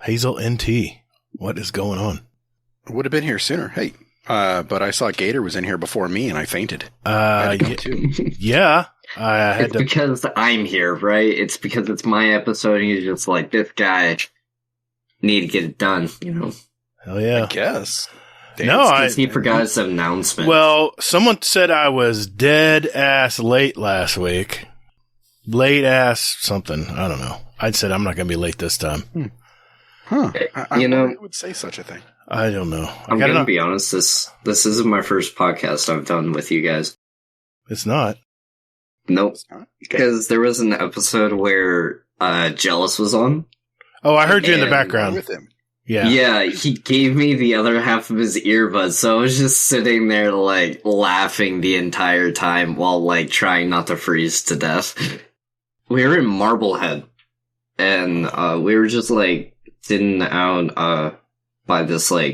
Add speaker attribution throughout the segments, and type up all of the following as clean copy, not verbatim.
Speaker 1: Hazel NT, what is going on?
Speaker 2: Would have been here sooner. Hey, but I saw Gator was in here before me, and I fainted. I had to go too.
Speaker 1: Yeah.
Speaker 3: It's because I'm here, right? It's because it's my episode, and he's just like, this guy need to get it done, you know?
Speaker 1: Hell yeah.
Speaker 2: I guess.
Speaker 3: He forgot his announcement.
Speaker 1: Well, someone said I was dead ass late last week. Late ass something. I don't know. I said I'm not going to be late this time.
Speaker 2: Huh. I
Speaker 3: know,
Speaker 2: would say such a thing.
Speaker 1: I don't know.
Speaker 3: I'm going to be honest. This isn't my first podcast I've done with you guys.
Speaker 1: It's not.
Speaker 3: Nope. Because there was an episode where Jealous was on.
Speaker 1: Oh, I heard you in the background.
Speaker 2: With him.
Speaker 1: Yeah.
Speaker 3: Yeah, he gave me the other half of his earbuds, so I was just sitting there, like, laughing the entire time while, like, trying not to freeze to death. We were in Marblehead, and we were just, like, sitting out by this, like,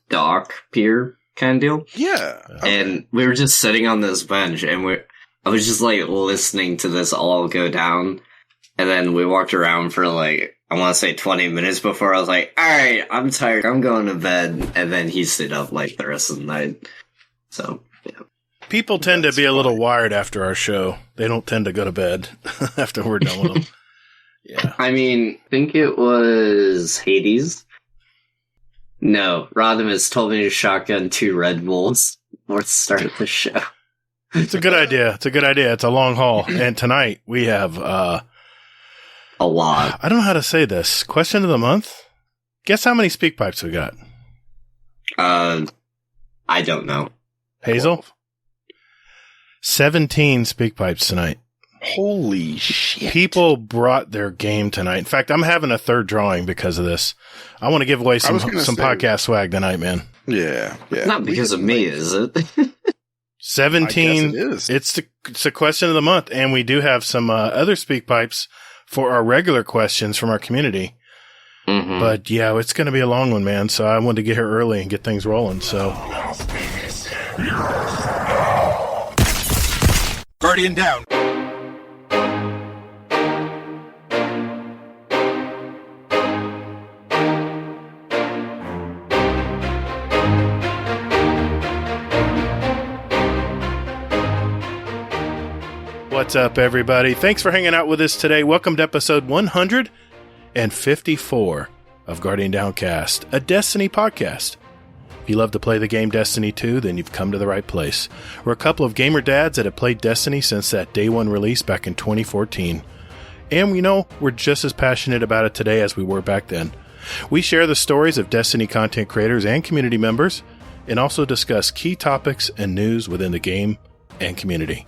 Speaker 3: dock pier kind of deal.
Speaker 2: Yeah. Okay.
Speaker 3: And we were just sitting on this bench, and I was just, like, listening to this all go down, and then we walked around for, like, I want to say 20 minutes before I was like, alright, I'm tired, I'm going to bed. And then he stayed up like the rest of the night. So, yeah.
Speaker 1: People tend to be a little wired after our show. They don't tend to go to bed after we're done with them. Yeah.
Speaker 3: I mean, I think it was Hades. No, Rodimus told me to shotgun 2 Red Bulls before the start of the show.
Speaker 1: It's a good idea. It's a long haul. And tonight we have,
Speaker 3: a lot.
Speaker 1: I don't know how to say this. Question of the month? Guess how many speak pipes we got?
Speaker 3: I don't know.
Speaker 1: Hazel?
Speaker 2: 12.
Speaker 1: 17 speak pipes tonight.
Speaker 2: Holy shit.
Speaker 1: People brought their game tonight. In fact, I'm having a third drawing because of this. I want to give away some podcast swag tonight, man.
Speaker 2: Yeah.
Speaker 3: Not because of me, is it?
Speaker 1: 17.
Speaker 2: I guess it is.
Speaker 1: It's a question of the month, and we do have some other speak pipes for our regular questions from our community.
Speaker 3: Mm-hmm.
Speaker 1: But yeah, it's going to be a long one, man. So I wanted to get here early and get things rolling. So
Speaker 2: Guardian down.
Speaker 1: what's up, everybody? Thanks for hanging out with us today. Welcome to episode 154 of Guardian Downcast, a Destiny podcast. If you love to play the game Destiny 2, then you've come to the right place. We're a couple of gamer dads that have played Destiny since that day one release back in 2014. And we know we're just as passionate about it today as we were back then. We share the stories of Destiny content creators and community members, and also discuss key topics and news within the game and community.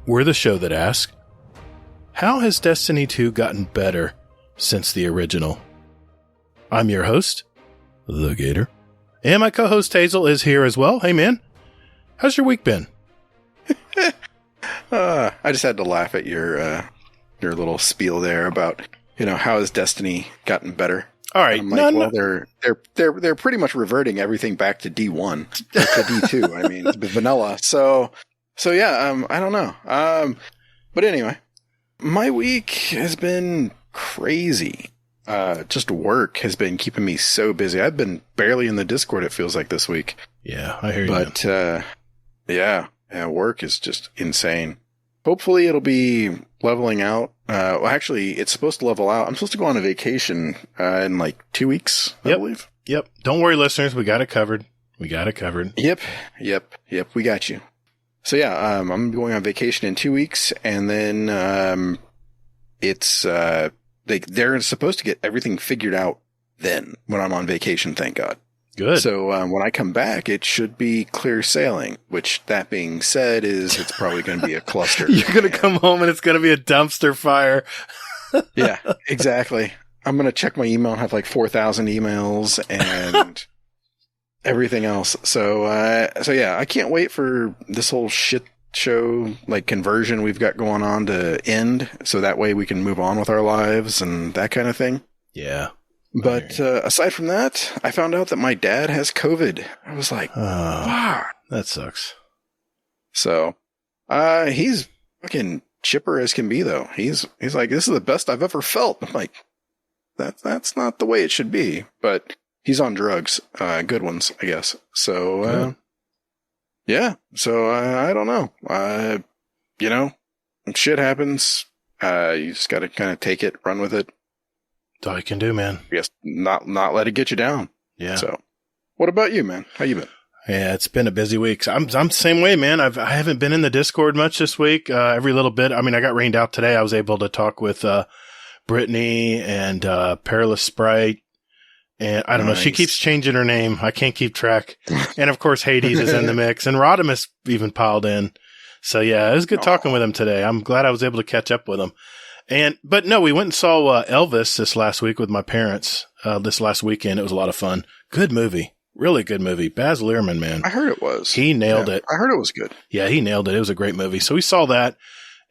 Speaker 1: We're the show that asks, how has Destiny 2 gotten better since the original? I'm your host, The Gator, and my co-host Hazel is here as well. Hey man, how's your week been?
Speaker 2: I just had to laugh at your little spiel there about, how has Destiny gotten better?
Speaker 1: All right,
Speaker 2: I'm like, they're pretty much reverting everything back to D1, to D2. I mean, it's vanilla. So yeah, I don't know. But anyway, my week has been crazy. Just work has been keeping me so busy. I've been barely in the Discord, it feels like, this week.
Speaker 1: Yeah, I hear you.
Speaker 2: But, yeah, work is just insane. Hopefully it'll be leveling out. Well, actually, it's supposed to level out. I'm supposed to go on a vacation, in like 2 weeks, I believe.
Speaker 1: Yep. Don't worry, listeners. We got it covered.
Speaker 2: Yep. We got you. So yeah, I'm going on vacation in 2 weeks, and then, they're supposed to get everything figured out then when I'm on vacation, thank God.
Speaker 1: Good.
Speaker 2: So when I come back, it should be clear sailing, which, that being said, it's probably going to be a cluster.
Speaker 1: You're going to come home and it's going to be a dumpster fire.
Speaker 2: Yeah, exactly. I'm going to check my email and have like 4,000 emails and everything else. So yeah, I can't wait for this whole shit show, like, conversion we've got going on to end, so that way we can move on with our lives and that kind of thing.
Speaker 1: Yeah.
Speaker 2: But aside from that, I found out that my dad has COVID. I was like, wow.
Speaker 1: That sucks.
Speaker 2: So, he's fucking chipper as can be, though. He's like, this is the best I've ever felt. I'm like, that's not the way it should be. But he's on drugs, good ones, I guess. So, yeah. So I don't know. You know, shit happens. You just got to kind of take it, run with it.
Speaker 1: That's all you can do, man.
Speaker 2: Yes, not let it get you down.
Speaker 1: Yeah.
Speaker 2: So, what about you, man? How you been?
Speaker 1: Yeah, it's been a busy week. So I'm the same way, man. I haven't been in the Discord much this week. Every little bit. I mean, I got rained out today. I was able to talk with Brittany and Perilous Sprite. And I don't know. She keeps changing her name. I can't keep track. And of course, Hades is in the mix. And Rodimus even piled in. So yeah, it was good talking with him today. I'm glad I was able to catch up with him. But no, we went and saw Elvis this last week with my parents. This last weekend, it was a lot of fun. Good movie. Really good movie. Baz Luhrmann, man.
Speaker 2: I heard it was.
Speaker 1: He nailed it.
Speaker 2: I heard it was good.
Speaker 1: Yeah, he nailed it. It was a great movie. So we saw that.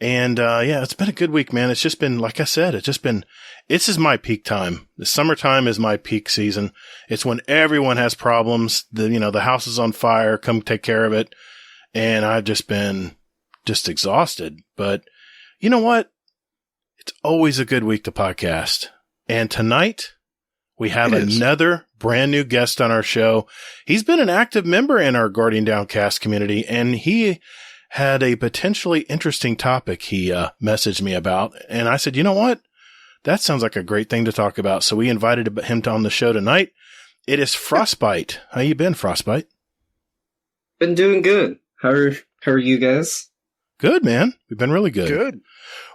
Speaker 1: And yeah, it's been a good week, man. It's just been, like I said, this is my peak time. The summertime is my peak season. It's when everyone has problems. The house is on fire. Come take care of it. And I've just been exhausted. But you know what? It's always a good week to podcast. And tonight, we have another brand new guest on our show. He's been an active member in our Guardian Downcast community, and he had a potentially interesting topic he messaged me about. And I said, you know what? That sounds like a great thing to talk about. So we invited him on the show tonight. It is Frostbyte. How you been, Frostbyte?
Speaker 3: Been doing good. How are you guys?
Speaker 1: Good, man. We've been really good.
Speaker 2: Good.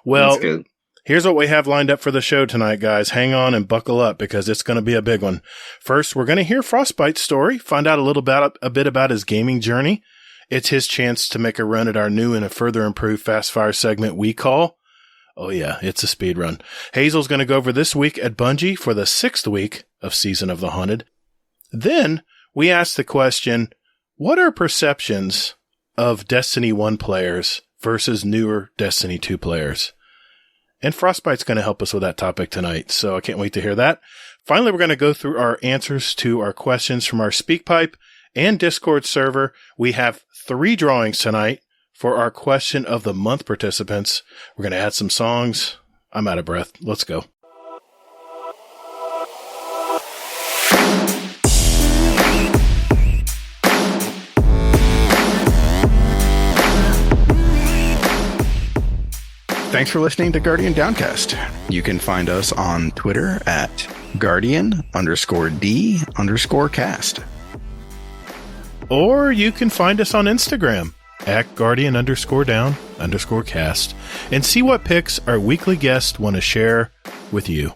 Speaker 1: Well,
Speaker 3: that's good.
Speaker 1: Here's what we have lined up for the show tonight, guys. Hang on and buckle up because it's going to be a big one. First, we're going to hear Frostbyte's story, find out a bit about his gaming journey. It's his chance to make a run at our new and a further improved Fast Fire segment we call, oh yeah, it's a speed run. Hazel's going to go over this week at Bungie for the 6th week of Season of the Haunted. Then we ask the question, what are perceptions of Destiny 1 players versus newer Destiny 2 players? And Frostbyte's going to help us with that topic tonight, so I can't wait to hear that. Finally, we're going to go through our answers to our questions from our SpeakPipe and Discord server. We have 3 drawings tonight for our Question of the Month participants. We're going to add some songs. I'm out of breath. Let's go.
Speaker 2: Thanks for listening to Guardian Downcast. You can find us on Twitter at Guardian_D_cast.
Speaker 1: Or you can find us on Instagram at Guardian_Down_cast and see what pics our weekly guests want to share with you.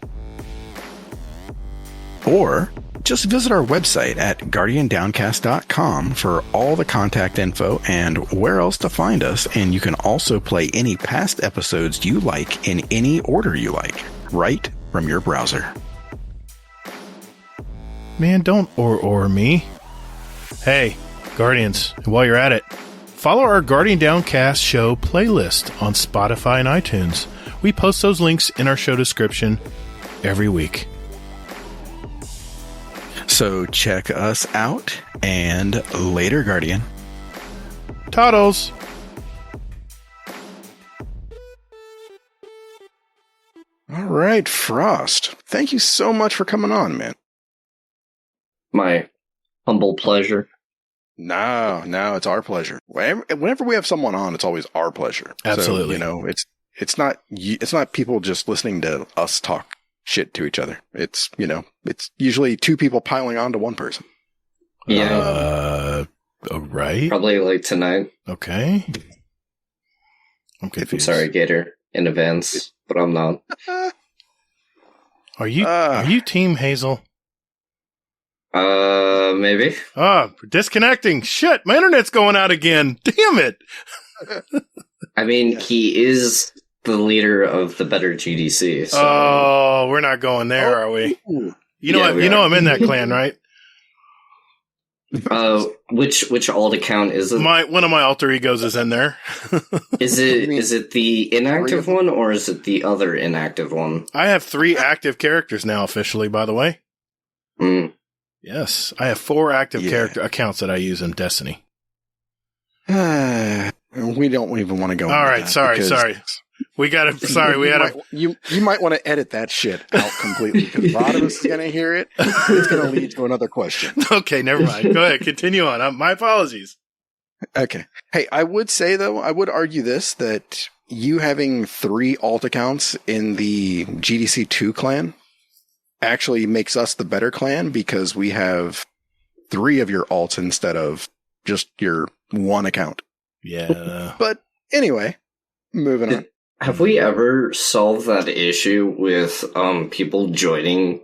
Speaker 2: Or just visit our website at guardiandowncast.com for all the contact info and where else to find us. And you can also play any past episodes you like in any order you like, right from your browser.
Speaker 1: Man, don't or me. Hey, Guardians, and while you're at it, follow our Guardian Downcast show playlist on Spotify and iTunes. We post those links in our show description every week.
Speaker 2: So check us out, and later, Guardian.
Speaker 1: Toddles!
Speaker 2: All right, Frost. Thank you so much for coming on, man.
Speaker 3: My humble pleasure.
Speaker 2: No, it's our pleasure. Whenever we have someone on, it's always our pleasure.
Speaker 1: Absolutely.
Speaker 2: So, it's not people just listening to us talk shit to each other. It's usually 2 people piling on to 1 person.
Speaker 3: Yeah.
Speaker 1: Right.
Speaker 3: Probably like tonight.
Speaker 1: Okay. I'm confused.
Speaker 3: Sorry, Gator, in advance, but I'm not.
Speaker 1: Are you Team Hazel?
Speaker 3: Maybe.
Speaker 1: Disconnecting. Shit, my internet's going out again. Damn it.
Speaker 3: I mean, he is the leader of the better GDC. So.
Speaker 1: Oh, we're not going there, are we? You know I'm in that clan, right?
Speaker 3: Which alt account is it?
Speaker 1: One of my alter egos is in there.
Speaker 3: Is it the inactive one or is it the other inactive one?
Speaker 1: I have 3 active characters now officially, by the way.
Speaker 3: Mm.
Speaker 1: Yes, I have 4 active character accounts that I use in Destiny.
Speaker 2: We don't even want to go.
Speaker 1: All right, sorry. We got to. Sorry, we had a.
Speaker 2: You might want to edit that shit out completely because Rodimus is going to hear it. It's going to lead to another question.
Speaker 1: Okay, never mind. Go ahead, continue on. My apologies.
Speaker 2: Okay. Hey, I would say though, I would argue this that you having 3 alt accounts in the GDC 2 clan actually makes us the better clan because we have 3 of your alts instead of just your 1 account.
Speaker 1: Yeah.
Speaker 2: But anyway, moving on.
Speaker 3: Have we ever solved that issue with people joining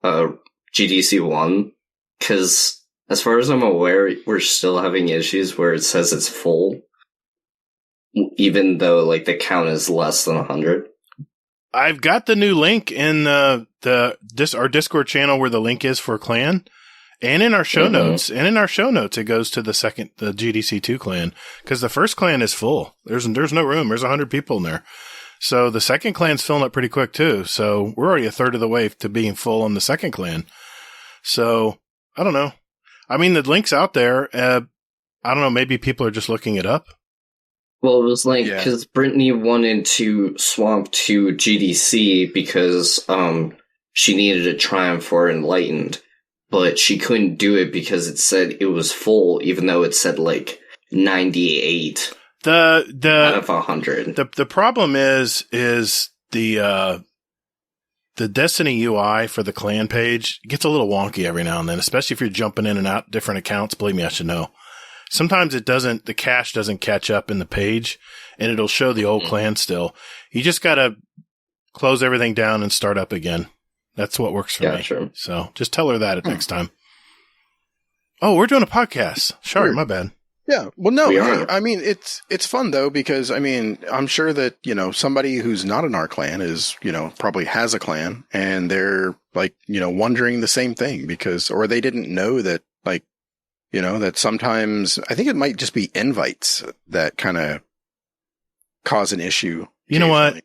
Speaker 3: GDC 1? Because as far as I'm aware, we're still having issues where it says it's full, even though like the count is less than 100.
Speaker 1: I've got the new link in our Discord channel where the link is for clan, and in our show notes. And in our show notes, it goes to the GDC 2 clan because the first clan is full. There's no room. There's 100 people in there. So the second clan's filling up pretty quick too. So we're already a third of the way to being full on the second clan. So I don't know. I mean, the link's out there. I don't know. Maybe people are just looking it up.
Speaker 3: Well, it was like, because Brittany wanted to swamp to GDC because she needed a Triumph for Enlightened, but she couldn't do it because it said it was full, even though it said like 98 out of 100.
Speaker 1: The problem is the Destiny UI for the clan page gets a little wonky every now and then, especially if you're jumping in and out different accounts. Believe me, I should know. Sometimes the cache doesn't catch up in the page, and it'll show the old clan still. You just got to close everything down and start up again. That's what works for me. Sure. So just tell her that next time. Oh, we're doing a podcast. Sorry, my bad.
Speaker 2: Yeah. Well, no, I mean, it's fun though, because I mean, I'm sure that, somebody who's not in our clan is, probably has a clan and they're like, wondering the same thing or they didn't know that like, that sometimes I think it might just be invites that kind of cause an issue.
Speaker 1: You know what,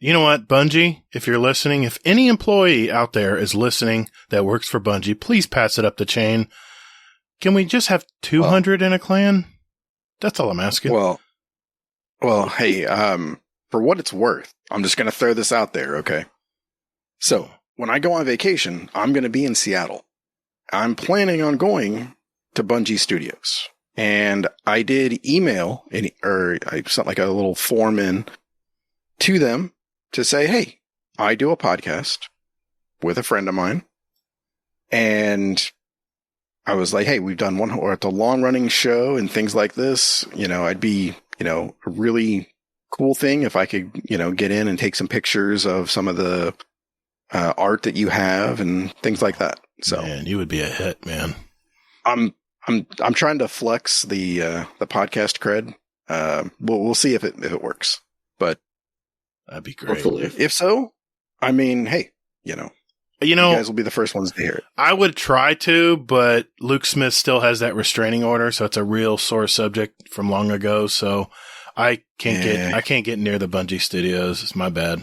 Speaker 1: Bungie, if you're listening, if any employee out there is listening that works for Bungie, please pass it up the chain. Can we just have 200 in a clan? That's all I'm asking.
Speaker 2: Well, hey, for what it's worth, I'm just going to throw this out there, okay? So, when I go on vacation, I'm going to be in Seattle. I'm planning on going to Bungie Studios. And I did email, I sent like a little form in to them to say, hey, I do a podcast with a friend of mine. And I was like, hey, we've done it's a long running show and things like this. I'd be, a really cool thing if I could, get in and take some pictures of some of the art that you have and things like that. So,
Speaker 1: man, you would be a hit, man.
Speaker 2: I'm trying to flex the podcast cred. We'll see if it works, but
Speaker 1: that'd be great.
Speaker 3: Hopefully.
Speaker 2: If so, I mean, hey, you guys will be the first ones to hear it.
Speaker 1: I would try to, but Luke Smith still has that restraining order, so it's a real sore subject from long ago. So I can't get near the Bungie studios. It's my bad.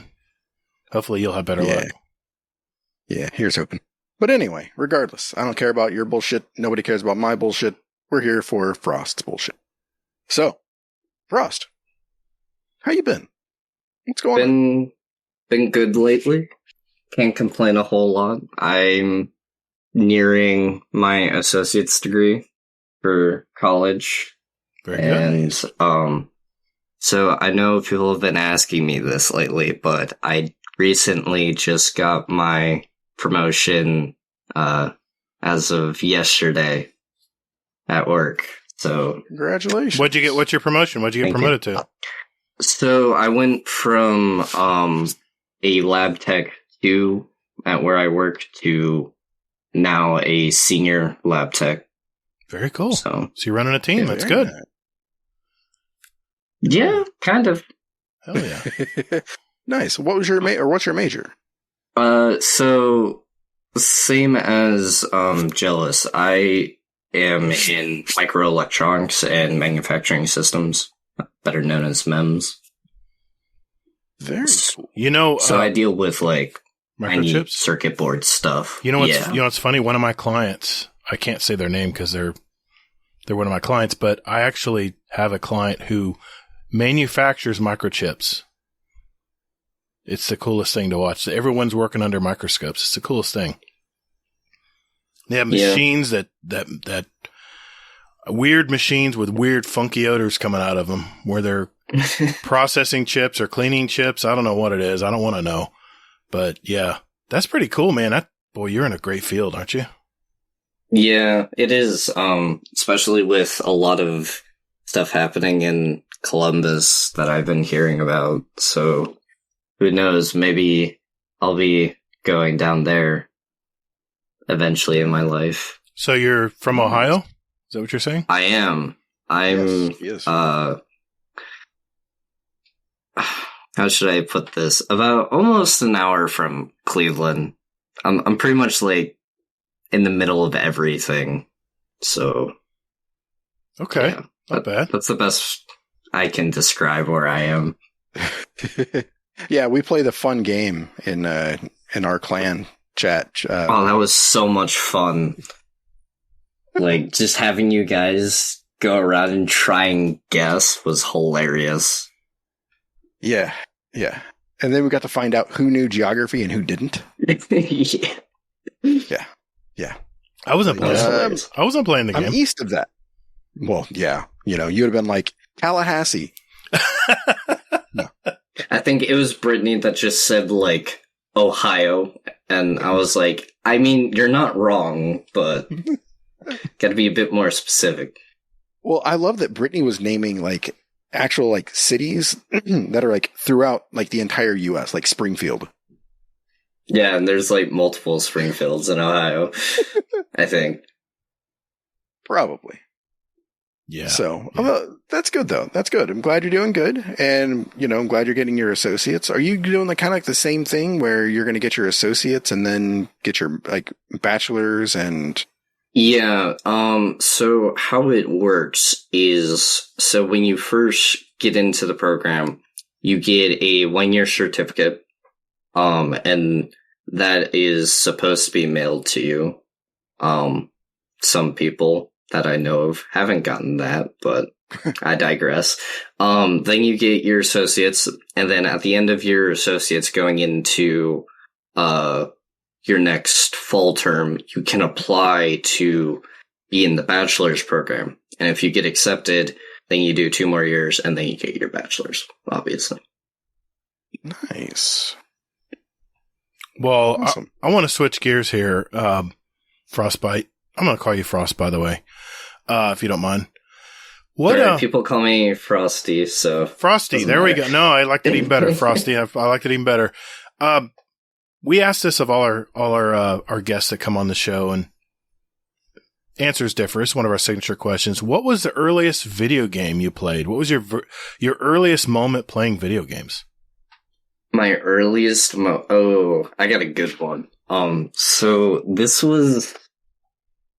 Speaker 1: Hopefully you'll have better luck.
Speaker 2: Yeah, here's hoping. But anyway, regardless, I don't care about your bullshit. Nobody cares about my bullshit. We're here for Frost's bullshit. So, Frost, how you been? What's going on?
Speaker 3: Been good lately. Can't complain a whole lot. I'm nearing my associate's degree for college.
Speaker 1: Very good.
Speaker 3: And, so I know people have been asking me this lately, but I recently just got my promotion, as of yesterday at work. So
Speaker 2: congratulations.
Speaker 1: What'd you get? What's your promotion? What'd you get promoted to?
Speaker 3: So I went from, a lab tech 2 at where I worked to now a senior lab tech.
Speaker 1: Very cool.
Speaker 3: So
Speaker 1: you're running a team. That's good.
Speaker 3: Yeah, kind of.
Speaker 1: Hell yeah.
Speaker 2: Nice. What's your major?
Speaker 3: So same as Jealous. I am in microelectronics and manufacturing systems, better known as MEMS.
Speaker 2: Very cool.
Speaker 3: So I deal with like
Speaker 1: microchips,
Speaker 3: circuit board stuff.
Speaker 1: What's funny? One of my clients, I can't say their name because they're one of my clients, but I actually have a client who manufactures microchips. It's the coolest thing to watch. Everyone's working under microscopes. It's the coolest thing. They have machines that weird machines with weird funky odors coming out of them where they're processing chips or cleaning chips. I don't know what it is. I don't want to know. But yeah, that's pretty cool, man. Boy, you're in a great field, aren't you?
Speaker 3: Yeah, it is. Especially with a lot of stuff happening in Columbus that I've been hearing about. So who knows? Maybe I'll be going down there eventually in my life.
Speaker 1: So you're from Ohio? Is that what you're saying?
Speaker 3: I am.
Speaker 2: Yes.
Speaker 3: How should I put this? About almost an hour from Cleveland. I'm pretty much like in the middle of everything. So
Speaker 1: okay,
Speaker 3: yeah,
Speaker 1: not bad.
Speaker 3: That's the best I can describe where I am.
Speaker 2: Yeah, we play the fun game in our clan chat.
Speaker 3: Oh, that was so much fun. Like, just having you guys go around and try and guess was hilarious.
Speaker 2: Yeah. And then we got to find out who knew geography and who didn't. Yeah.
Speaker 1: I wasn't playing. I wasn't playing the game.
Speaker 2: I'm east of that. Well, yeah. You would have been like Tallahassee. No.
Speaker 3: I think it was Brittany that just said, like, Ohio. And I was like, I mean, you're not wrong, but gotta be a bit more specific.
Speaker 2: Well, I love that Brittany was naming like actual like cities that are like throughout like the entire US, like Springfield.
Speaker 3: Yeah, and there's like multiple Springfields in Ohio, I think.
Speaker 2: Probably.
Speaker 1: Yeah.
Speaker 2: So that's good though. That's good. I'm glad you're doing good. And, I'm glad you're getting your associates. Are you doing kind of like the same thing where you're going to get your associates and then get your like bachelor's and...
Speaker 3: Yeah, so how it works is, so when you first get into the program, you get a 1-year certificate, and that is supposed to be mailed to you. Some people that I know of haven't gotten that, but I digress. Then you get your associates, and then at the end of your associates going into, your next fall term, you can apply to be in the bachelor's program. And if you get accepted, then you do 2 more years and then you get your bachelor's, obviously.
Speaker 2: Nice.
Speaker 1: Well,
Speaker 2: Awesome.
Speaker 1: I want to switch gears here. Frostbyte. I'm going to call you Frost, by the way, if you don't mind. What?
Speaker 3: Right, people call me Frosty, so.
Speaker 1: Frosty. There we go. No, I liked it even better. Frosty. I liked it even better. We asked this of all our guests that come on the show, and answers differ. It's one of our signature questions. What was the earliest video game you played? What was your earliest moment playing video games?
Speaker 3: My earliest I got a good one. So this was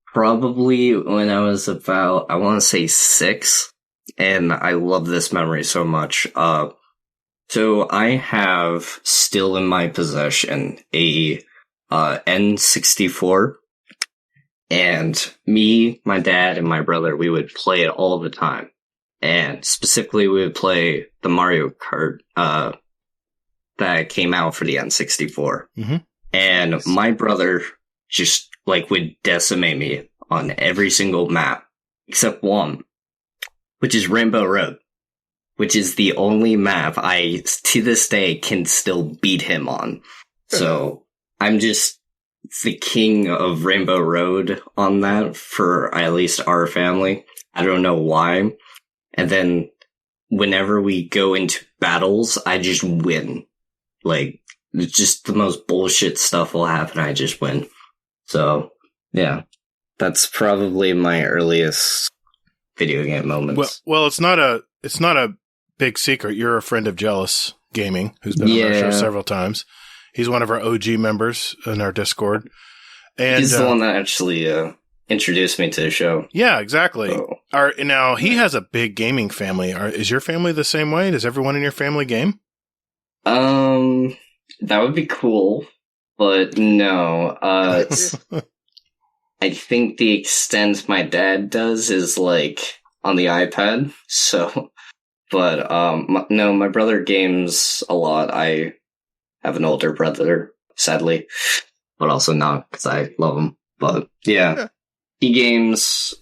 Speaker 3: probably when I was about, I want to say 6, and I love this memory so much. So I have still in my possession a N64, and me, my dad, and my brother, we would play it all the time. And specifically, we would play the Mario Kart that came out for the N64.
Speaker 1: Mm-hmm.
Speaker 3: And my brother just would decimate me on every single map except one, which is Rainbow Road, which is the only map I, to this day, can still beat him on. So I'm just the king of Rainbow Road on that for at least our family. I don't know why. And then whenever we go into battles, I just win. Just the most bullshit stuff will happen. I just win. So, yeah, that's probably my earliest video game moments.
Speaker 1: Well, it's not a big secret. You're a friend of Jealous Gaming, who's been on our show several times. He's one of our OG members in our Discord. And
Speaker 3: he's the one that actually introduced me to the show.
Speaker 1: Yeah, exactly.
Speaker 3: So.
Speaker 1: Now, he has a big gaming family. Is your family the same way? Does everyone in your family game?
Speaker 3: That would be cool, but no. I think the extent my dad does is on the iPad. So, but no, my brother games a lot. I have an older brother, sadly, but also not because I love him. But yeah, he games.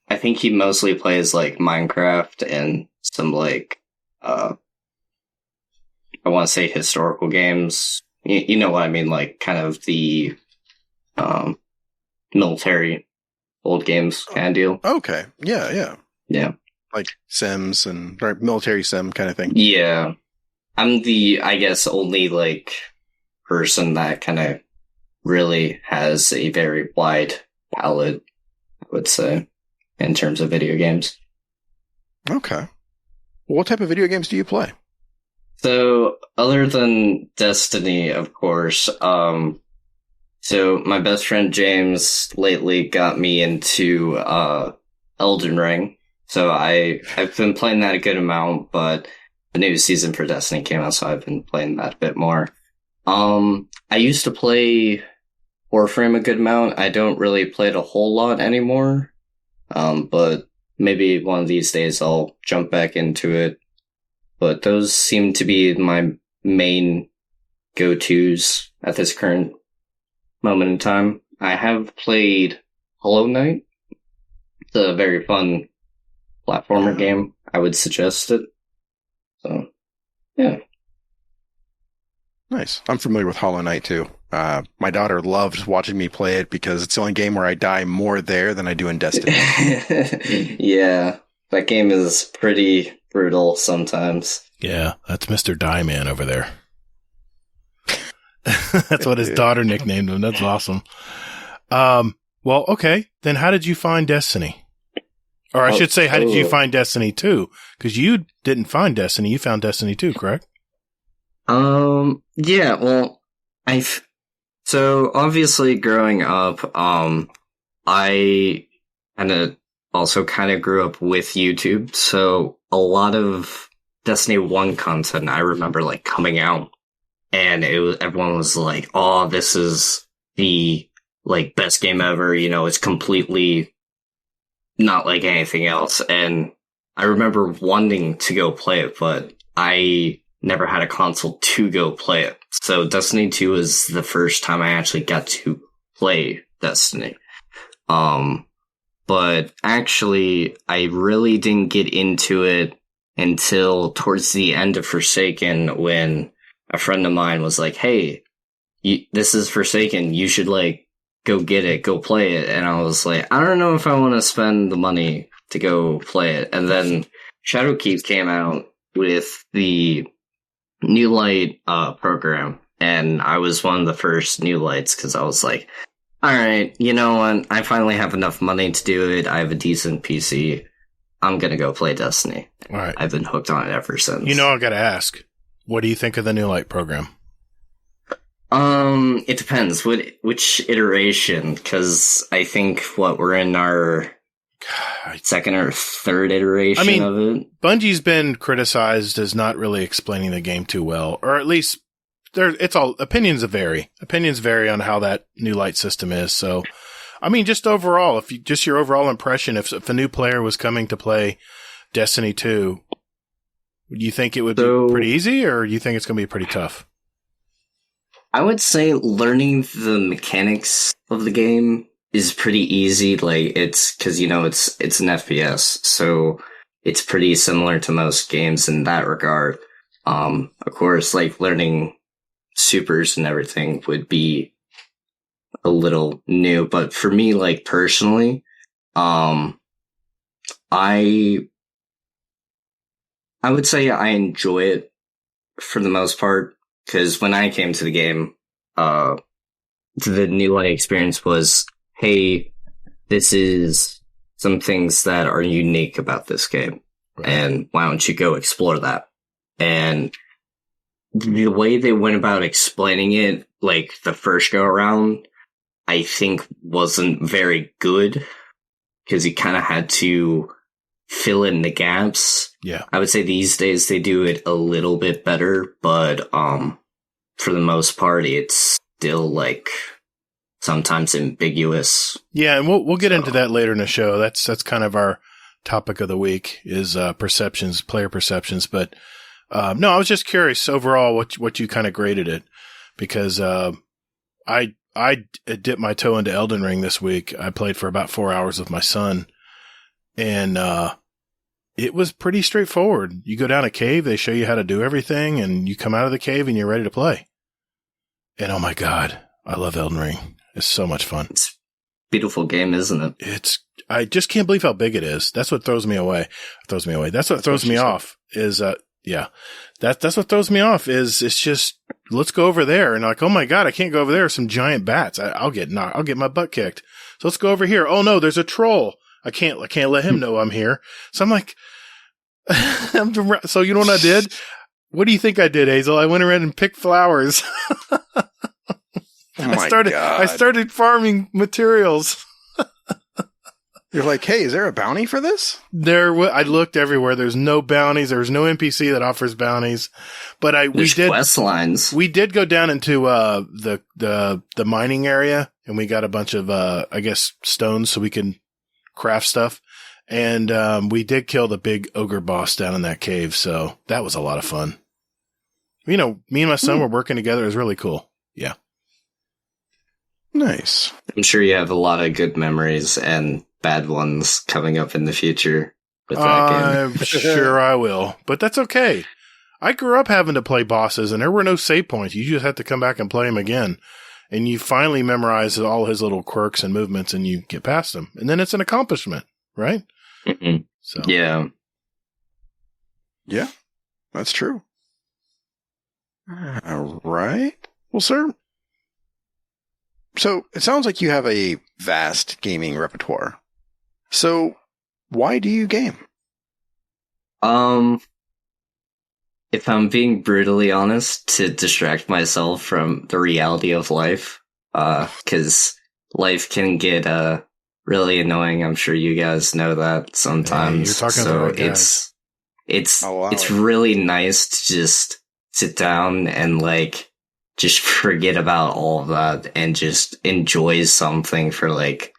Speaker 3: I think he mostly plays like Minecraft and some like I want to say historical games. You know what I mean, like kind of the military old games kind of deal.
Speaker 2: Okay. Yeah.
Speaker 3: Yeah.
Speaker 2: Like Sims and or military sim kind of thing.
Speaker 3: Yeah. I'm the, I guess, only like person that kind of really has a very wide palette, I would say, in terms of video games.
Speaker 2: Okay. Well, what type of video games do you play?
Speaker 3: So, other than Destiny, of course, so my best friend James lately got me into Elden Ring. So I've been playing that a good amount, but the new season for Destiny came out, so I've been playing that a bit more. I used to play Warframe a good amount. I don't really play it a whole lot anymore, but maybe one of these days I'll jump back into it. But those seem to be my main go-tos at this current moment in time. I have played Hollow Knight. It's a very fun platformer game. I would suggest it. So, yeah.
Speaker 2: Nice. I'm familiar with Hollow Knight too. My daughter loves watching me play it because it's the only game where I die more there than I do in Destiny.
Speaker 3: Yeah, that game is pretty brutal sometimes.
Speaker 1: Yeah, that's Mr. Die Man over there. That's what his daughter nicknamed him. That's awesome. Well, okay. Then how did you find Destiny? Or I should say, how did you find Destiny 2? Because you didn't find Destiny. You found Destiny 2, correct?
Speaker 3: Yeah, well, so obviously growing up, I also kind of grew up with YouTube. So a lot of Destiny 1 content I remember like coming out, and everyone was like, "Oh, this is the like best game ever." You know, it's completely not like anything else. And I remember wanting to go play it, but I never had a console to go play it. So Destiny 2 was the first time I actually got to play Destiny. But actually, I really didn't get into it until towards the end of Forsaken, when a friend of mine was like, "Hey, this is Forsaken. You should like go get it, go play it." And I was like, I don't know if I want to spend the money to go play it. And then Shadowkeep came out with the New Light program, and I was one of the first New Lights because I was like, all right, you know what? I finally have enough money to do it. I have a decent PC. I'm going to go play Destiny.
Speaker 1: All right.
Speaker 3: I've been hooked on it ever since.
Speaker 1: You know, I got to ask, what do you think of the New Light program?
Speaker 3: It depends. Which iteration? Because I think we're in our second or third iteration of it.
Speaker 1: Bungie's been criticized as not really explaining the game too well, or at least it's all opinions vary. Opinions vary on how that New Light system is. So, I mean, just overall, your overall impression, if a new player was coming to play Destiny 2, do you think it would be pretty easy, or do you think it's going to be pretty tough?
Speaker 3: I would say learning the mechanics of the game is pretty easy. Like, it's because, you know, it's an FPS, so it's pretty similar to most games in that regard. Of course, like, learning supers and everything would be a little new, but for me, like, personally, I would say I enjoy it for the most part, because when I came to the game, the New Light experience was, hey, this is some things that are unique about this game, right, and why don't you go explore that? And the way they went about explaining it, like the first go around, I think wasn't very good, because you kind of had to fill in the gaps.
Speaker 1: Yeah.
Speaker 3: I would say these days they do it a little bit better, but for the most part, it's still like sometimes ambiguous.
Speaker 1: Yeah, and we'll get into that later in the show. That's kind of our topic of the week is perceptions, player perceptions. But No, I was just curious overall what you kind of graded it, because I dipped my toe into Elden Ring this week. I played for about 4 hours with my son, and it was pretty straightforward. You go down a cave, they show you how to do everything, and you come out of the cave and you're ready to play. And oh my God, I love Elden Ring. It's so much fun.
Speaker 3: It's a beautiful game, isn't it? I
Speaker 1: just can't believe how big it is. That's what throws me away. That's what throws me off is, that's what throws me off is it's just, let's go over there. And like, oh my God, I can't go over there. Some giant bats. I'll get my butt kicked. So let's go over here. Oh no, there's a troll. I can't let him know I'm here. So I'm like, so you know what I did? What do you think I did, Hazel? I went around and picked flowers. I started farming materials.
Speaker 2: You're like, hey, is there a bounty for this?
Speaker 1: I looked everywhere. There's no bounties. There's no NPC that offers bounties. But
Speaker 3: There's quest lines.
Speaker 1: We did go down into the mining area, and we got a bunch of I guess stones so we can craft stuff. And we did kill the big ogre boss down in that cave, so that was a lot of fun. You know, me and my son were working together. It was really cool. Yeah.
Speaker 2: Nice.
Speaker 3: I'm sure you have a lot of good memories and bad ones coming up in the future with that game.
Speaker 1: I'm sure I will, but that's okay. I grew up having to play bosses, and there were no save points. You just had to come back and play them again. And you finally memorize all his little quirks and movements, and you get past them. And then it's an accomplishment, right?
Speaker 3: Mm-hmm.
Speaker 1: So
Speaker 3: Yeah.
Speaker 2: Yeah, that's true. All right. Well, sir. So it sounds like you have a vast gaming repertoire. So why do you game?
Speaker 3: If I'm being brutally honest, to distract myself from the reality of life, because life can get really annoying. I'm sure you guys know that sometimes.
Speaker 1: You're talking
Speaker 3: so
Speaker 1: about guys.
Speaker 3: it's really nice to just sit down and like just forget about all of that and just enjoy something for like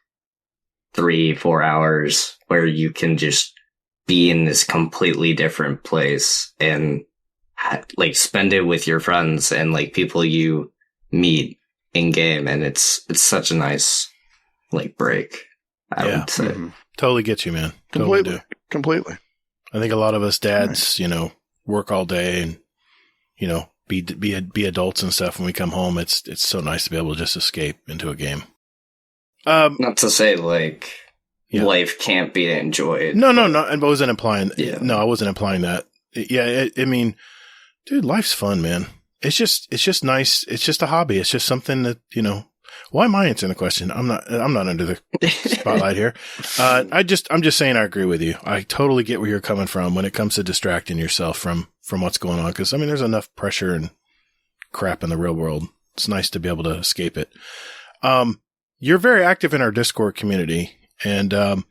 Speaker 3: 3-4 hours where you can just be in this completely different place and like spend it with your friends and like people you meet in game. And it's such a nice like break, I would say.
Speaker 2: Mm-hmm.
Speaker 1: Totally get you, man. Totally do.
Speaker 2: Completely.
Speaker 1: I think a lot of us dads, work all day and, be adults and stuff. When we come home, it's so nice to be able to just escape into a game.
Speaker 3: Not to say like life can't be enjoyed.
Speaker 1: No. I wasn't implying.
Speaker 3: Yeah.
Speaker 1: No, I wasn't implying that. Yeah, I mean, dude, life's fun, man. It's just nice. It's just a hobby. It's just something that Why am I answering the question? I'm not under the spotlight here. I'm just saying I agree with you. I totally get where you're coming from when it comes to distracting yourself from what's going on. Cause there's enough pressure and crap in the real world. It's nice to be able to escape it. You're very active in our Discord community. And, I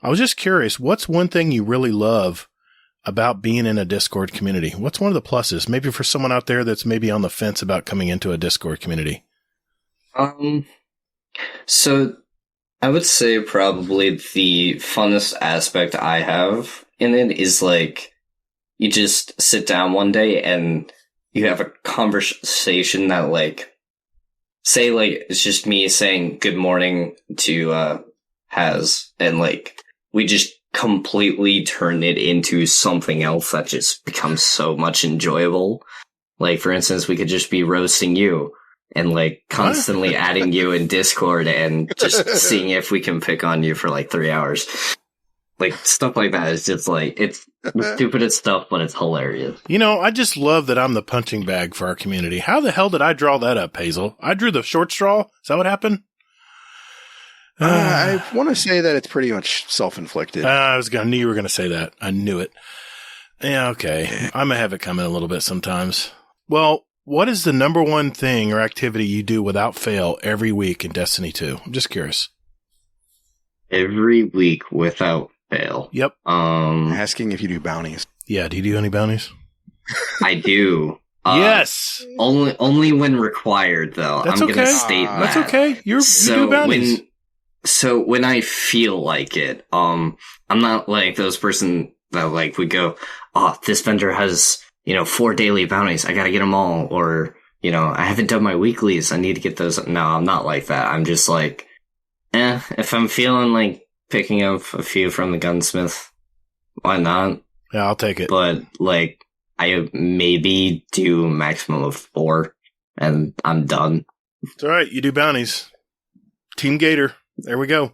Speaker 1: was just curious, what's one thing you really love about being in a Discord community? What's one of the pluses? Maybe for someone out there that's maybe on the fence about coming into a Discord community.
Speaker 3: So I would say probably the funnest aspect I have in it is like you just sit down one day and you have a conversation that like say like it's just me saying good morning to Haz, and like we just completely turn it into something else that just becomes so much enjoyable. Like for instance, we could just be roasting you and like constantly adding you in Discord and just seeing if we can pick on you for like 3 hours. Like stuff like that is just like, it's the stupidest stuff, but it's hilarious.
Speaker 1: I just love that I'm the punching bag for our community. How the hell did I draw that up, Hazel? I drew the short straw? Is that what happened?
Speaker 2: I want to say that it's pretty much self-inflicted.
Speaker 1: I knew you were going to say that. I knew it. Yeah, okay. I'm going to have it coming a little bit sometimes. Well, what is the number one thing or activity you do without fail every week in Destiny 2? I'm just curious.
Speaker 3: Every week without fail.
Speaker 1: Yep.
Speaker 2: Asking if you do bounties.
Speaker 1: Yeah, do you do any bounties?
Speaker 3: I do.
Speaker 1: Yes.
Speaker 3: Only when required, though.
Speaker 1: That's
Speaker 3: I'm
Speaker 1: okay.
Speaker 3: going to state that.
Speaker 1: That's okay. You do bounties.
Speaker 3: When I feel like it, I'm not like those person that like would go, oh, this vendor has, 4 daily bounties. I gotta get them all. Or, I haven't done my weeklies. I need to get those. No, I'm not like that. I'm just like, if I'm feeling like picking up a few from the gunsmith, why not?
Speaker 1: Yeah, I'll take it.
Speaker 3: But, like, I maybe do a maximum of 4, and I'm done.
Speaker 1: It's all right. You do bounties. Team Gator. There we go.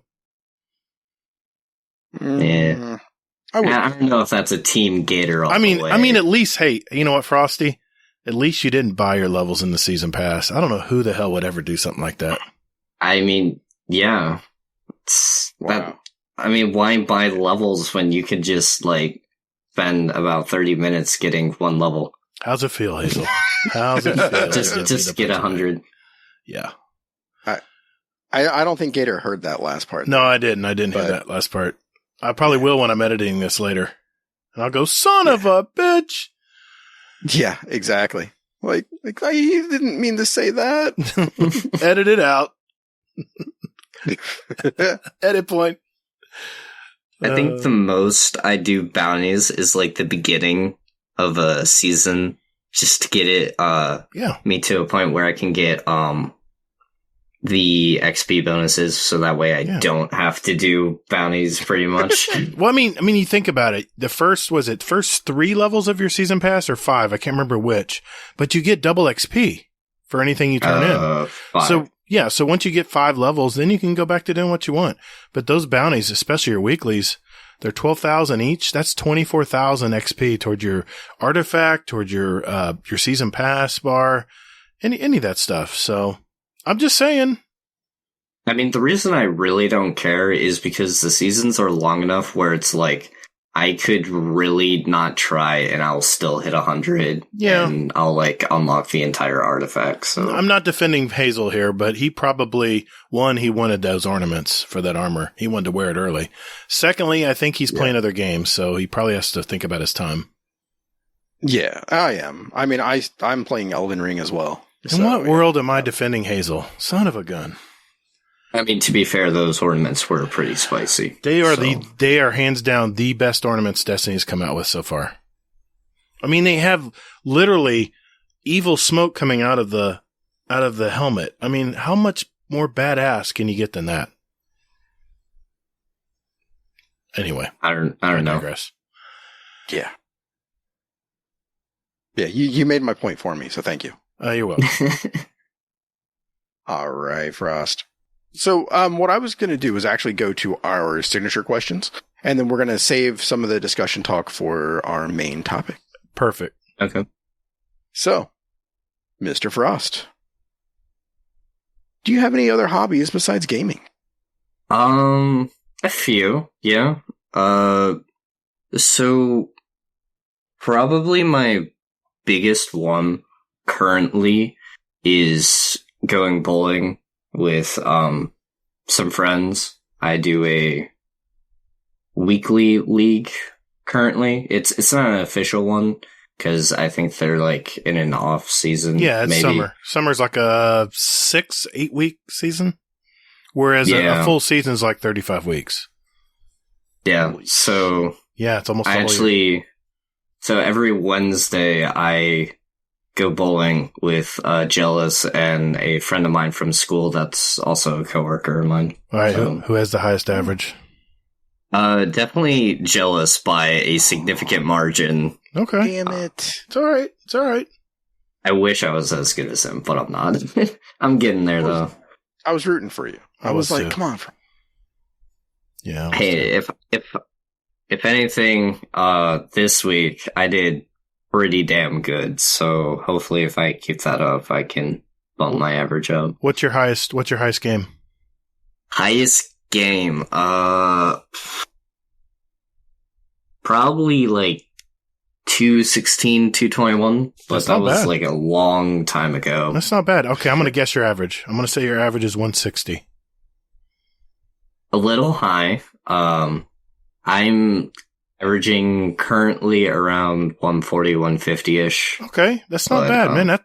Speaker 3: Yeah. I don't know if that's a Team Gator all the way.
Speaker 1: I mean, at least, hey, you know what, Frosty? At least you didn't buy your levels in the season pass. I don't know who the hell would ever do something like that.
Speaker 3: I mean, yeah.
Speaker 2: Wow.
Speaker 3: Why buy levels when you could just, like, spend about 30 minutes getting one level?
Speaker 1: How's it feel, Hazel? How's it feel?
Speaker 3: just get 100.
Speaker 1: Yeah.
Speaker 2: I don't think Gator heard that last part.
Speaker 1: No, I didn't. I didn't hear that last part. I probably will when I'm editing this later. And I'll go, son of a bitch!
Speaker 2: Yeah, exactly. Like I didn't mean to say that.
Speaker 1: Edit it out. Edit point.
Speaker 3: I think the most I do bounties is like the beginning of a season, just to get it me to a point where I can get the XP bonuses, so that way I don't have to do bounties pretty much.
Speaker 1: Well, I mean, you think about it. The first 3 levels of your season pass or 5? I can't remember which, but you get double XP for anything you turn in.
Speaker 3: 5.
Speaker 1: So yeah, so once you get 5 levels, then you can go back to doing what you want. But those bounties, especially your weeklies, they're 12,000 each. That's 24,000 XP towards your artifact, towards your season pass bar, any of that stuff. So I'm just saying.
Speaker 3: I mean, the reason I really don't care is because the seasons are long enough where it's like, I could really not try and I'll still hit 100.
Speaker 1: Yeah.
Speaker 3: And I'll like unlock the entire artifact. So
Speaker 1: I'm not defending Hazel here, but he probably, he wanted those ornaments for that armor. He wanted to wear it early. Secondly, I think he's playing other games, so he probably has to think about his time.
Speaker 2: Yeah, I am. I mean, I'm playing Elden Ring as well.
Speaker 1: In what world am I defending Hazel? Son of a gun.
Speaker 3: I mean, to be fair, those ornaments were pretty spicy.
Speaker 1: They are hands down the best ornaments Destiny's come out with so far. I mean, they have literally evil smoke coming out of the helmet. I mean, how much more badass can you get than that? Anyway,
Speaker 3: I don't know.
Speaker 1: Digress.
Speaker 2: Yeah. Yeah, you made my point for me, so thank you.
Speaker 1: You're welcome.
Speaker 2: All right, Frost. So what I was going to do is actually go to our signature questions, and then we're going to save some of the discussion talk for our main topic.
Speaker 1: Perfect.
Speaker 3: Okay.
Speaker 2: So, Mr. Frost, do you have any other hobbies besides gaming?
Speaker 3: A few, yeah. So probably my biggest one currently is going bowling with some friends. I do a weekly league currently. It's not an official one because I think they're like in an off season.
Speaker 1: Yeah, it's
Speaker 3: maybe.
Speaker 1: summer. Summer's like a 6-8 week season, whereas a full season is like 35 weeks.
Speaker 3: Yeah, so
Speaker 1: yeah, it's almost.
Speaker 3: So every Wednesday I go bowling with Jealous and a friend of mine from school that's also a coworker of mine.
Speaker 1: All right, who has the highest average?
Speaker 3: Definitely Jealous by a significant margin.
Speaker 1: Okay.
Speaker 2: Damn it.
Speaker 1: It's all right. It's all right.
Speaker 3: I wish I was as good as him, but I'm not. I'm getting there, though.
Speaker 2: I was rooting for you. I was like, come on.
Speaker 1: Yeah.
Speaker 3: Hey, if anything, this week I did pretty damn good. So hopefully, if I keep that up, I can bump my average up.
Speaker 1: What's your highest game?
Speaker 3: Highest game, probably like 216, 221, but that was like a long time ago.
Speaker 1: That's not bad. Okay, I'm going to guess your average. I'm going to say your average is 160.
Speaker 3: A little high. I'm averaging currently around 140, 150-ish.
Speaker 1: Okay, that's not bad, man.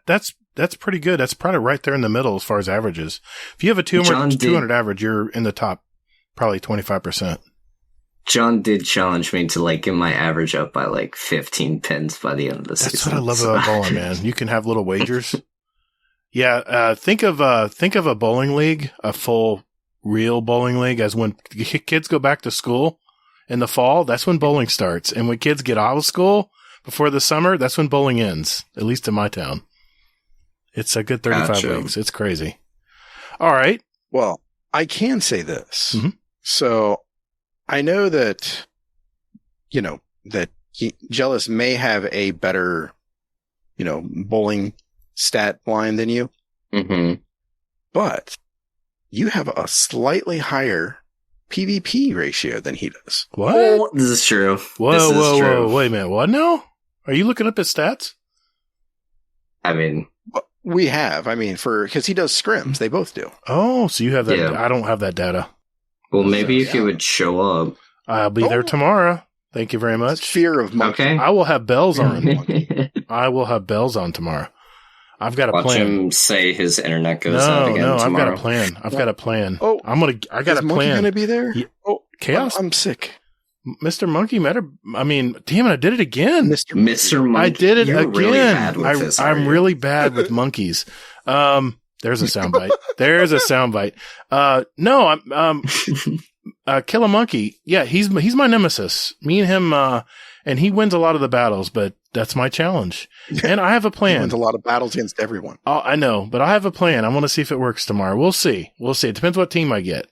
Speaker 1: That's pretty good. That's probably right there in the middle as far as averages. If you have a 200 average, you're in the top, probably 25%.
Speaker 3: John did challenge me to like get my average up by like 15 pins by the end of the season.
Speaker 1: That's what I love about bowling, man. You can have little wagers. Yeah, think of a bowling league, a full real bowling league, as when kids go back to school in the fall. That's when bowling starts, and when kids get out of school before the summer, that's when bowling ends. At least in my town, it's a good 35 weeks. It's crazy. All right.
Speaker 2: Well, I can say this.
Speaker 1: Mm-hmm.
Speaker 2: So I know that, Jealous may have a better, bowling stat line than you.
Speaker 3: Mm-hmm.
Speaker 2: But you have a slightly higher PvP ratio than he does.
Speaker 1: What?
Speaker 3: Oh, this is true.
Speaker 1: Whoa. Wait a minute. What now? Are you looking up his stats?
Speaker 3: I mean,
Speaker 2: we have. Because he does scrims. They both do.
Speaker 1: Oh, so you have that.
Speaker 3: Yeah.
Speaker 1: I don't have that data.
Speaker 3: well, maybe if you would show up.
Speaker 1: I'll be there tomorrow. Thank you very much.
Speaker 2: Fear of monkey.
Speaker 3: Okay.
Speaker 1: I will have bells on. I will have bells on tomorrow. I've got a
Speaker 3: Watch
Speaker 1: plan.
Speaker 3: him say his internet goes out again tomorrow.
Speaker 1: I've got a plan. I've got a plan.
Speaker 2: Oh,
Speaker 1: I got a
Speaker 2: Monkey
Speaker 1: plan.
Speaker 2: gonna be there?
Speaker 1: Yeah.
Speaker 2: Oh,
Speaker 1: Chaos.
Speaker 2: I'm sick.
Speaker 1: Mr. Monkey matter. Damn it, I did it again.
Speaker 3: Mr. Monkey.
Speaker 1: I did it
Speaker 3: You're
Speaker 1: again.
Speaker 3: Really bad with this,
Speaker 1: I'm really bad with monkeys. There's a soundbite. There's a soundbite. No, I'm Kill a Monkey. Yeah, he's my nemesis. Me and him, and he wins a lot of the battles, but that's my challenge. And I have a
Speaker 2: He
Speaker 1: plan.
Speaker 2: wins a lot of battles against everyone.
Speaker 1: I know, but I have a plan. I want to see if it works tomorrow. We'll see. It depends what team I get.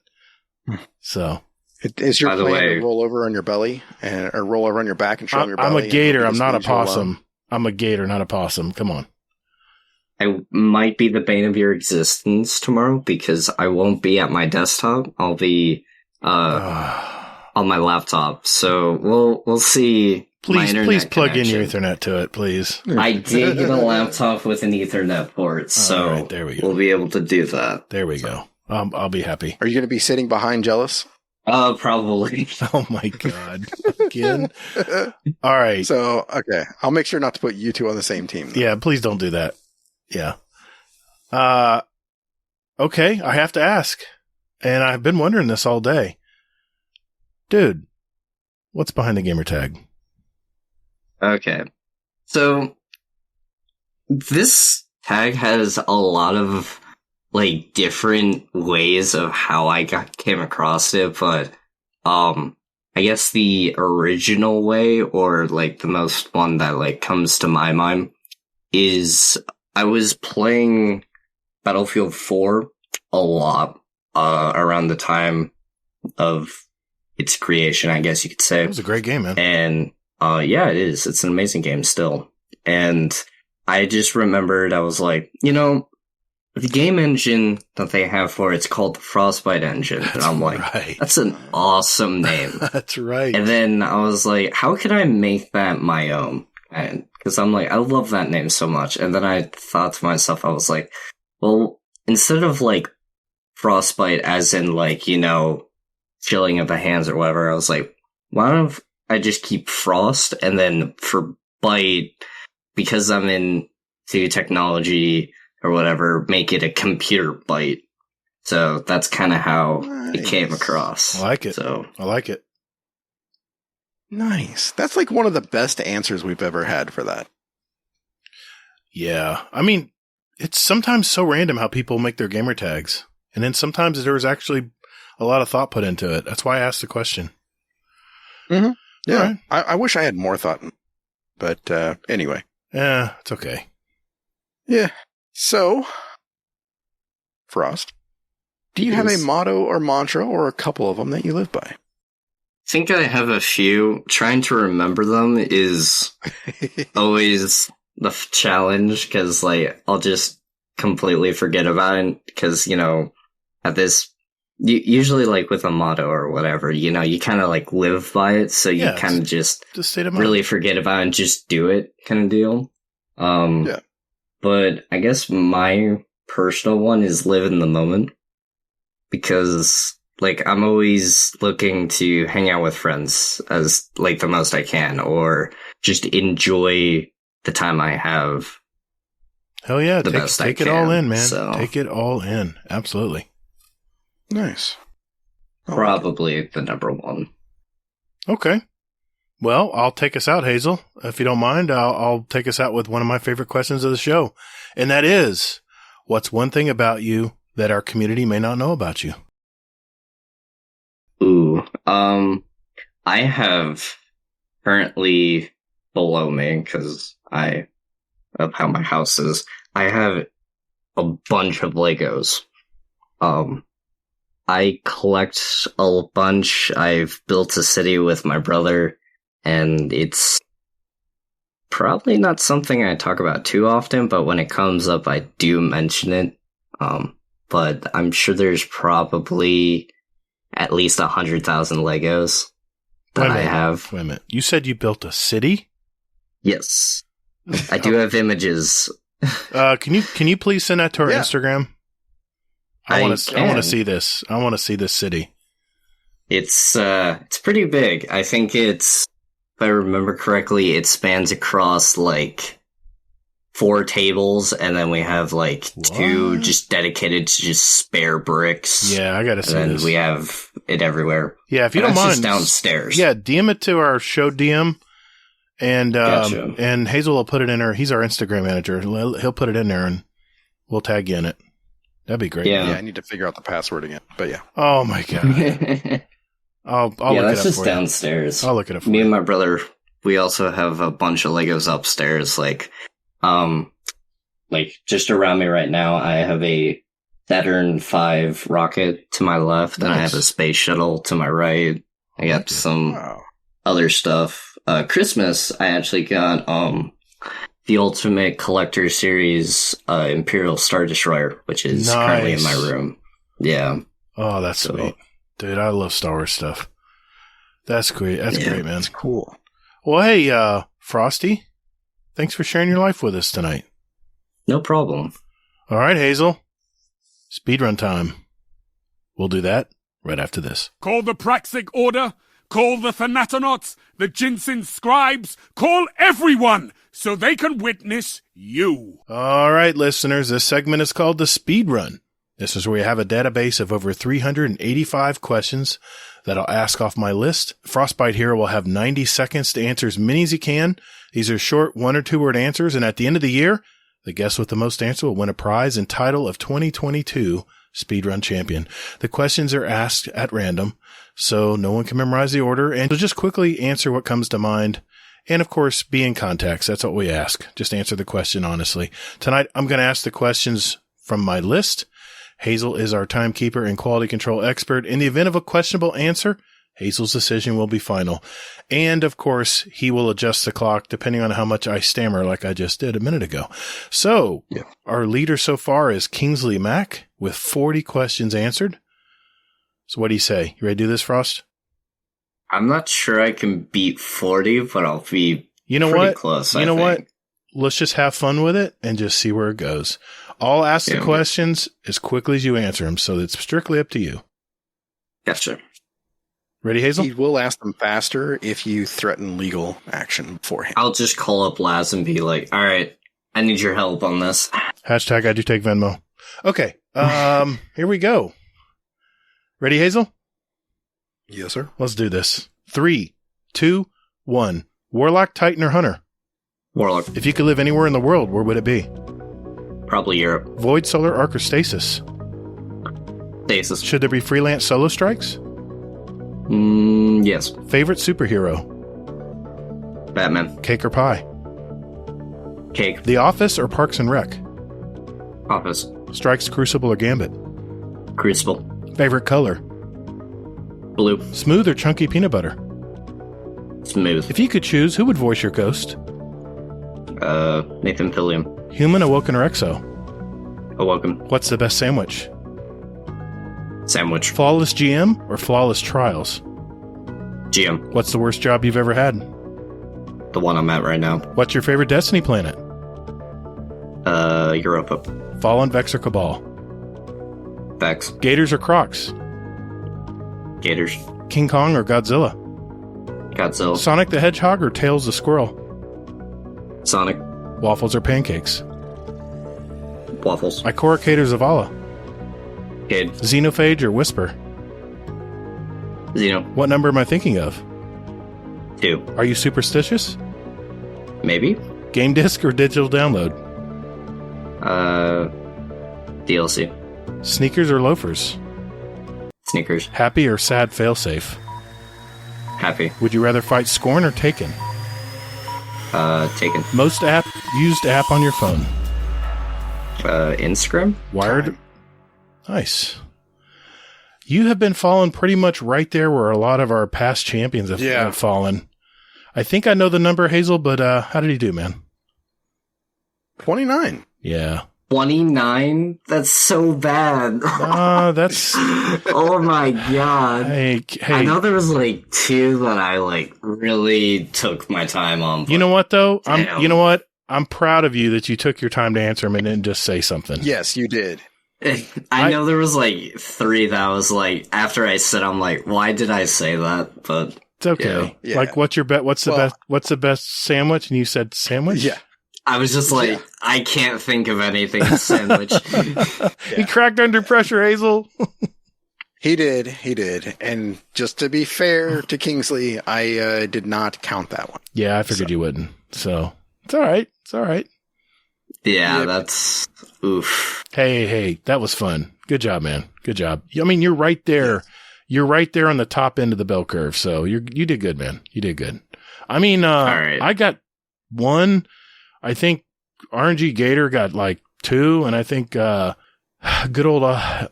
Speaker 1: So.
Speaker 2: Is your
Speaker 3: By the
Speaker 2: plan
Speaker 3: way-
Speaker 2: to roll over on your belly or roll over on your back and show them your
Speaker 1: I'm
Speaker 2: belly?
Speaker 1: a gator. I'm
Speaker 2: and
Speaker 1: not a
Speaker 2: just leave you alone?
Speaker 1: possum. I'm a gator, not a possum. Come on.
Speaker 3: I might be the bane of your existence tomorrow because I won't be at my desktop. I'll be on my laptop. So we'll see.
Speaker 1: Please plug in your
Speaker 3: connection.
Speaker 1: Ethernet to it, please.
Speaker 3: I did get a laptop with an Ethernet port, so
Speaker 1: All right, there we go.
Speaker 3: we'll be able to do that.
Speaker 1: There we go. I'll be happy.
Speaker 2: Are you going to be sitting behind Jealous?
Speaker 3: Probably.
Speaker 1: Oh my God. Again. All right.
Speaker 2: So, okay. I'll make sure not to put you two on the same team. Then.
Speaker 1: Yeah, please don't do that. Yeah. Okay, I have to ask. And I've been wondering this all day. Dude, what's behind the gamer tag?
Speaker 3: Okay. So this tag has a lot of like different ways of how I came across it, but I guess the original way, or like the most one that like comes to my mind, is I was playing Battlefield 4 a lot around the time of its creation, I guess you could say.
Speaker 1: It was a great game, man.
Speaker 3: And yeah, it is. It's an amazing game still. And I just remembered, I was like, the game engine that they have for it's called the Frostbyte engine. And I'm like,
Speaker 1: right.
Speaker 3: That's an awesome name.
Speaker 1: That's right.
Speaker 3: And then I was like, how can I make that my own? And because I'm like, I love that name so much. And then I thought to myself, I was like, well, instead of like Frostbite as in like, chilling of the hands or whatever, I was like, why don't I just keep Frost, and then for Bite, because I'm into technology or whatever, make it a computer bite. So that's kind of how it came across.
Speaker 1: I like it.
Speaker 3: So
Speaker 1: I like it.
Speaker 2: Nice. That's like one of the best answers we've ever had for that.
Speaker 1: Yeah. I mean, it's sometimes so random how people make their gamer tags. And then sometimes there was actually a lot of thought put into it. That's why I asked the question.
Speaker 2: Mm-hmm. Yeah.
Speaker 1: Right.
Speaker 2: I wish I had more thought. But anyway.
Speaker 1: Yeah, it's okay.
Speaker 2: Yeah. So, Frost, do you have a motto or mantra or a couple of them that you live by?
Speaker 3: I think I have a few. Trying to remember them is always the challenge, because like I'll just completely forget about it, because at this usually like with a motto or whatever, you kind of like live by it, so you kind of just
Speaker 1: state of mind.
Speaker 3: really forget about it and just do it kind of deal.
Speaker 2: Yeah.
Speaker 3: But I guess my personal one is live in the moment, because like I'm always looking to hang out with friends as like the most I can, or just enjoy the time I have.
Speaker 1: Hell yeah.
Speaker 3: The best
Speaker 1: Take
Speaker 3: I
Speaker 1: it all
Speaker 3: can,
Speaker 1: in, man.
Speaker 3: so.
Speaker 1: Take it all in. Absolutely.
Speaker 2: Nice.
Speaker 3: Probably the number one.
Speaker 1: Okay. Well, I'll take us out, Hazel. If you don't mind, I'll take us out with one of my favorite questions of the show. And that is, what's one thing about you that our community may not know about you?
Speaker 3: Ooh. I have currently below me, because of how my house is, I have a bunch of Legos. I collect a bunch. I've built a city with my brother, and it's probably not something I talk about too often, but when it comes up, I do mention it. But I'm sure there's probably at least 100,000 Legos that I have.
Speaker 1: Wait a minute. You said you built a city?
Speaker 3: Yes. I do have images.
Speaker 1: Can you please send that to our Instagram? I want to see this. I want to see this city.
Speaker 3: It's pretty big. I think if I remember correctly, it spans across like 4 tables, and then we have like 2 just dedicated to just spare bricks.
Speaker 1: Yeah, I gotta see this.
Speaker 3: And we have it everywhere.
Speaker 1: Yeah, if you don't mind,
Speaker 3: just downstairs.
Speaker 1: Yeah, DM it to our show DM, and
Speaker 3: Gotcha.
Speaker 1: And Hazel will put it in her. He's our Instagram manager. He'll put it in there, and we'll tag you in it. That'd be great.
Speaker 3: Yeah,
Speaker 2: I need to figure out the password again. But yeah.
Speaker 1: Oh my god. I'll look it up for you.
Speaker 3: Yeah, that's just downstairs.
Speaker 1: I'll look it up for
Speaker 3: Me
Speaker 1: you.
Speaker 3: and my brother, we also have a bunch of Legos upstairs. Like just around me right now, I have a Saturn V rocket to my left, and I have a space shuttle to my right. I got some other stuff. Christmas, I actually got the Ultimate Collector Series Imperial Star Destroyer, which is currently in my room. Yeah.
Speaker 1: Oh, that's sweet. Dude, I love Star Wars stuff. That's great. That's great, man.
Speaker 2: That's cool.
Speaker 1: Well, hey, Frosty, thanks for sharing your life with us tonight.
Speaker 3: No problem.
Speaker 1: All right, Hazel. Speedrun time. We'll do that right after this.
Speaker 4: Call the Praxic Order, call the Thanatonauts, the Jinsen Scribes, call everyone so they can witness you.
Speaker 1: All right, listeners, this segment is called the Speedrun. This is where we have a database of over 385 questions that I'll ask off my list. Frostbyte here will have 90 seconds to answer as many as he can. These are short 1 or 2 word answers, and at the end of the year, the guest with the most answer will win a prize and title of 2022 Speedrun Champion. The questions are asked at random, so no one can memorize the order, and just quickly answer what comes to mind. And of course, be in context. That's what we ask. Just answer the question honestly. Tonight, I'm going to ask the questions from my list. Hazel is our timekeeper and quality control expert. In the event of a questionable answer, Hazel's decision will be final. And of course, he will adjust the clock depending on how much I stammer like I just did a minute ago. So, Our leader so far is Kingsley Mack with 40 questions answered. So what do you say? You ready to do this, Frost?
Speaker 3: I'm not sure I can beat 40, but I'll be pretty close, I think.
Speaker 1: What? Let's just have fun with it and just see where it goes. I'll ask the questions as quickly as you answer them, so it's strictly up to you.
Speaker 3: Gotcha.
Speaker 1: Ready, Hazel?
Speaker 2: He will ask them faster if you threaten legal action beforehand.
Speaker 3: I'll just call up Laz and be like, all right, I need your help on this.
Speaker 1: Hashtag I do take Venmo. Okay. Here we go. Ready, Hazel?
Speaker 2: Yes, sir.
Speaker 1: Let's do this. 3, 2, 1. Warlock, Titan, or Hunter?
Speaker 3: Warlock.
Speaker 1: If you could live anywhere in the world, where would it be?
Speaker 3: Probably Europe.
Speaker 1: Void, Solar, Arc, or Stasis?
Speaker 3: Stasis.
Speaker 1: Should there be freelance solo strikes?
Speaker 3: Yes.
Speaker 1: Favorite superhero?
Speaker 3: Batman.
Speaker 1: Cake or pie?
Speaker 3: Cake.
Speaker 1: The Office or Parks and Rec?
Speaker 3: Office.
Speaker 1: Strikes, Crucible, or Gambit?
Speaker 3: Crucible.
Speaker 1: Favorite color?
Speaker 3: Blue.
Speaker 1: Smooth or chunky peanut butter?
Speaker 3: Smooth.
Speaker 1: If you could choose, who would voice your ghost?
Speaker 3: Nathan Fillion.
Speaker 1: Human, Awoken, or Exo?
Speaker 3: Awoken.
Speaker 1: What's the best sandwich?
Speaker 3: Sandwich.
Speaker 1: Flawless GM or Flawless Trials?
Speaker 3: GM.
Speaker 1: What's the worst job you've ever had?
Speaker 3: The one I'm at right now.
Speaker 1: What's your favorite Destiny planet?
Speaker 3: Europa.
Speaker 1: Fallen, Vex, or Cabal?
Speaker 3: Vex.
Speaker 1: Gators or Crocs?
Speaker 3: Gators.
Speaker 1: King Kong or Godzilla?
Speaker 3: Godzilla.
Speaker 1: Sonic the Hedgehog or Tails the Squirrel?
Speaker 3: Sonic.
Speaker 1: Waffles or pancakes?
Speaker 3: Waffles.
Speaker 1: Ikora, Kate, or Zavala?
Speaker 3: Kid.
Speaker 1: Xenophage or Whisper?
Speaker 3: Xeno.
Speaker 1: What number am I thinking of?
Speaker 3: 2.
Speaker 1: Are you superstitious?
Speaker 3: Maybe.
Speaker 1: Game disc or digital download?
Speaker 3: DLC.
Speaker 1: Sneakers or loafers?
Speaker 3: Sneakers.
Speaker 1: Happy or sad failsafe?
Speaker 3: Happy.
Speaker 1: Would you rather fight Scorn or Taken?
Speaker 3: Taken.
Speaker 1: Most used app on your phone?
Speaker 3: Instagram?
Speaker 1: Wired?
Speaker 2: Time.
Speaker 1: Nice. You have been falling pretty much right there where a lot of our past champions have fallen. I think I know the number, Hazel, but how did he do, man?
Speaker 2: 29.
Speaker 1: Yeah.
Speaker 3: 29? That's so bad.
Speaker 1: That's...
Speaker 3: Oh my god.
Speaker 1: Hey.
Speaker 3: I know there was like 2 that I like really took my time on.
Speaker 1: You know what, though?
Speaker 3: Damn.
Speaker 1: You know what? I'm proud of you that you took your time to answer them and didn't just say something.
Speaker 2: Yes, you did.
Speaker 3: I know there was like 3 that I was like, after I said, I'm like, why did I say that? But
Speaker 1: it's okay.
Speaker 2: Yeah.
Speaker 1: Like, what's your bet? What's the best sandwich? And you said sandwich?
Speaker 2: Yeah.
Speaker 3: I was just like, I can't think of anything sandwich.
Speaker 1: He cracked under pressure, Hazel.
Speaker 2: He did. And just to be fair to Kingsley, I did not count that one.
Speaker 1: Yeah, I figured you wouldn't. So it's all right.
Speaker 3: Yeah,
Speaker 2: Yep.
Speaker 3: That's oof.
Speaker 1: Hey, that was fun. Good job, man. Good job. I mean, you're right there. Yes. You're right there on the top end of the bell curve. So you did good, man. You did good. I mean, all right. I got 1. I think RNG Gator got like 2, and I think good old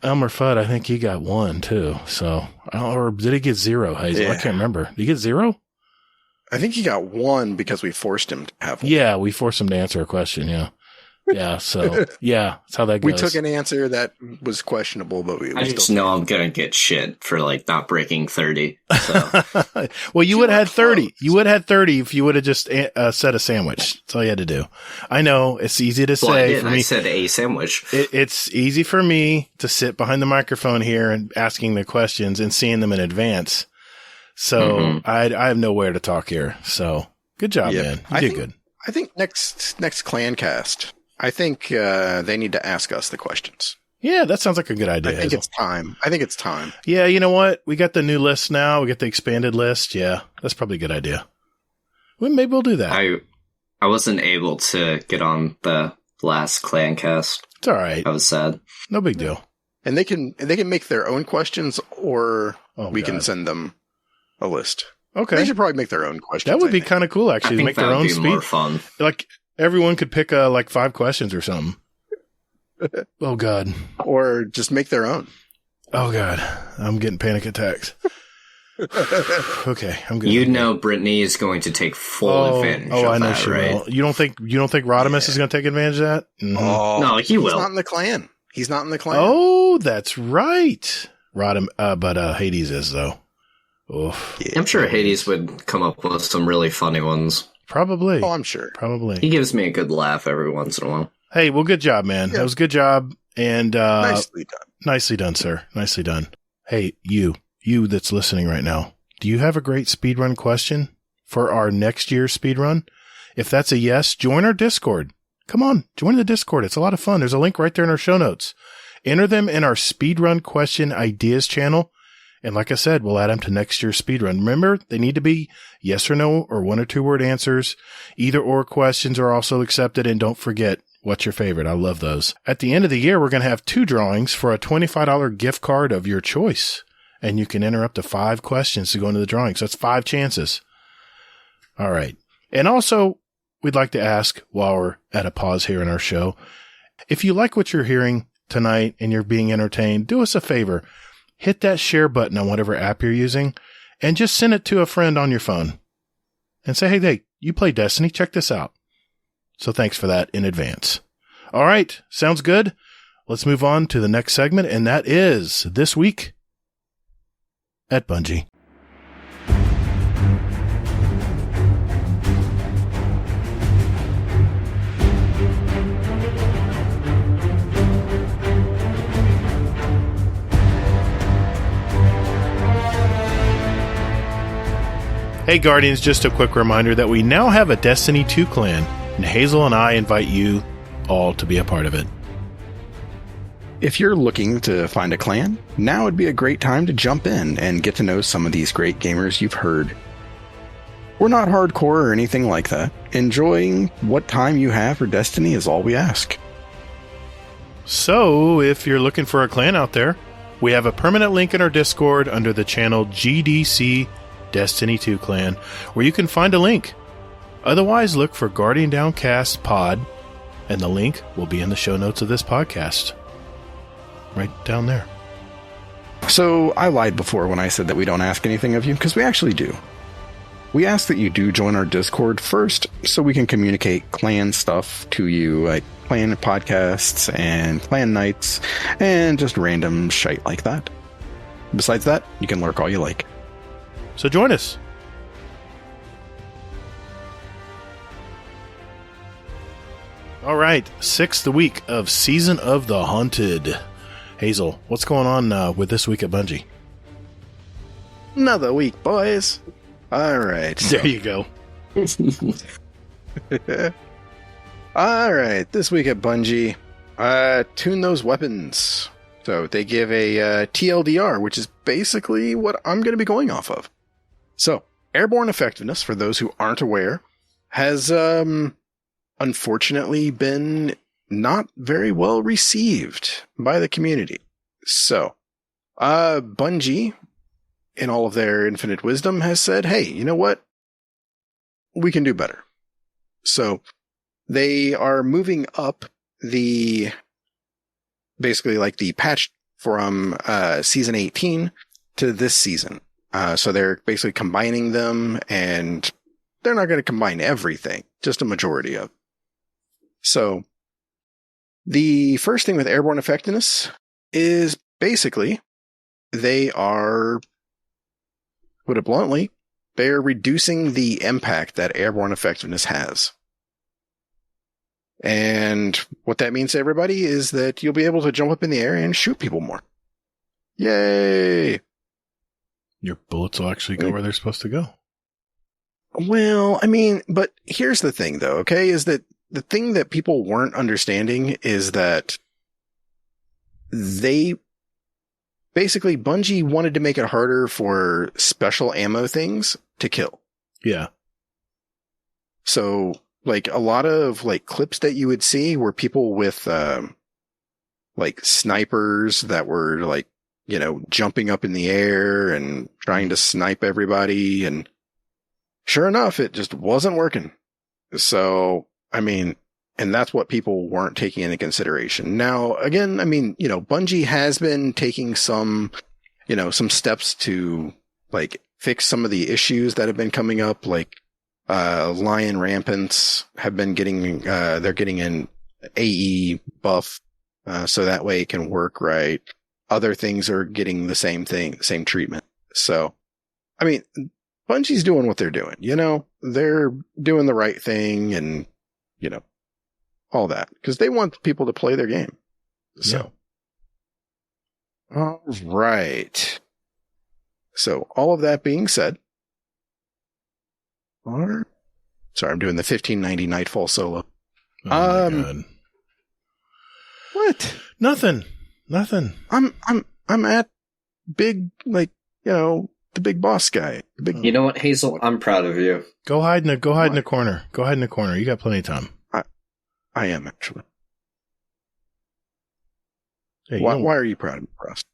Speaker 1: Elmer Fudd, I think he got 1 too. So, or did he get 0, Hazel? Yeah. I can't remember. Did he get 0?
Speaker 2: I think he got 1 because we forced him to have 1.
Speaker 1: Yeah, we forced him to answer a question. Yeah. Yeah, so, yeah, that's how that goes.
Speaker 2: We took an answer that was questionable, but I
Speaker 3: just know I'm going to get shit for, like, not breaking 30. So.
Speaker 1: Well, you would have had 30. You would have had 30 if you would have just said a sandwich. That's all you had to do. I know, it's easy to say. For me,
Speaker 3: I said a sandwich.
Speaker 1: It's easy for me to sit behind the microphone here and asking the questions and seeing them in advance. So, I have nowhere to talk here. So, good job, man. You did good.
Speaker 2: I think next clan cast... I think they need to ask us the questions.
Speaker 1: Yeah, that sounds like a good idea.
Speaker 2: I think it's time.
Speaker 1: Yeah, you know what? We got the new list now. We got the expanded list. Yeah, that's probably a good idea. Well, maybe we'll do that.
Speaker 3: I wasn't able to get on the last clan cast.
Speaker 1: It's all right.
Speaker 3: I was sad.
Speaker 1: No big deal.
Speaker 2: And they can make their own questions, or we can send them a list. Okay, they should probably make their own questions.
Speaker 1: That would be kind of cool, actually. To make their own speed.
Speaker 3: More fun.
Speaker 1: Like. Everyone could pick like 5 questions or something. Oh, God.
Speaker 2: Or just make their own.
Speaker 1: Oh, God. I'm getting panic attacks. Okay. I'm good.
Speaker 3: You know Brittany is going to take full advantage of that,
Speaker 1: I know she will. You don't think Rodimus is going to take advantage of that? Mm-hmm.
Speaker 3: Oh, no, he will.
Speaker 2: He's not in the clan.
Speaker 1: Oh, that's right. But Hades is, though. Oof.
Speaker 3: Yeah, I'm sure Hades would come up with some really funny ones.
Speaker 1: Probably.
Speaker 2: Oh, I'm sure.
Speaker 1: Probably.
Speaker 3: He gives me a good laugh every once in a while.
Speaker 1: Hey, well, good job, man. Yeah. That was a good job. And
Speaker 2: nicely done.
Speaker 1: Nicely done, sir. Nicely done. Hey, you that's listening right now, do you have a great speedrun question for our next year's speedrun? If that's a yes, join our Discord. Come on, join the Discord. It's a lot of fun. There's a link right there in our show notes. Enter them in our speedrun question ideas channel. And like I said, we'll add them to next year's speedrun. Remember, they need to be yes or no or 1 or 2 word answers. Either or questions are also accepted. And don't forget, what's your favorite? I love those. At the end of the year, we're going to have 2 drawings for a $25 gift card of your choice. And you can enter up to 5 questions to go into the drawing. So that's 5 chances. All right. And also, we'd like to ask, while we're at a pause here in our show, if you like what you're hearing tonight and you're being entertained, do us a favor. Hit that share button on whatever app you're using and just send it to a friend on your phone and say, hey, you play Destiny. Check this out. So thanks for that in advance. All right. Sounds good. Let's move on to the next segment. And that is This Week at Bungie. Hey Guardians, just a quick reminder that we now have a Destiny 2 clan, and Hazel and I invite you all to be a part of it.
Speaker 2: If you're looking to find a clan, now would be a great time to jump in and get to know some of these great gamers you've heard. We're not hardcore or anything like that. Enjoying what time you have for Destiny is all we ask.
Speaker 1: So, if you're looking for a clan out there, we have a permanent link in our Discord under the channel GDC Destiny 2 Clan, where you can find a link. Otherwise, look for Guardian Downcast Pod, and the link will be in the show notes of this podcast. Right down there.
Speaker 2: So, I lied before when I said that we don't ask anything of you, because we actually do. We ask that you do join our Discord first, so we can communicate clan stuff to you, like clan podcasts and clan nights, and just random shite like that. Besides that, you can lurk all you like.
Speaker 1: So join us. All right, 6th week of Season of the Haunted. Hazel, what's going on with this week at Bungie?
Speaker 2: Another week, boys. All right.
Speaker 1: There you go.
Speaker 2: All right. This week at Bungie, tune those weapons. So they give a TLDR, which is basically what I'm going to be going off of. So airborne effectiveness, for those who aren't aware, has unfortunately been not very well received by the community. So Bungie, in all of their infinite wisdom, has said, hey, you know what? We can do better. So they are moving up basically like the patch from season 18 to this season. So they're basically combining them, and they're not going to combine everything, just a majority of. So the first thing with airborne effectiveness is basically they are, put it bluntly, they're reducing the impact that airborne effectiveness has. And what that means to everybody is that you'll be able to jump up in the air and shoot people more. Yay!
Speaker 1: Your bullets will actually go where they're supposed to go.
Speaker 2: Well, I mean, but here's the thing, though, okay, is that the thing that people weren't understanding is that Bungie wanted to make it harder for special ammo things to kill.
Speaker 1: Yeah.
Speaker 2: So, like, a lot of, like, clips that you would see were people with, like, snipers that were, like, you know, jumping up in the air and trying to snipe everybody, and sure enough, it just wasn't working. So, I mean, and that's what people weren't taking into consideration. Now, again, I mean, you know, Bungie has been taking some steps to, like, fix some of the issues that have been coming up, like, Lion Rampants have been getting, they're getting an AE buff, so that way it can work right. Other things are getting the same thing, same treatment. So, I mean, Bungie's doing what they're doing, you know, they're doing the right thing, and, you know, all that, because they want people to play their game. So, yeah. All right. So, all of that being said, sorry, I'm doing the 1590 Nightfall solo.
Speaker 1: Oh my God.
Speaker 2: What?
Speaker 1: Nothing.
Speaker 2: I'm at big, like, you know, the big boss guy. The big.
Speaker 3: You know what, Hazel? I'm proud of you.
Speaker 1: Go hide in a corner. Go hide in a corner. You got plenty of time.
Speaker 2: I am, actually.
Speaker 1: Hey,
Speaker 2: why are you proud of me, Frost?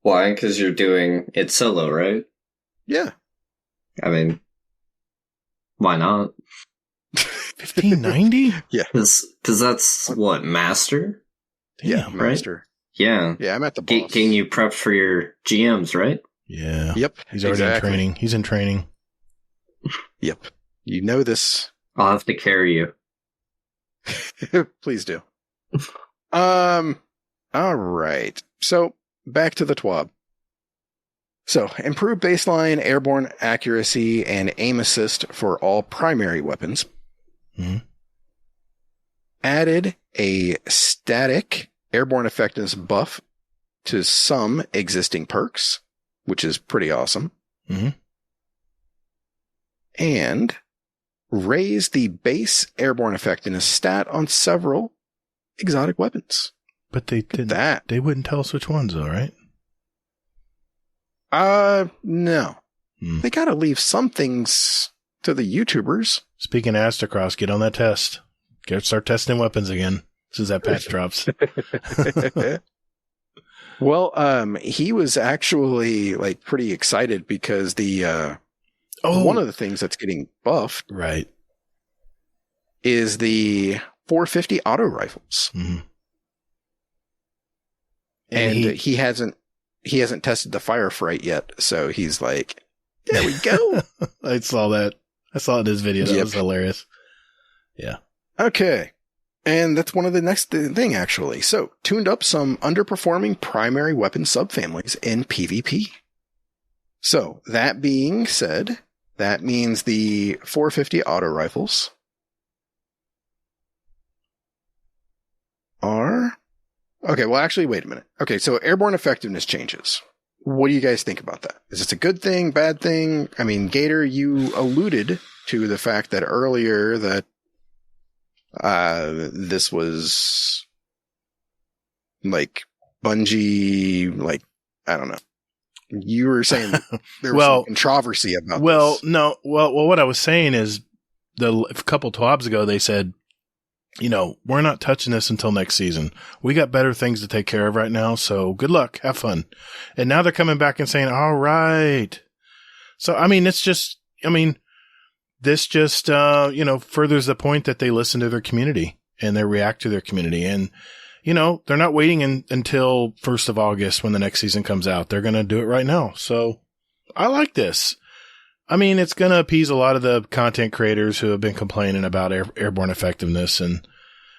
Speaker 3: Why? Because you're doing it solo, right?
Speaker 2: Yeah.
Speaker 3: I mean, why not?
Speaker 1: 1590?
Speaker 2: Yeah.
Speaker 3: Because that's what, Master?
Speaker 2: Yeah,
Speaker 1: Damn,
Speaker 2: Master.
Speaker 3: Yeah.
Speaker 2: Yeah, I'm at the boss.
Speaker 3: Getting you prepped for your GMs, right?
Speaker 1: Yeah.
Speaker 2: Yep.
Speaker 1: He's already in training. He's in training.
Speaker 2: Yep. You know this.
Speaker 3: I'll have to carry you.
Speaker 2: Please do. All right. So back to the TWAB. So improved baseline airborne accuracy and aim assist for all primary weapons.
Speaker 1: Mm-hmm.
Speaker 2: Added a static airborne effectiveness buff to some existing perks, which is pretty awesome.
Speaker 1: Mm-hmm.
Speaker 2: And raised the base airborne effectiveness stat on several exotic weapons.
Speaker 1: But they didn't.
Speaker 2: That.
Speaker 1: They wouldn't tell us which ones, though, right?
Speaker 2: No.
Speaker 1: Hmm.
Speaker 2: They gotta leave some things to the YouTubers.
Speaker 1: Speaking of Astacross, get on that test. Start testing weapons again as soon as that patch drops.
Speaker 2: Well, he was actually like pretty excited because one of the things that's getting buffed,
Speaker 1: right,
Speaker 2: is the 450 auto rifles.
Speaker 1: Mm-hmm.
Speaker 2: And he hasn't tested the Fire Fright yet, so he's like, there we go.
Speaker 1: I saw that. I saw it in his video. That was hilarious. Yeah.
Speaker 2: Okay. And that's one of the next thing, actually. So, tuned up some underperforming primary weapon subfamilies in PvP. So, that being said, that means the 450 auto rifles are... Okay, well, actually, wait a minute. Okay, so airborne effectiveness changes. What do you guys think about that? Is this a good thing, bad thing? I mean, Gator, you alluded to the fact that earlier that this was like Bungie, like, I don't know. You were saying there was some controversy about this.
Speaker 1: No. Well, what I was saying is a couple TWABs ago, they said, we're not touching this until next season. We got better things to take care of right now. So good luck. Have fun. And now they're coming back and saying, all right. So, I mean, this just, furthers the point that they listen to their community and they react to their community. And, they're not waiting until 1st of August when the next season comes out. They're going to do it right now. So I like this. I mean, it's going to appease a lot of the content creators who have been complaining about airborne effectiveness. And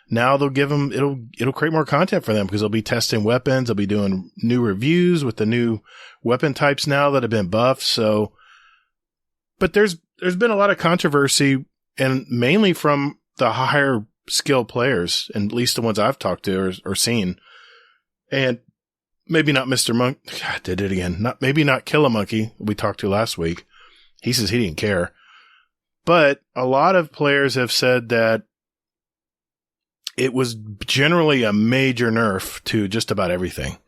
Speaker 1: now they'll give them, it'll create more content for them because they'll be testing weapons. They'll be doing new reviews with the new weapon types now that have been buffed. So, but there's been a lot of controversy, and mainly from the higher skill players, and at least the ones I've talked to or seen. And maybe not Mr. Monk. God, did it again. Maybe not Kill a Monkey we talked to last week. He says he didn't care. But a lot of players have said that it was generally a major nerf to just about everything.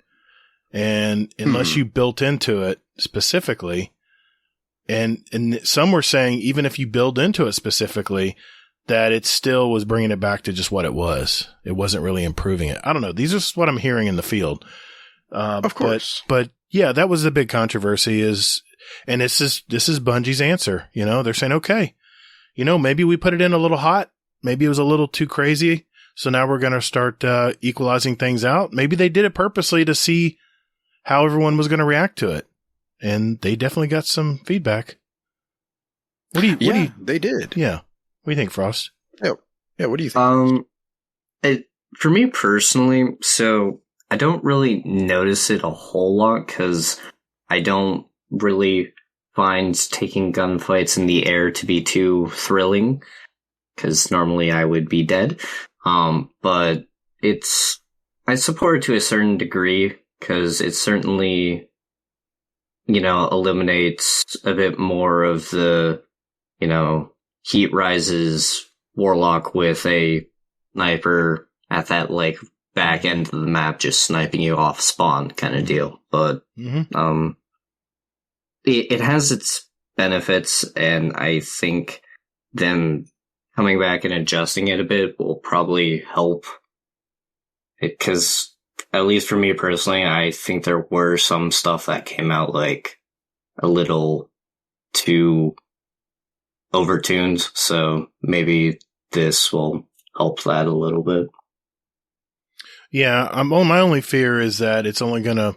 Speaker 1: And unless you built into it specifically, and some were saying even if you build into it specifically, that it still was bringing it back to just what it was. It wasn't really improving it. I don't know. These are just what I'm hearing in the field.
Speaker 2: Of course.
Speaker 1: But yeah, that was the big controversy and this is Bungie's answer. They're saying, okay, maybe we put it in a little hot. Maybe it was a little too crazy. So now we're going to start equalizing things out. Maybe they did it purposely to see how everyone was going to react to it. And they definitely got some feedback. They did. Yeah. What do you think, Frost?
Speaker 2: Yeah. What do you think?
Speaker 3: For me personally, so I don't really notice it a whole lot because I don't really find taking gunfights in the air to be too thrilling because normally I would be dead. But I support it to a certain degree because it certainly, eliminates a bit more of the, heat rises warlock with a sniper at that back end of the map just sniping you off spawn kind of deal. But it has its benefits, and I think them coming back and adjusting it a bit will probably help. Because, at least for me personally, I think there were some stuff that came out a little too overtuned, so maybe this will help that a little bit.
Speaker 1: Yeah, my only fear is that it's only going to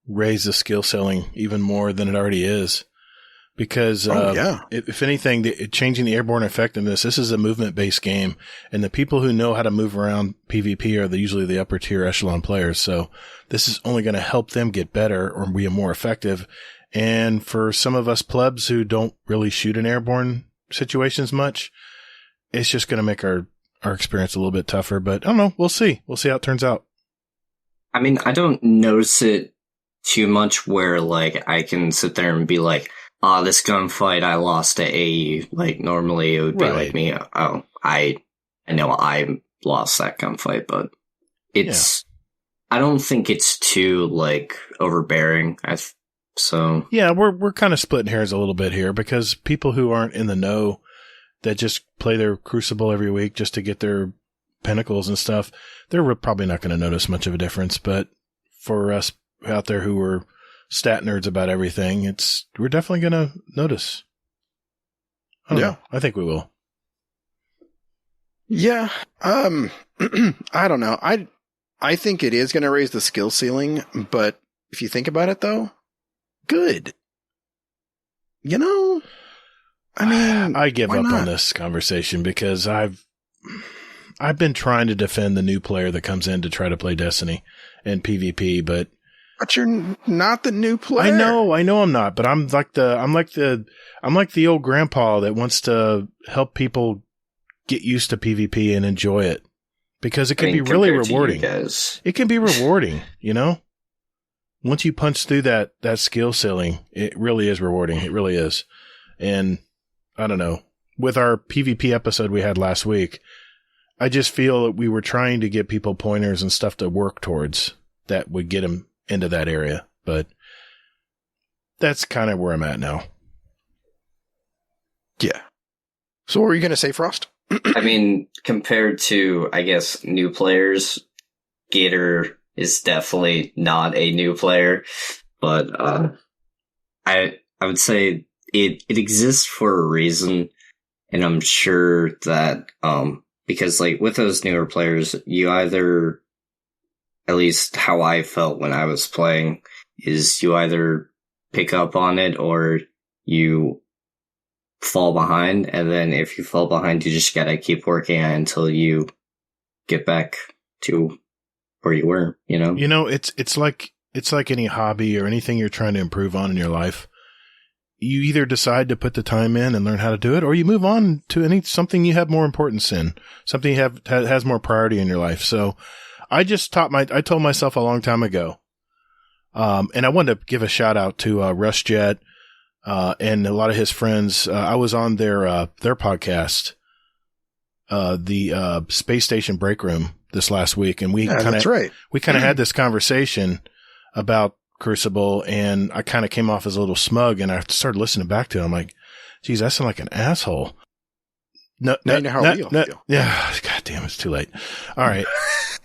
Speaker 1: raise the skill ceiling even more than it already is. Because if anything, changing the airborne effectiveness, this is a movement-based game, and the people who know how to move around PvP are usually the upper-tier echelon players. So this is only going to help them get better or be more effective. And for some of us plebs who don't really shoot in airborne situations much, it's just going to make our experience a little bit tougher. But I don't know. We'll see. We'll see how it turns out.
Speaker 3: I mean, I don't notice it too much where, I can sit there and be like, this gunfight I lost to AE. Normally it would be like me, I know I lost that gunfight, but I don't think it's too, overbearing. So
Speaker 1: yeah, we're kind of splitting hairs a little bit here because people who aren't in the know that just play their Crucible every week just to get their pinnacles and stuff, they're probably not going to notice much of a difference. But for us out there who are stat nerds about everything, we're definitely going to notice. I don't know. I think we will.
Speaker 2: Yeah. I don't know. I think it is going to raise the skill ceiling, but if you think about it though, good. You know, I mean,
Speaker 1: I give up
Speaker 2: not?
Speaker 1: on this conversation because I've been trying to defend the new player that comes in to try to play Destiny and PvP, but
Speaker 2: you're not the new player.
Speaker 1: I know I'm not, but I'm like the old grandpa that wants to help people get used to PvP and enjoy it because it can be really rewarding. It can be rewarding, you know? Once you punch through that skill ceiling, it really is rewarding. It really is. And I don't know, with our PvP episode we had last week, I just feel that we were trying to get people pointers and stuff to work towards that would get them into that area. But that's kind of where I'm at now.
Speaker 2: Yeah. So what were you going to say, Frost?
Speaker 3: I mean, compared to, I guess, new players, Gator is definitely not a new player, but I would say it exists for a reason, and I'm sure that because like with those newer players, you either, at least how I felt when I was playing, is you either pick up on it or you fall behind, and then if you fall behind, you just gotta keep working at it until you get back to where you were, you know?
Speaker 1: You know, it's like any hobby or anything you're trying to improve on in your life. You either decide to put the time in and learn how to do it, or you move on to something you have more importance in, something you has more priority in your life. So I just I told myself a long time ago, and I wanted to give a shout out to RushJet and a lot of his friends. I was on their podcast, the Space Station Break Room this last week, and we kind of had this conversation about Crucible, and I kind of came off as a little smug, and I started listening back to it. I'm like, geez, I sound like an asshole. No,
Speaker 2: you know how we all feel.
Speaker 1: Yeah, God damn, it's too late. All right.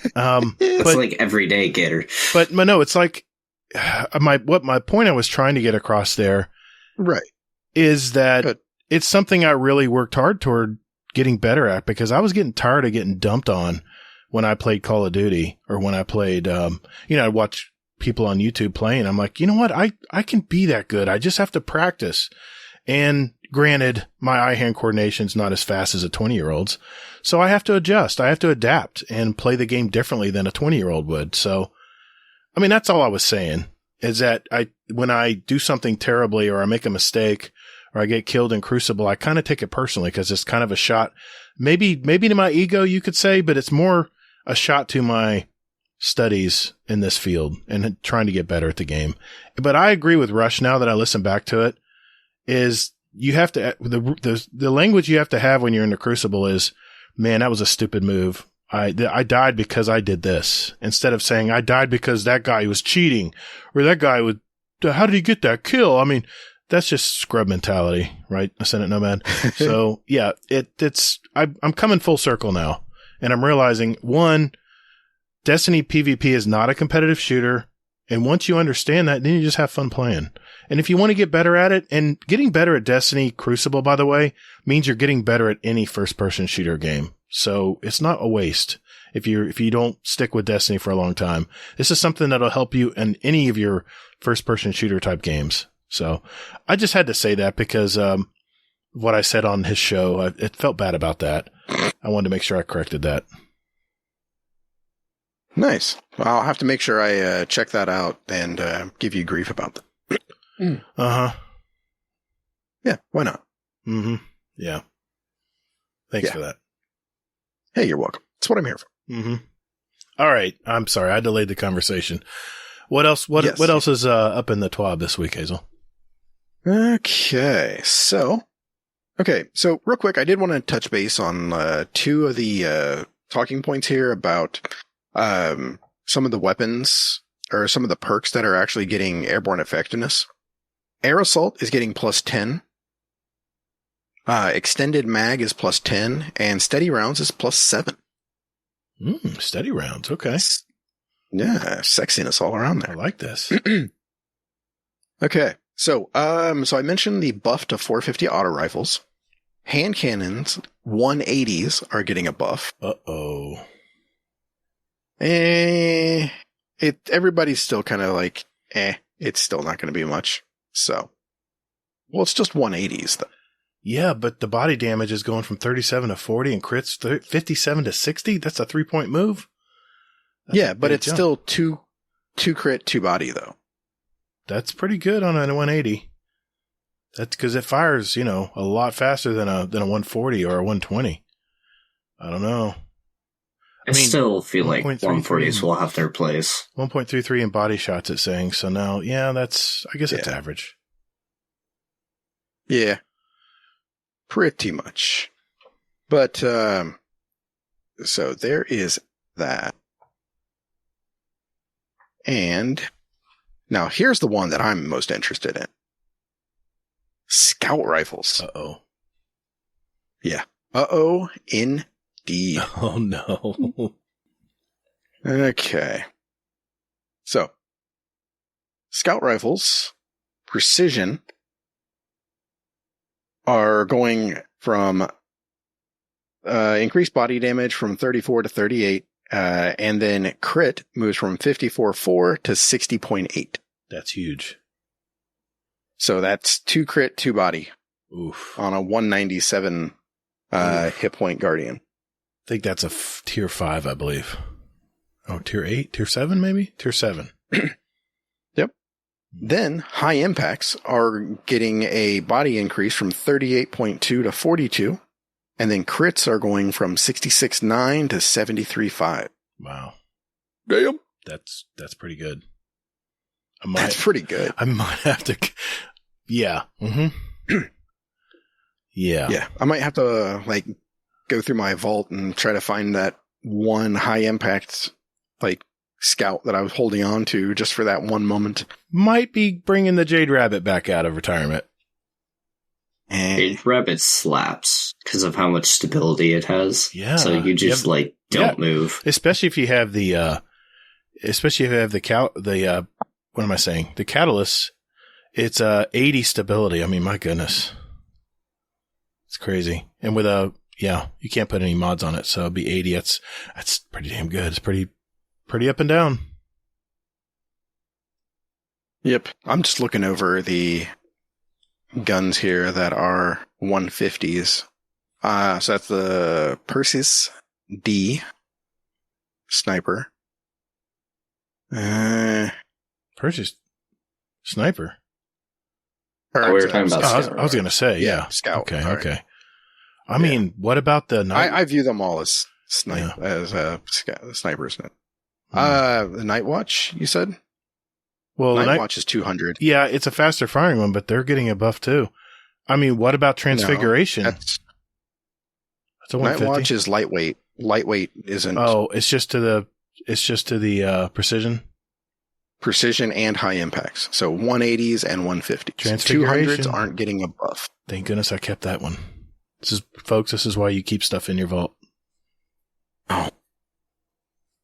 Speaker 3: It's like every day, Gator.
Speaker 1: But no, it's like my point I was trying to get across there,
Speaker 2: right,
Speaker 1: is that it's something I really worked hard toward getting better at, because I was getting tired of getting dumped on when I played Call of Duty or when I played, I'd watch people on YouTube playing. I'm like, you know what? I can be that good. I just have to practice. And granted, my eye-hand coordination's not as fast as a 20-year-old's. So I have to adjust. I have to adapt and play the game differently than a 20-year-old would. So, I mean, that's all I was saying, is that when I do something terribly or I make a mistake or I get killed in Crucible, I kind of take it personally because it's kind of a shot, maybe to my ego, you could say, but it's more a shot to my studies in this field and trying to get better at the game. But I agree with Rush now that I listen back to it, is you have to, the language you have to have when you're in the Crucible is, man, that was a stupid move. I died because I did this, instead of saying I died because that guy was cheating, or that guy was, how did he get that kill? I mean, that's just scrub mentality, right? A Senate nomad. So yeah, I'm coming full circle now, and I'm realizing, one, Destiny PvP is not a competitive shooter. And once you understand that, then you just have fun playing. And if you want to get better at it, and getting better at Destiny Crucible, by the way, means you're getting better at any first-person shooter game. So it's not a waste if you don't stick with Destiny for a long time. This is something that'll help you in any of your first-person shooter type games. So I just had to say that because what I said on his show, it felt bad about that. I wanted to make sure I corrected that.
Speaker 2: Nice. Well, I'll have to make sure I check that out and give you grief about that.
Speaker 1: Uh-huh.
Speaker 2: Yeah, why not?
Speaker 1: Mm-hmm. Yeah. Thanks for that.
Speaker 2: Hey, you're welcome. That's what I'm here for.
Speaker 1: Mm-hmm. All right. I'm sorry. I delayed the conversation. What else? What else is up in the TWAB this week, Hazel?
Speaker 2: Okay. So real quick, I did want to touch base on two of the talking points here about some of the weapons or some of the perks that are actually getting airborne effectiveness. Air Assault is getting plus 10. Extended Mag is plus 10, and Steady Rounds is plus 7.
Speaker 1: Steady rounds. Okay.
Speaker 2: Yeah, sexiness all around there.
Speaker 1: I like this.
Speaker 2: Okay. So I mentioned the buff to 450 auto rifles. Hand cannons, 180s are getting a buff.
Speaker 1: Uh-oh.
Speaker 2: Everybody's still kind of like, it's still not going to be much. So, well, it's just 180s though.
Speaker 1: Yeah, but the body damage is going from 37 to 40 and crits 57 to 60. That's a 3-point move.
Speaker 2: Yeah, but it's still two crit, 2 body though.
Speaker 1: That's pretty good on a 180. That's because it fires, a lot faster than a 140 or a 120. I don't know.
Speaker 3: I still feel like
Speaker 1: 1.33
Speaker 3: 140s will have their place.
Speaker 1: 1.33 in body shots, it's saying. So now, I guess it's average.
Speaker 2: Yeah. Pretty much. But, so there is that. And now here's the one that I'm most interested in. Scout rifles.
Speaker 1: Uh-oh.
Speaker 2: Yeah. Uh-oh, indeed.
Speaker 1: Oh, no.
Speaker 2: Okay. So, scout rifles, precision, are going from increased body damage from 34 to 38, and then crit moves from 54.4 to 60.8.
Speaker 1: That's huge.
Speaker 2: So that's 2 crit, 2 body.
Speaker 1: Oof.
Speaker 2: On a 197 hit point guardian.
Speaker 1: I think that's a tier 5, I believe. Oh, tier 8? Tier 7, maybe? Tier 7.
Speaker 2: Yep. Then, high impacts are getting a body increase from 38.2 to 42. And then crits are going from 66.9 to 73.5.
Speaker 1: Wow.
Speaker 2: Damn.
Speaker 1: That's pretty good.
Speaker 2: That's pretty good.
Speaker 1: I might have to... Yeah. Mm-hmm. Yeah.
Speaker 2: Yeah. I might have to, go through my vault and try to find that one high impact, scout that I was holding on to just for that one moment.
Speaker 1: Might be bringing the Jade Rabbit back out of retirement.
Speaker 3: Jade Rabbit slaps because of how much stability it has.
Speaker 1: Yeah.
Speaker 3: So you just, don't move.
Speaker 1: Especially if you have the, what am I saying? The Catalyst, it's 80 stability. I mean, my goodness. It's crazy. And with you can't put any mods on it, so it'd be 80. That's pretty damn good. It's pretty up and down.
Speaker 2: Yep. I'm just looking over the guns here that are 150s. So that's the Perseus D sniper.
Speaker 1: Perseus sniper.
Speaker 3: We were talking about
Speaker 1: I was going to say, yeah.
Speaker 2: Scout.
Speaker 1: Okay,
Speaker 2: All
Speaker 1: okay.
Speaker 2: Right.
Speaker 1: I mean, what about the night?
Speaker 2: I view them all as snipers. The Night Watch, you said?
Speaker 1: Well,
Speaker 2: Night Watch is 200.
Speaker 1: Yeah, it's a faster firing one, but they're getting a buff too. I mean, what about Transfiguration?
Speaker 2: No,
Speaker 1: that's a 150.
Speaker 2: Night Watch is lightweight. Lightweight isn't.
Speaker 1: Oh, it's just to the precision.
Speaker 2: Precision and high impacts. So 180s and 150s.
Speaker 1: Transfiguration.
Speaker 2: 200s aren't getting a buff.
Speaker 1: Thank goodness I kept that one. This is why you keep stuff in your vault.
Speaker 2: Oh.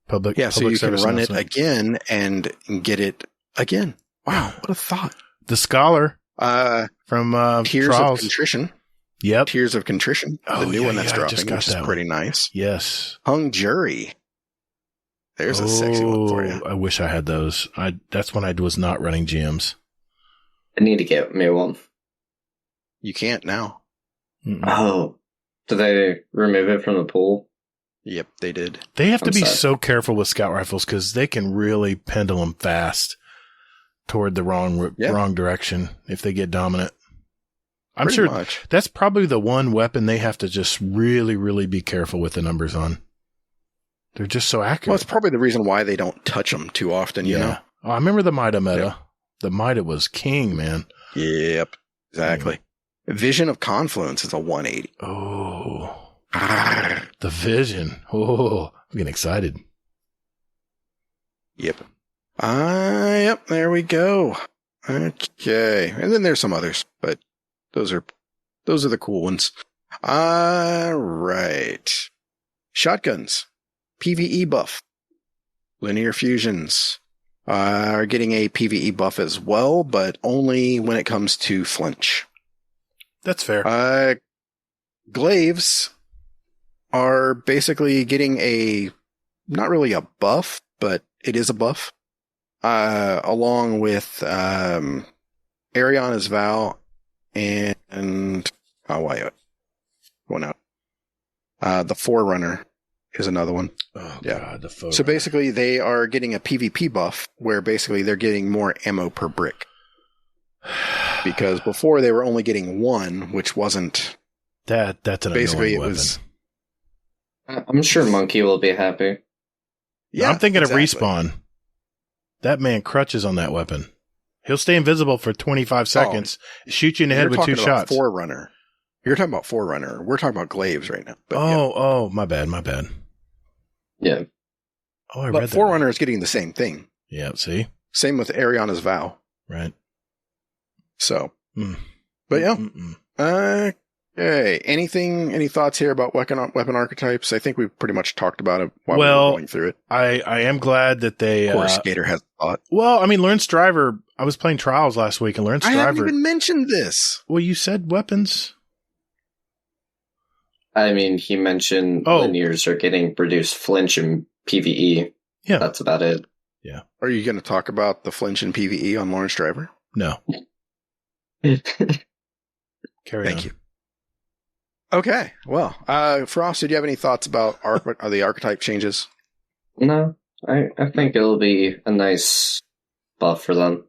Speaker 1: Public
Speaker 2: so you can run it
Speaker 1: announcement.
Speaker 2: again and get it again. Wow, what a thought.
Speaker 1: The Scholar from
Speaker 2: Tears
Speaker 1: Trials.
Speaker 2: of Contrition.
Speaker 1: Yep.
Speaker 2: Tears of Contrition. The new one that's dropping, which is pretty nice.
Speaker 1: Yes.
Speaker 2: Hung Jury. There's a sexy one for you.
Speaker 1: I wish I had those. That's when I was not running GMs.
Speaker 3: I need to get me one.
Speaker 2: You can't now.
Speaker 1: Mm-mm.
Speaker 3: Oh. Did they remove it from the pool?
Speaker 2: Yep, they did.
Speaker 1: They have to be
Speaker 3: sad.
Speaker 1: so careful with scout rifles because they can really pendulum fast toward the wrong direction if they get dominant. I'm
Speaker 2: Pretty
Speaker 1: sure
Speaker 2: much.
Speaker 1: that's probably the one weapon they have to just really, really be careful with the numbers on. They're just so accurate.
Speaker 2: Well, it's probably the reason why they don't touch them too often, you know?
Speaker 1: Oh, I remember the Mida meta.
Speaker 2: Yeah.
Speaker 1: The Mida was king, man.
Speaker 2: Yep, exactly. Vision of Confluence is a 180.
Speaker 1: Oh. The Vision. Oh, I'm getting excited.
Speaker 2: Yep. Yep, there we go. Okay. And then there's some others, but those are the cool ones. All right. Shotguns. PvE buff. Linear fusions are getting a PvE buff as well, but only when it comes to flinch.
Speaker 1: That's fair.
Speaker 2: Glaives are basically getting not really a buff, but it is a buff. Along with Ariana's Vow and one out. The Forerunner is another one.
Speaker 1: Oh,
Speaker 2: yeah.
Speaker 1: God, the Forerunner.
Speaker 2: So basically, they are getting a PvP buff where basically they're getting more ammo per brick. Because before they were only getting one, which wasn't.
Speaker 1: That's an
Speaker 2: basically
Speaker 1: annoying
Speaker 2: it was.
Speaker 3: I'm sure Monkey will be happy.
Speaker 2: Yeah,
Speaker 1: I'm thinking
Speaker 2: exactly.
Speaker 1: of Respawn. That man crutches on that weapon. He'll stay invisible for 25 seconds, shoot you in the head with 2 shots.
Speaker 2: Forerunner. You're talking about Forerunner. We're talking about Glaives right now. But
Speaker 1: oh, my bad.
Speaker 3: Yeah.
Speaker 1: Oh, I read
Speaker 2: but
Speaker 1: that.
Speaker 2: Forerunner is getting the same thing.
Speaker 1: Yeah, see?
Speaker 2: Same with Ariana's Vow.
Speaker 1: Right.
Speaker 2: So. But yeah. Okay. Any thoughts here about weapon archetypes? I think we've pretty much talked about it while we were going through it.
Speaker 1: I am glad that they...
Speaker 2: Of course, Gator has a thought.
Speaker 1: Well, I mean, Learned Striver... I was playing Trials last week, and Learned Striver...
Speaker 2: I haven't even mentioned this.
Speaker 1: Well, you said weapons.
Speaker 3: I mean, he mentioned linears are getting reduced flinch in PvE.
Speaker 1: Yeah.
Speaker 3: That's about it.
Speaker 1: Yeah.
Speaker 2: Are you going to talk about the flinch in PvE on Lawrence Driver?
Speaker 1: No. Carry on.
Speaker 2: Thank you. Okay. Well, Frost, did you have any thoughts about the archetype changes?
Speaker 3: No. I think it'll be a nice buff for them.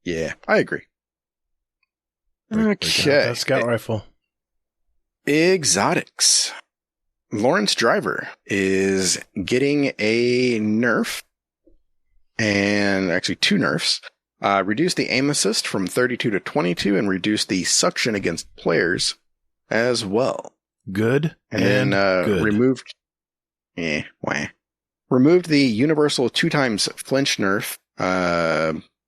Speaker 2: Yeah, I agree.
Speaker 1: Okay. Scout rifle.
Speaker 2: Exotics. Lawrence Driver is getting a nerf, and actually 2 nerfs. Reduce the aim assist from 32 to 22 and reduce the suction against players as well.
Speaker 1: Good.
Speaker 2: And then
Speaker 1: good.
Speaker 2: removed the universal 2x flinch nerf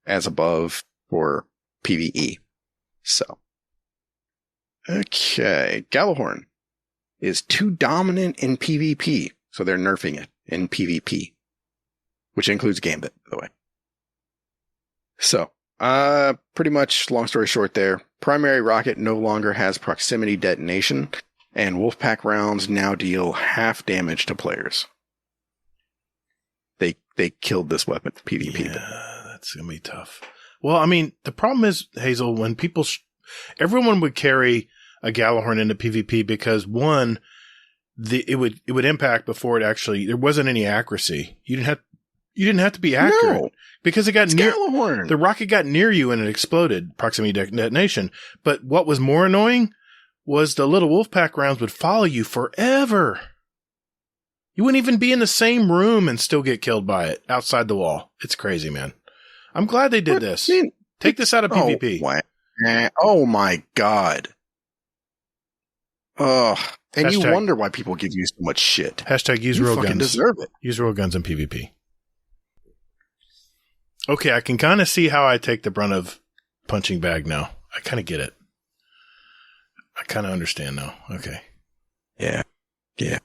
Speaker 2: as above for PvE. So. Okay. Gallahorn is too dominant in PvP, so they're nerfing it in PvP, which includes Gambit, by the way. So, pretty much, long story short there, primary rocket no longer has proximity detonation, and Wolfpack rounds now deal half damage to players. They killed this weapon for PvP.
Speaker 1: Yeah, that's going to be tough. Well, I mean, the problem is, Hazel, when people... everyone would carry a Gallahorn into PvP because, one, it would impact before it actually... There wasn't any accuracy. You didn't have to be accurate. No. Because it got near the rocket got near you and it exploded, proximity detonation. But what was more annoying was the little Wolfpack rounds would follow you forever. You wouldn't even be in the same room and still get killed by it outside the wall. It's crazy, man. I'm glad they did this. Take this out of PvP.
Speaker 2: Oh my God. Oh, and you wonder why people give you so much shit.
Speaker 1: Hashtag use real guns.
Speaker 2: Deserve it.
Speaker 1: Use real guns in PvP. Okay, I can kind of see how I take the brunt of punching bag now. I kind of get it. I kind of understand now. Okay.
Speaker 2: Yeah. Yeah.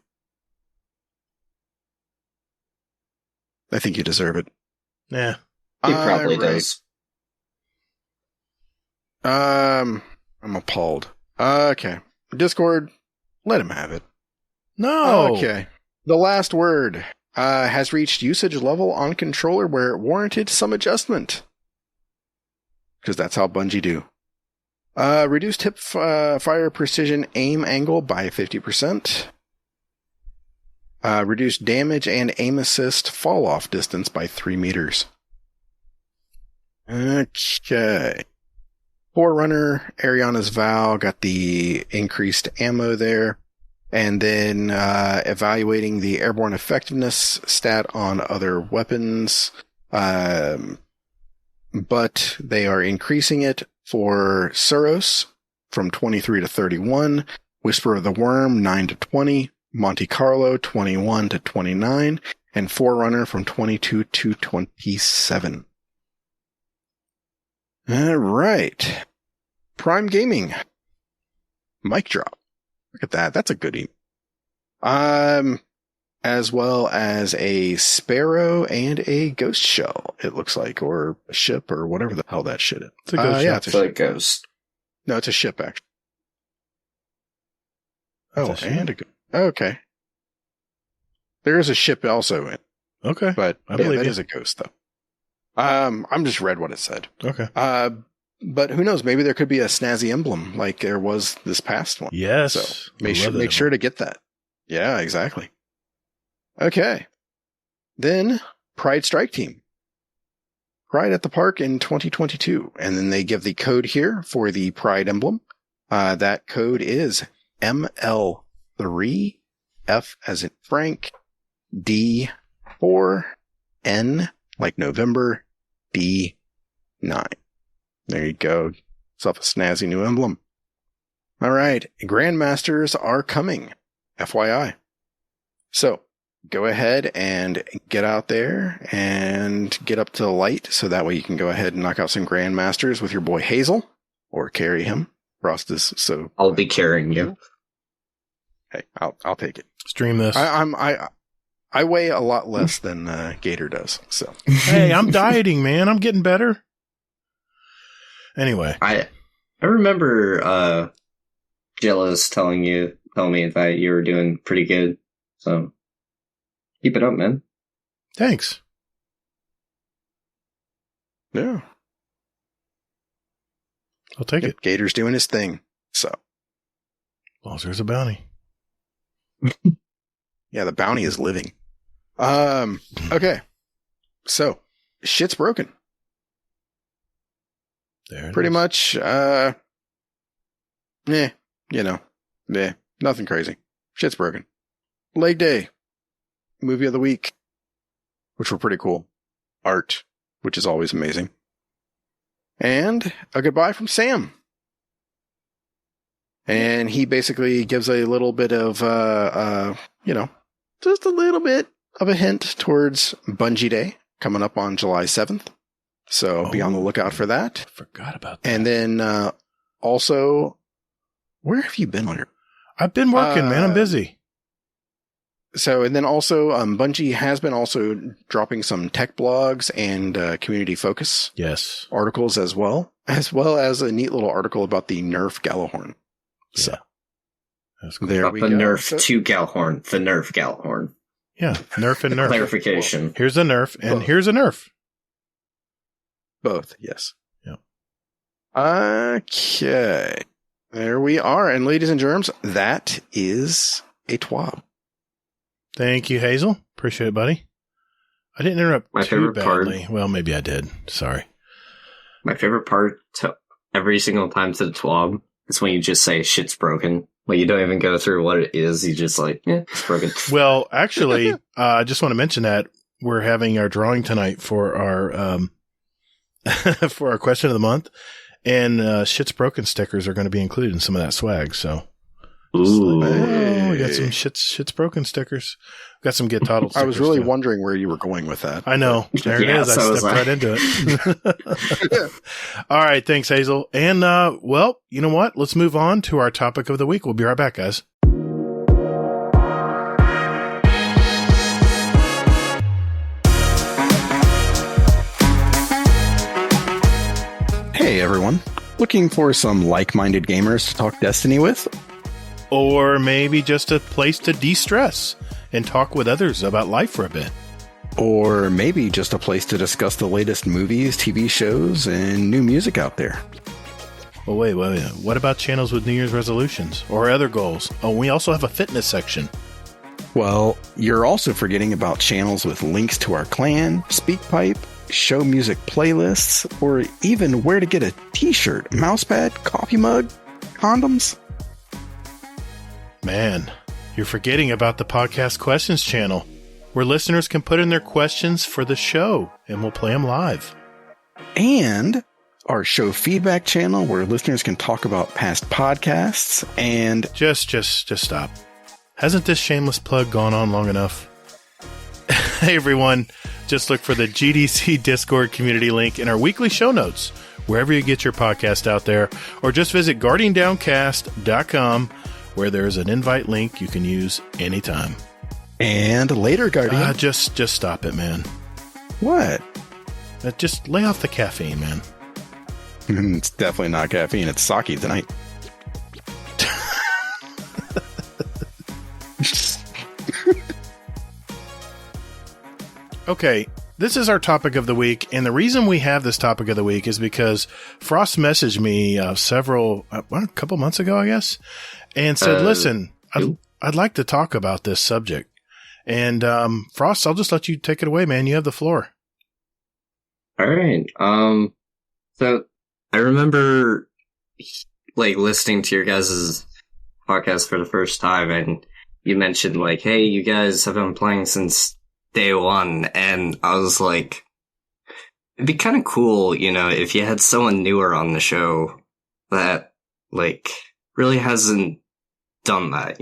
Speaker 2: I think you deserve it.
Speaker 1: Yeah.
Speaker 3: He probably does.
Speaker 2: I'm appalled. Okay. Discord, let him have it.
Speaker 1: No.
Speaker 2: Okay. The last word has reached usage level on controller where it warranted some adjustment. Because that's how Bungie do. Reduced hip fire precision aim angle by 50%. Reduced damage and aim assist fall off distance by 3 meters. Okay. Forerunner, Ariana's Vow got the increased ammo there. And then evaluating the airborne effectiveness stat on other weapons. But they are increasing it for Suros from 23 to 31, Whisper of the Worm 9 to 20, Monte Carlo 21 to 29, and Forerunner from 22 to 27. All right. Prime Gaming. Mic drop. Look at that. That's a goodie. As well as a sparrow and a ghost shell, it looks like, or a ship, or whatever the hell that shit is.
Speaker 1: It's a ghost shell.
Speaker 2: Yeah, it's a ship.
Speaker 3: Ghost.
Speaker 2: No, it's a ship, actually.
Speaker 1: That's a ship?
Speaker 2: And a okay. There is a ship also in,
Speaker 1: Okay.
Speaker 2: but
Speaker 1: I believe
Speaker 2: that
Speaker 1: you.
Speaker 2: is a ghost, though. I'm just read what it said.
Speaker 1: Okay.
Speaker 2: But who knows? Maybe there could be a snazzy emblem like there was this past one.
Speaker 1: Yes.
Speaker 2: So
Speaker 1: I love that
Speaker 2: make sure to get that. Yeah, exactly. Okay. Then Pride Strike Team. Pride at the Park in 2022. And then they give the code here for the Pride emblem. That code is ML3, F as in Frank, D4, N like November, D9. There you go. Yourself a snazzy new emblem. All right. Grandmasters are coming. FYI. So go ahead and get out there and get up to the light. So that way you can go ahead and knock out some Grandmasters with your boy Hazel or carry him. Frost is so.
Speaker 3: I'll be carrying you.
Speaker 2: Hey, I'll take it.
Speaker 1: Stream this.
Speaker 2: I weigh a lot less than Gator does. So
Speaker 1: Hey, I'm dieting, man. I'm getting better. Anyway.
Speaker 3: I remember Jealous telling me that you were doing pretty good. So keep it up, man.
Speaker 1: Thanks.
Speaker 2: yeah,
Speaker 1: I'll take it.
Speaker 2: Gator's doing his thing. So
Speaker 1: As long as there's a bounty.
Speaker 2: yeah, the bounty is living. Okay. So shit's broken.
Speaker 1: There it
Speaker 2: Pretty
Speaker 1: is.
Speaker 2: much, nothing crazy. Shit's broken. Leg Day, movie of the week, which were pretty cool. Art, which is always amazing. And a goodbye from Sam. And he basically gives a little bit of, just a little bit of a hint towards Bungie Day coming up on July 7th. So be on the lookout for that.
Speaker 1: I forgot about that.
Speaker 2: And then also, where have you been on your...
Speaker 1: I've been working, man. I'm busy.
Speaker 2: So, and then also, Bungie has been also dropping some tech blogs and community focus
Speaker 1: Yes.
Speaker 2: articles as well as a neat little article about the Nerf Gallahorn. So,
Speaker 1: Yeah. That's cool.
Speaker 2: there
Speaker 3: Not
Speaker 2: we
Speaker 3: the
Speaker 2: go.
Speaker 3: Nerf
Speaker 2: So-
Speaker 3: to Galhorn, the Nerf Galhorn.
Speaker 1: Yeah. Nerf and Nerf.
Speaker 3: Clarification.
Speaker 1: Here's a Nerf and
Speaker 2: Both.
Speaker 1: here's a Nerf.
Speaker 2: Both, yes.
Speaker 1: Yep.
Speaker 2: Okay. There we are. And ladies and germs, that is a TWAB.
Speaker 1: Thank you, Hazel. Appreciate it, buddy. I didn't interrupt
Speaker 3: My
Speaker 1: too
Speaker 3: favorite part-
Speaker 1: badly. Well, maybe I did. Sorry.
Speaker 3: My favorite part to every single time to the TWAB is when you just say shit's broken. Like you don't even go through what it is. You just like, it's broken.
Speaker 1: Well, actually, I just want to mention that we're having our drawing tonight for our for our question of the month, and Shit's Broken stickers are going to be included in some of that swag. So,
Speaker 3: Ooh.
Speaker 1: oh, we got some Shit's Broken stickers. We got some Get Toddled stickers.
Speaker 2: I was really
Speaker 1: too.
Speaker 2: wondering where you were going with that.
Speaker 1: I know. There it
Speaker 3: Yeah,
Speaker 1: is. I
Speaker 3: so was
Speaker 1: stepped
Speaker 3: I.
Speaker 1: right into it. All right. Thanks, Hazel. And, well, you know what? Let's move on to our topic of the week. We'll be right back, guys.
Speaker 2: Hey, everyone. Looking for some like-minded gamers to talk Destiny with?
Speaker 1: Or maybe just a place to de-stress and talk with others about life for a bit.
Speaker 2: Or maybe just a place to discuss the latest movies, TV shows, and new music out there.
Speaker 1: Well, wait. What about channels with New Year's resolutions or other goals? Oh, we also have a fitness section.
Speaker 2: Well, you're also forgetting about channels with links to our clan, SpeakPipe, show music playlists, or even where to get a t-shirt, mousepad, coffee mug, condoms.
Speaker 1: Man, you're forgetting about the podcast questions channel, where listeners can put in their questions for the show, and we'll play them live.
Speaker 2: And our show feedback channel, where listeners can talk about past podcasts and...
Speaker 1: Just stop. Hasn't this shameless plug gone on long enough? Hey, everyone. Just look for the GDC Discord community link in our weekly show notes, wherever you get your podcast out there, or just visit guardiandowncast.com, where there's an invite link you can use anytime.
Speaker 2: And later, Guardian.
Speaker 1: Just stop it, man.
Speaker 2: What?
Speaker 1: Just lay off the caffeine, man.
Speaker 2: It's definitely not caffeine. It's sake tonight.
Speaker 1: Okay, this is our topic of the week, and the reason we have this topic of the week is because Frost messaged me a couple months ago, I guess, and said, listen, I'd like to talk about this subject. And Frost, I'll just let you take it away, man. You have the floor.
Speaker 3: All right. So I remember listening to your guys' podcast for the first time, and you mentioned hey, you guys have been playing since day one, and I was like, it'd be kind of cool, if you had someone newer on the show that really hasn't done that,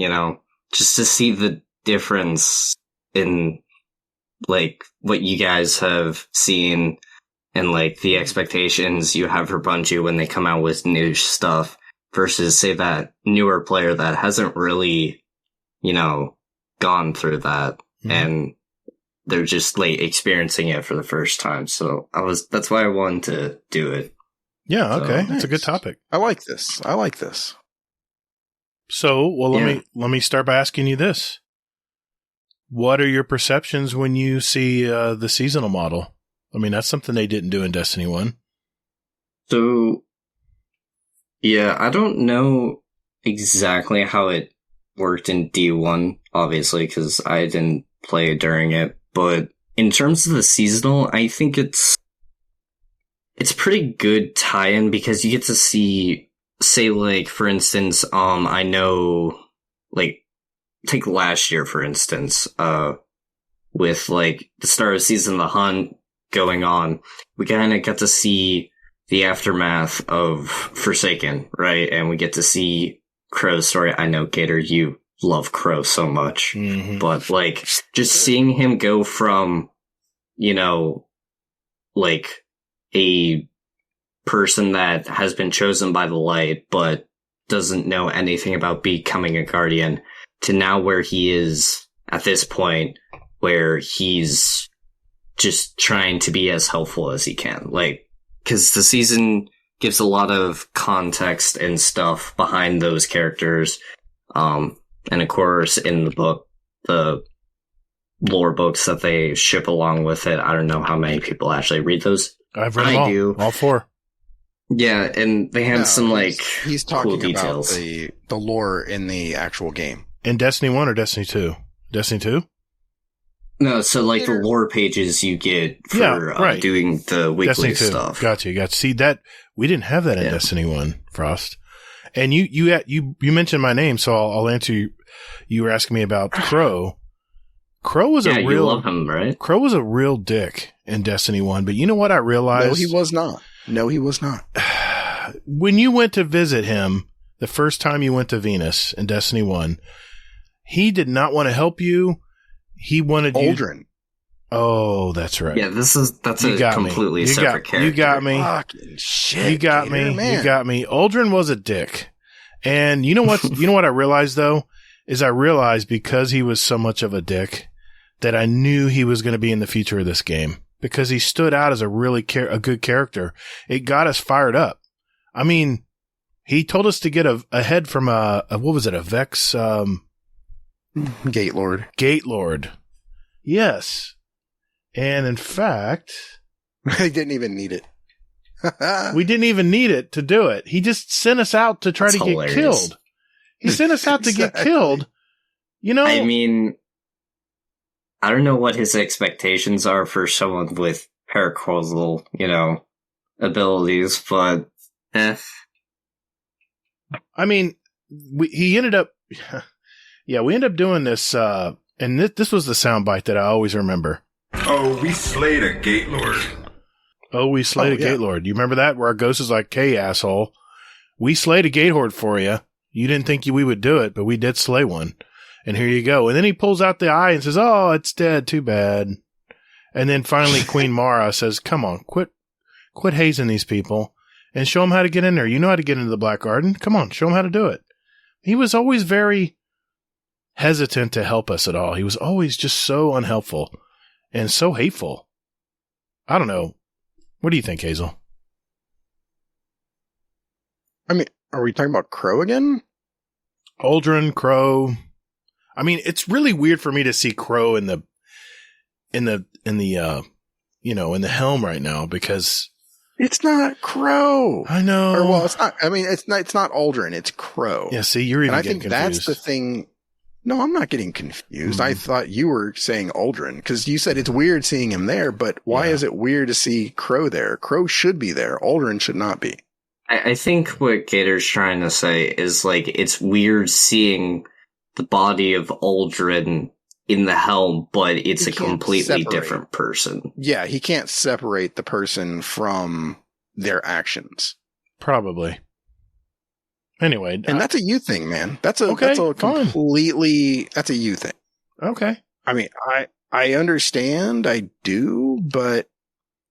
Speaker 3: just to see the difference in what you guys have seen and the expectations you have for Bungie when they come out with new stuff versus say that newer player that hasn't really, gone through that and they're just experiencing it for the first time. So that's why I wanted to do it.
Speaker 1: Yeah. Okay.
Speaker 2: So,
Speaker 1: That's a good topic.
Speaker 2: I like this.
Speaker 1: So, let me start by asking you this. What are your perceptions when you see the seasonal model? I mean, that's something they didn't do in Destiny 1.
Speaker 3: So, yeah, I don't know exactly how it worked in D1, obviously, because I didn't play during it. But in terms of the seasonal, I think it's pretty good tie-in because you get to see, say, for instance, I know, take last year, for instance, with, the start of Season of the Hunt going on, we kind of got to see the aftermath of Forsaken, right? And we get to see Crow's story. I know, Gator, you love Crow so much, but just seeing him go from, a person that has been chosen by the light, but doesn't know anything about becoming a guardian to now where he is at this point where he's just trying to be as helpful as he can. Cause the season gives a lot of context and stuff behind those characters. And of course, in the book, the lore books that they ship along with it, I don't know how many people actually read those.
Speaker 1: I've read them all.
Speaker 3: Do.
Speaker 1: All 4.
Speaker 3: Yeah, and they had some
Speaker 2: he's talking
Speaker 3: cool details.
Speaker 2: about the lore in the actual game.
Speaker 1: In Destiny 1 or Destiny 2? Destiny 2?
Speaker 3: No, so the lore pages you get for doing the weekly
Speaker 1: Destiny 2.
Speaker 3: stuff.
Speaker 1: Gotcha. See that we didn't have that in Destiny 1, Frost. And you mentioned my name, so I'll answer you. You were asking me about Crow. Crow was a real.
Speaker 3: You love him, right?
Speaker 1: Crow was a real dick in Destiny 1, but you know what I realized?
Speaker 2: No, he was not.
Speaker 1: When you went to visit him the first time you went to Venus in Destiny 1, he did not want to help you. He wanted
Speaker 2: Aldrin.
Speaker 1: Oh, that's right.
Speaker 3: Yeah, that's a completely separate character.
Speaker 1: You got me.
Speaker 2: Fucking shit.
Speaker 1: You got me. You got me. Aldrin was a dick. And you know what? You know what I realized though? I realized because he was so much of a dick that I knew he was going to be in the future of this game because he stood out as a really a good character. It got us fired up. I mean, he told us to get a head from what was it? A Vex,
Speaker 2: Gate Lord.
Speaker 1: Gate Lord. Yes. And in fact,
Speaker 2: they didn't even need it.
Speaker 1: We didn't even need it to do it. He just sent us out to try to get killed. He sent us out to get killed. You know,
Speaker 3: I mean, I don't know what his expectations are for someone with paracausal, abilities, but
Speaker 1: I mean, he ended up, we ended up doing this, and this was the soundbite that I always remember.
Speaker 5: Oh, we slayed a Gate Lord.
Speaker 1: Oh, we slayed a Gate Lord. You remember that? Where our ghost is like, hey, asshole, we slayed a Gate Horde for you. You didn't think we would do it, but we did slay one. And here you go. And then he pulls out the eye and says, oh, it's dead. Too bad. And then finally Queen Mara says, come on, quit hazing these people. and show him how to get in there. You know how to get into the Black Garden. Come on, show him how to do it. He was always very hesitant to help us at all. He was always just so unhelpful and so hateful. I don't know. What do you think, Hazel?
Speaker 2: I mean, are we talking about Crow again?
Speaker 1: Aldrin, Crow. I mean, it's really weird for me to see Crow in the helm right now because
Speaker 2: it's not Crow.
Speaker 1: I know.
Speaker 2: Or, well, it's not. I mean, it's not Aldrin. It's Crow.
Speaker 1: Yeah. See, you're even.
Speaker 2: And I
Speaker 1: getting
Speaker 2: think
Speaker 1: confused.
Speaker 2: that's the thing. No, I'm not getting confused. I thought you were saying Aldrin because you said it's weird seeing him there, but why is it weird to see Crow there? Crow should be there. Aldrin should not be.
Speaker 3: I think what Gator's trying to say is, like, it's weird seeing the body of Aldrin in the helm, but it's a completely different person.
Speaker 2: Yeah, he can't separate the person from their actions.
Speaker 1: Probably. Anyway.
Speaker 2: And that's a you thing, man. That's a you thing.
Speaker 1: Okay.
Speaker 2: I mean, I understand, I do, but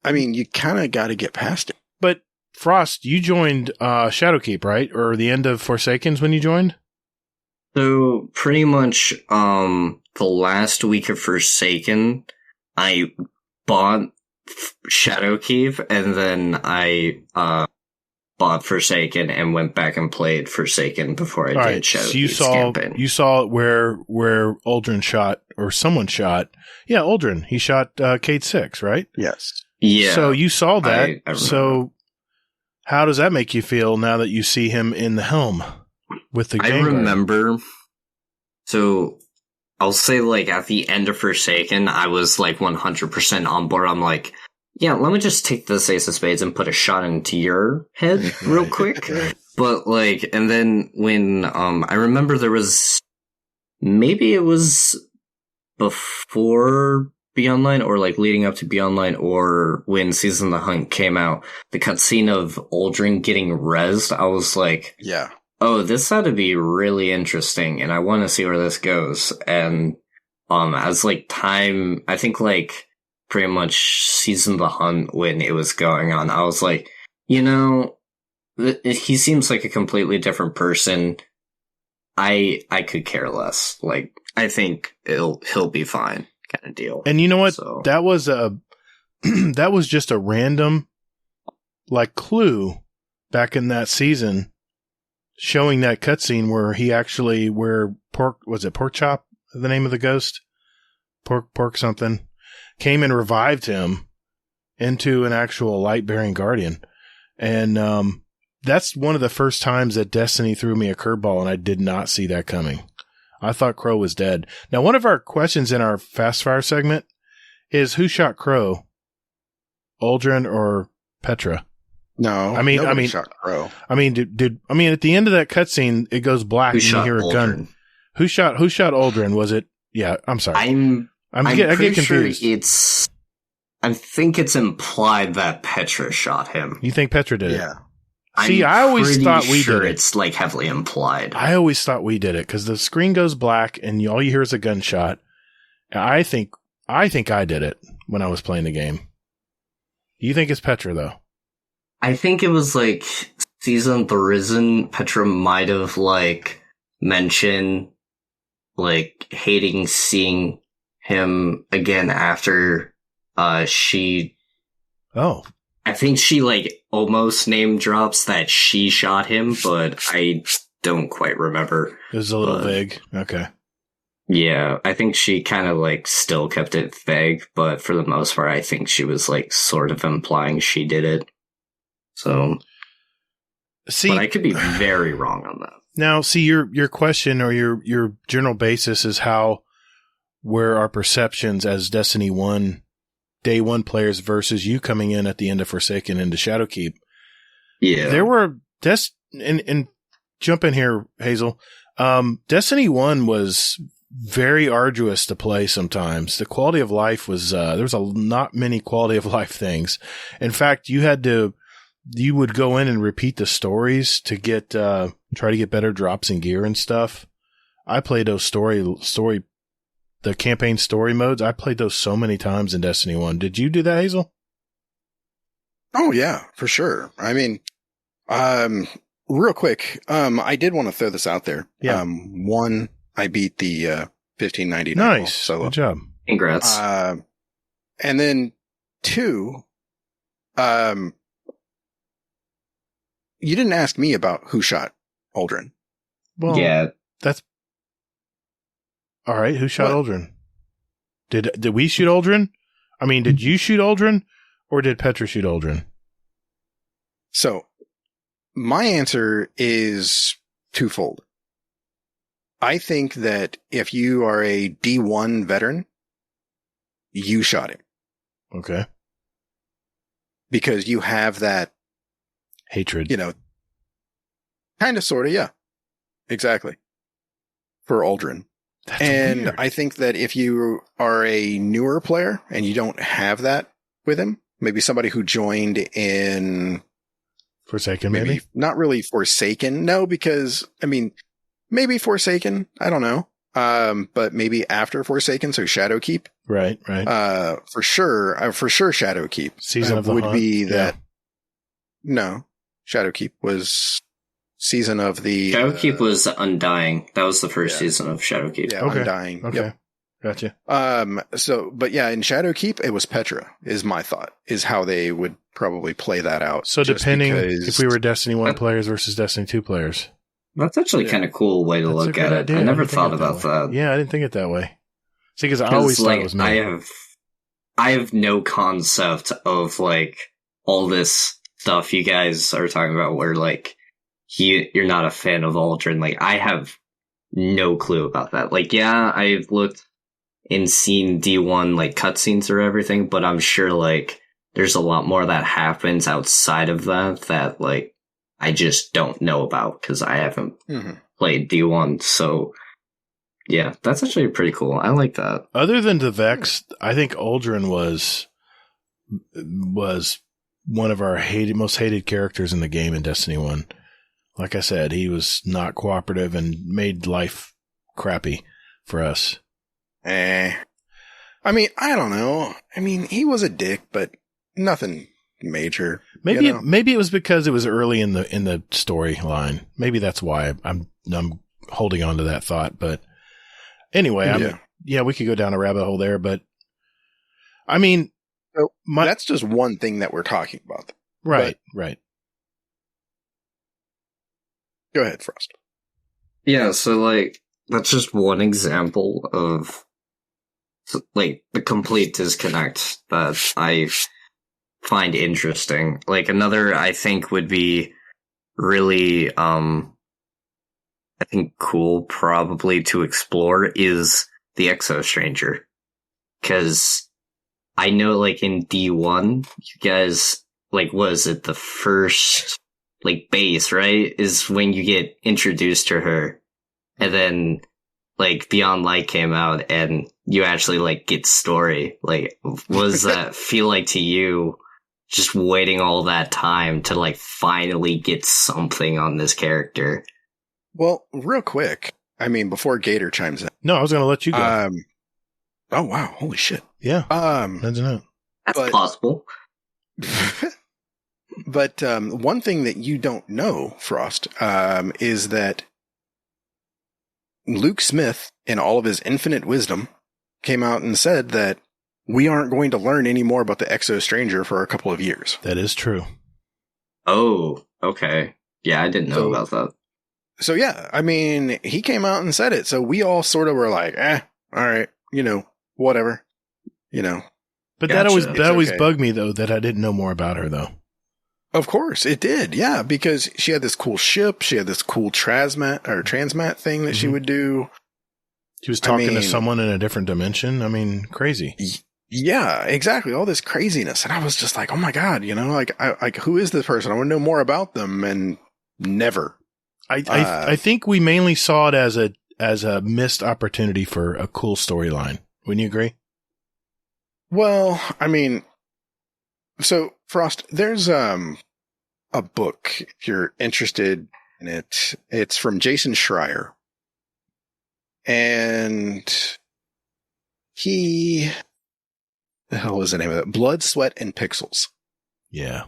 Speaker 2: I mean, you kind of got to get past it.
Speaker 1: But Frost, you joined Shadowkeep, right? Or the end of Forsakens when you joined?
Speaker 3: So pretty much the last week of Forsaken, I bought Shadowkeep, and then I bought Forsaken and went back and played Forsaken before I did Shadowkeep's campaign.
Speaker 1: You saw where Aldrin shot, or someone shot. Yeah, Aldrin. He shot Cade 6, right?
Speaker 2: Yes.
Speaker 3: Yeah.
Speaker 1: So you saw that.
Speaker 3: I
Speaker 1: so how does that make you feel now that you see him in the helm with the game?
Speaker 3: I remember. So I'll say, like, at the end of Forsaken, I was like 100% on board. I'm like, yeah, let me just take this Ace of Spades and put a shot into your head real quick. But, like, and then when, I remember there was, maybe it was before Beyond Line, or like leading up to Beyond Line, or when Season of the Hunt came out, the cutscene of Aldrin getting rezzed, I was like,
Speaker 2: yeah.
Speaker 3: Oh, this had to be really interesting, and I want to see where this goes. And, as like time, I think like, pretty much Season of the Hunt when it was going on, I was like, you know, he seems like a completely different person. I could care less. Like, I think he'll be fine, kind of deal.
Speaker 1: And you know what?
Speaker 3: So.
Speaker 1: That was that was just a random, like, clue back in that season, showing that cutscene where Pork Chop, the name of the ghost, pork something, came and revived him into an actual light-bearing guardian. And that's one of the first times that Destiny threw me a curveball, and I did not see that coming. I thought Crow was dead. Now, one of our questions in our Fast Fire segment is, who shot Crow? Aldrin or Petra?
Speaker 2: No,
Speaker 1: I mean,
Speaker 2: shot Crow.
Speaker 1: I mean, at the end of that cutscene, it goes black and you hear a gun. Who shot Aldrin? Was it? Yeah, I'm sorry. I get confused.
Speaker 3: Sure I think it's implied that Petra shot him.
Speaker 1: You think Petra did it?
Speaker 2: Yeah.
Speaker 1: See, I always thought we did it.
Speaker 3: It's like heavily implied.
Speaker 1: I always thought we did it because the screen goes black and all you hear is a gunshot. I think I did it when I was playing the game. You think it's Petra though?
Speaker 3: I think it was like Season of the Risen. Petra might have like mentioned like hating seeing him again after she.
Speaker 1: Oh.
Speaker 3: I think she like almost name drops that she shot him, but I don't quite remember.
Speaker 1: It was a little vague. Okay.
Speaker 3: Yeah, I think she kind of like still kept it vague, but for the most part, I think she was like sort of implying she did it. So,
Speaker 1: see,
Speaker 3: but I could be very wrong on that.
Speaker 1: Now, see, your question or your general basis is where our perceptions as Destiny 1 Day 1 players versus you coming in at the end of Forsaken into Shadowkeep.
Speaker 3: Yeah.
Speaker 1: There were and jump in here, Hazel. Destiny 1 was very arduous to play sometimes. The quality of life was there was not many quality of life things. In fact, you would go in and repeat the stories to get try to get better drops and gear and stuff. I played those the campaign story modes. I played those so many times in Destiny 1. Did you do that, Hazel?
Speaker 2: Oh yeah, for sure. I mean, Real quick, I did want to throw this out there.
Speaker 1: Yeah.
Speaker 2: One, I beat the 1599
Speaker 1: Nice.
Speaker 2: solo.
Speaker 1: Good job.
Speaker 3: Congrats.
Speaker 2: And then two, you didn't ask me about who shot Aldrin.
Speaker 1: Well,
Speaker 3: yeah.
Speaker 1: that's all right. Who shot
Speaker 2: What?
Speaker 1: Aldrin? Did we shoot Aldrin? I mean, did you shoot Aldrin, or did Petra shoot Aldrin?
Speaker 2: So my answer is twofold. I think that if you are a D1 veteran, you shot him
Speaker 1: Okay.
Speaker 2: because you have that,
Speaker 1: Hatred.
Speaker 2: kind of, sort of, yeah, exactly, for Aldrin.
Speaker 1: That's
Speaker 2: And
Speaker 1: weird.
Speaker 2: I think that if you are a newer player and you don't have that with him, maybe somebody who joined in
Speaker 1: Forsaken,
Speaker 2: maybe
Speaker 1: maybe?
Speaker 2: not really Forsaken. No, because maybe Forsaken. I don't know. But maybe after Forsaken. So Shadowkeep,
Speaker 1: Right.
Speaker 2: for sure Shadowkeep
Speaker 1: Season of the
Speaker 2: would
Speaker 1: Hunt.
Speaker 2: be
Speaker 1: Yeah.
Speaker 2: that. No, Shadowkeep was Season of the
Speaker 3: Shadowkeep was Undying. That was the first
Speaker 2: yeah.
Speaker 3: season of Shadowkeep.
Speaker 2: yeah,
Speaker 1: Okay.
Speaker 2: Undying.
Speaker 1: Okay.
Speaker 2: Yep.
Speaker 1: Gotcha.
Speaker 2: So, but yeah, in Shadowkeep, it was Petra, is my thought, is how they would probably play that out.
Speaker 1: So
Speaker 2: just
Speaker 1: depending
Speaker 2: because-
Speaker 1: if we were Destiny 1 players versus Destiny 2 players.
Speaker 3: That's actually
Speaker 2: Yeah.
Speaker 3: kind of cool way to
Speaker 1: That's a
Speaker 3: look
Speaker 1: good
Speaker 3: at
Speaker 1: idea.
Speaker 3: it. I never
Speaker 1: didn't think
Speaker 3: thought
Speaker 1: of it
Speaker 3: about
Speaker 1: way.
Speaker 3: that.
Speaker 1: Yeah, I didn't think it that way. See, because I always thought it was me.
Speaker 3: I have no concept of all this stuff you guys are talking about where you're not a fan of Aldrin. I have no clue about that. I've looked and seen D1 cutscenes or everything, but I'm sure there's a lot more that happens outside of that I just don't know about because I haven't
Speaker 2: Mhm.
Speaker 3: played D1. So yeah, that's actually pretty cool. I like that.
Speaker 1: Other than the Vex, I think Aldrin was one of our most hated characters in the game in Destiny 1. Like I said, he was not cooperative and made life crappy for us.
Speaker 2: I don't know. He was a dick, but nothing major.
Speaker 1: Maybe maybe it was because it was early in the storyline. Maybe that's why I'm holding on to that thought. But anyway, we could go down a rabbit hole there. But
Speaker 2: So that's just one thing that we're talking about.
Speaker 1: right.
Speaker 2: Go ahead, Frost.
Speaker 3: Yeah, so that's just one example of the complete disconnect that I find interesting. Another I think would be really I think cool probably to explore is the Exo Stranger. Cause I know in D1 you guys was it the first base, right? Is when you get introduced to her. And then Beyond Light came out and you actually get story. What does that feel like to you just waiting all that time to finally get something on this character?
Speaker 2: Well, real quick, before Gator chimes in.
Speaker 1: No, I was going to let you go.
Speaker 2: Oh wow, holy shit.
Speaker 1: Yeah. Imagine that.
Speaker 3: That's
Speaker 2: But-
Speaker 3: possible.
Speaker 2: But one thing that you don't know, Frost, is that Luke Smith, in all of his infinite wisdom, came out and said that we aren't going to learn any more about the Exo Stranger for a couple of years.
Speaker 1: That is true.
Speaker 3: Oh, okay. Yeah, I didn't know about that.
Speaker 2: So yeah, he came out and said it. So we all sort of were like, all right, whatever,
Speaker 1: But
Speaker 3: Gotcha.
Speaker 1: that always
Speaker 2: okay.
Speaker 1: bugged me, though, that I didn't know more about her, though.
Speaker 2: Of course it did. Yeah. Because she had this cool ship. She had this cool transmat thing that she
Speaker 1: Mhm.
Speaker 2: would do.
Speaker 1: She was talking to someone in a different dimension. Crazy.
Speaker 2: Yeah, exactly. All this craziness. And I was just like, oh my God, who is this person? I want to know more about them. And never.
Speaker 1: I think we mainly saw it as a missed opportunity for a cool storyline. Wouldn't you agree?
Speaker 2: Well, so Frost, there's a book if you're interested in it. It's from Jason Schreier. And the hell is the name of it? Blood, Sweat, and Pixels.
Speaker 1: Yeah.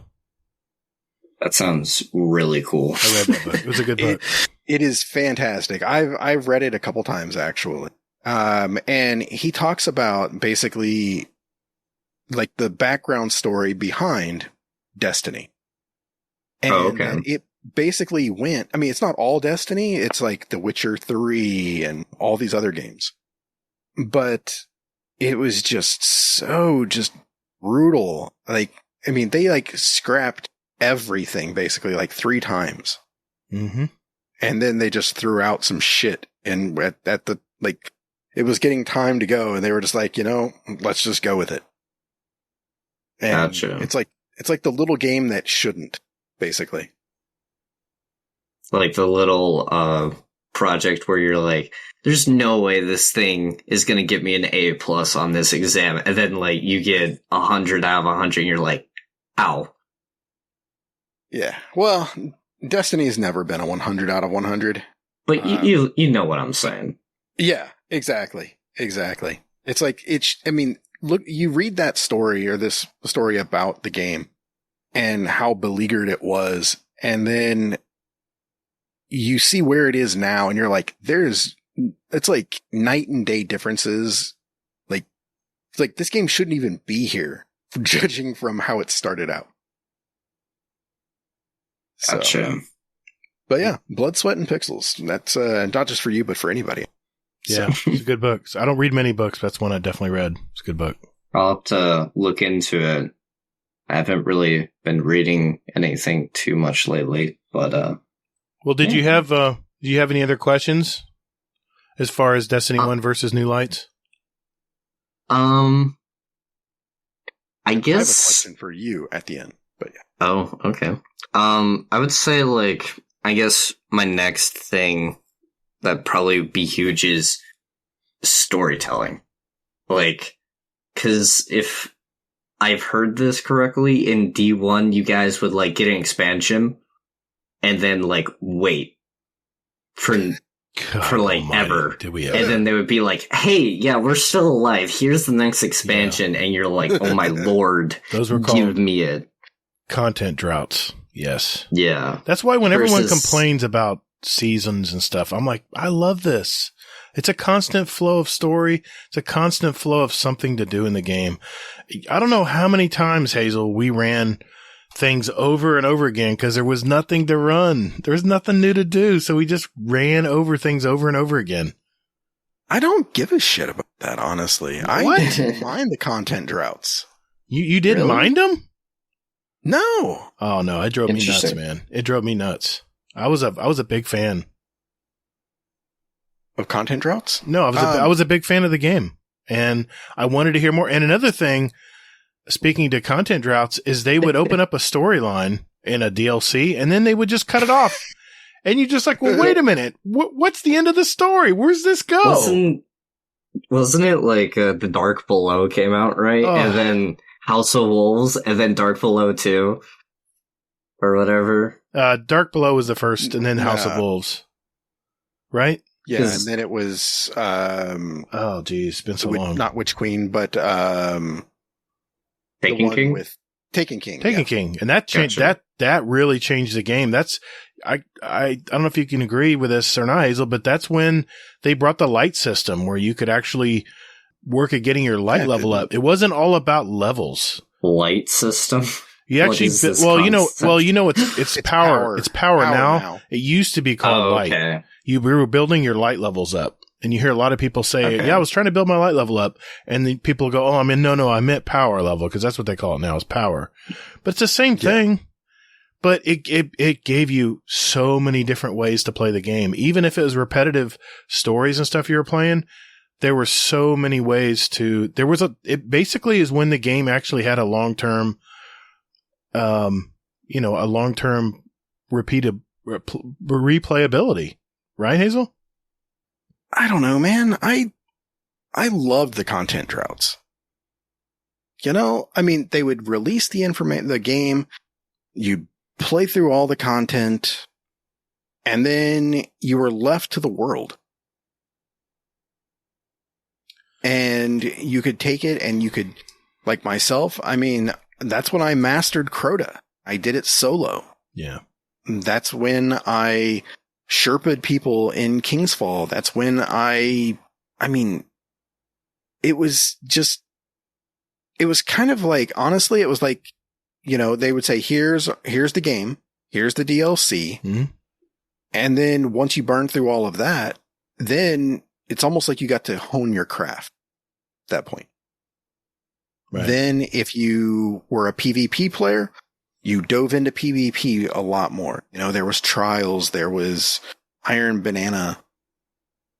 Speaker 3: That sounds really cool.
Speaker 1: I read that book. It was a good book.
Speaker 2: It is fantastic. I've read it a couple times actually. And he talks about basically like the background story behind Destiny. And it basically went, I mean, it's not all Destiny. It's like The Witcher 3 and all these other games, but it was just brutal. Like, I mean, they like scrapped everything basically like 3 times.
Speaker 1: Mm-hmm.
Speaker 2: And then they just threw out some shit. And at the, like, it was getting time to go. And they were just like, let's just go with it. And
Speaker 3: gotcha.
Speaker 2: It's like the little game that shouldn't, basically.
Speaker 3: Like the little, project where you're like, there's no way this thing is going to get me an A+ on this exam. And then like you get 100 out of 100 and you're like, ow.
Speaker 2: Yeah. Well, Destiny's never been a 100 out of 100.
Speaker 3: But you know what I'm saying.
Speaker 2: Yeah, exactly. It's like, I mean, look, you read that story or this story about the game and how beleaguered it was. And then you see where it is now and you're like, it's like night and day differences. Like, it's like this game shouldn't even be here, judging from how it started out.
Speaker 3: Gotcha.
Speaker 2: But yeah, Blood, Sweat, and Pixels. That's not just for you, but for anybody.
Speaker 1: Yeah, it's a good book. I don't read many books, but that's one I definitely read. It's a good book.
Speaker 3: I'll have to look into it. I haven't really been reading anything too much lately, but
Speaker 1: well, did you have any other questions as far as Destiny 1 versus New Lights?
Speaker 3: I guess
Speaker 2: I have a question for you at the end, but yeah.
Speaker 3: Oh, okay. I would say like I guess my next thing that'd probably be huge is storytelling. Like, cause if I've heard this correctly, in D1, you guys would like get an expansion and then like wait for like
Speaker 1: almighty,
Speaker 3: ever.
Speaker 1: Did we ever?
Speaker 3: And then they would be like, hey, yeah, we're still alive. Here's the next expansion. And you're like, oh my lord.
Speaker 1: Those were called
Speaker 3: give me it.
Speaker 1: Content droughts. Yes.
Speaker 3: Yeah.
Speaker 1: That's why when everyone complains about seasons and stuff, I'm like, I love this. It's a constant flow of story. It's a constant flow of something to do in the game. I don't know how many times, Hazel, we ran things over and over again because there was nothing to run. There was nothing new to do. So we just ran over things over and over again.
Speaker 2: I don't give a shit about that, honestly. I didn't mind the content droughts.
Speaker 1: You didn't mind them?
Speaker 2: No.
Speaker 1: Oh no, it drove me nuts, man. It drove me nuts. I was a big fan
Speaker 2: of content droughts.
Speaker 1: No, I was a big fan of the game, and I wanted to hear more. And another thing, speaking to content droughts, is they would open up a storyline in a DLC, and then they would just cut it off, and you're just like, well, wait a minute, what's the end of the story? Where's this go?
Speaker 3: Wasn't it like the Dark Below came out, right?
Speaker 1: Oh.
Speaker 3: And then House of Wolves, and then Dark Below 2, or whatever.
Speaker 1: Dark Below was the first, and then House of Wolves, right?
Speaker 2: Yeah, and then it was
Speaker 1: oh geez, it's been so long.
Speaker 2: Not Witch Queen, but
Speaker 3: Taken King?
Speaker 2: With Taken King.
Speaker 1: Taken King. And that changed that really changed the game. That's I don't know if you can agree with this or not, Hazel, but that's when they brought the light system where you could actually work at getting your light level up. It wasn't all about levels.
Speaker 3: Light system?
Speaker 1: You actually, it's power. It's power now. It used to be called light.
Speaker 3: Okay.
Speaker 1: We were building your light levels up, and you hear a lot of people say, "Yeah, I was trying to build my light level up," and then people go, "Oh, I meant power level," because that's what they call it now is power. But it's the same thing. But it gave you so many different ways to play the game, even if it was repetitive stories and stuff you were playing. There were so many ways to. It basically is when the game actually had a long-term. A long-term replayability, right, Hazel?
Speaker 2: I don't know, man. I loved the content droughts. I mean, they would release the game, you'd play through all the content, and then you were left to the world. And you could take it and you could, like myself, I mean, that's when I mastered Crota. I did it solo.
Speaker 1: Yeah.
Speaker 2: That's when I Sherpa'd people in Kingsfall. That's when I mean, it was kind of like, honestly, it was like, they would say, here's the game, here's the DLC.
Speaker 1: Mm-hmm.
Speaker 2: And then once you burn through all of that, then it's almost like you got to hone your craft at that point.
Speaker 1: Right.
Speaker 2: Then if you were a PvP player, you dove into PvP a lot more. There was Trials, there was Iron Banana.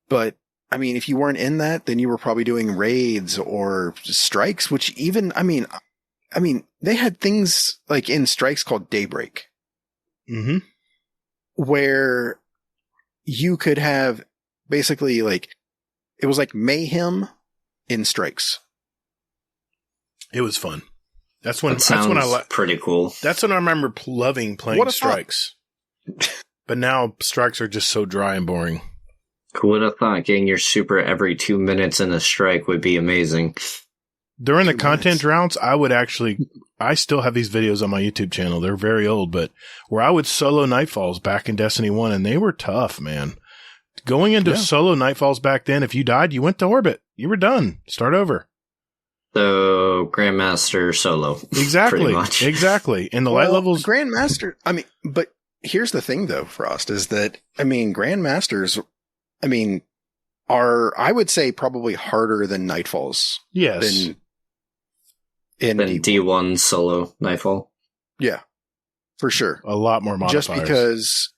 Speaker 2: But, I mean, if you weren't in that, then you were probably doing raids or strikes, which even, I mean, they had things like in strikes called Daybreak.
Speaker 1: Mm-hmm.
Speaker 2: Where you could have basically it was like mayhem in strikes.
Speaker 1: It was fun. That's when
Speaker 3: I pretty cool.
Speaker 1: That's when I remember loving playing strikes. But now strikes are just so dry and boring.
Speaker 3: Who would have thought getting your super every 2 minutes in a strike would be amazing?
Speaker 1: During the content rounds, I still have these videos on my YouTube channel. They're very old, but where I would solo Nightfalls back in Destiny 1, and they were tough, man. Going into solo Nightfalls back then, if you died, you went to orbit. You were done. Start over.
Speaker 3: So, Grandmaster solo.
Speaker 1: Exactly.
Speaker 3: Pretty much.
Speaker 1: Exactly. And the light levels.
Speaker 2: Grandmaster, but here's the thing though, Frost, is that, Grandmasters, are, I would say, probably harder than Nightfalls.
Speaker 1: Yes.
Speaker 2: Than
Speaker 3: D1 solo Nightfall.
Speaker 2: Yeah. For sure.
Speaker 1: A lot more modifiers.
Speaker 2: Just because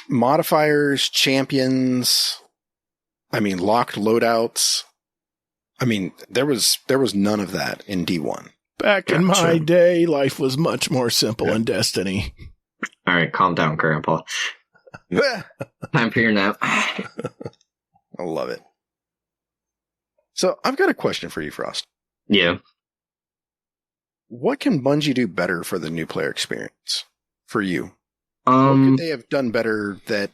Speaker 2: modifiers, champions, locked loadouts. There was none of that in D1.
Speaker 1: Back in my day, life was much more simple in Destiny.
Speaker 3: All right, calm down, Grandpa. Time for your nap.
Speaker 2: I love it. So I've got a question for you, Frost.
Speaker 3: Yeah.
Speaker 2: What can Bungie do better for the new player experience for you? What could they have done better that,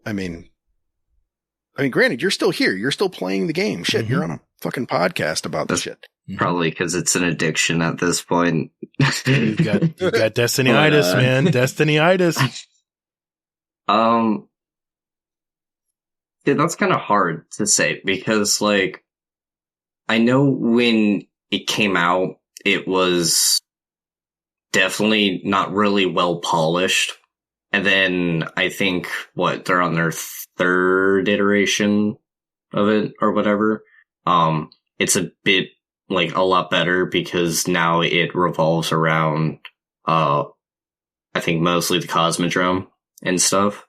Speaker 2: granted, you're still here. You're still playing the game. Shit,
Speaker 1: Mm-hmm.
Speaker 2: You're on a fucking podcast about this shit.
Speaker 3: Probably because it's an addiction at this point.
Speaker 1: You've got Destiny-itis, man. Destiny-itis.
Speaker 3: Yeah, that's kind of hard to say because, I know when it came out, it was definitely not really well polished. And then I think, they're on their third iteration of it or whatever. It's a bit, a lot better because now it revolves around, I think mostly the Cosmodrome and stuff.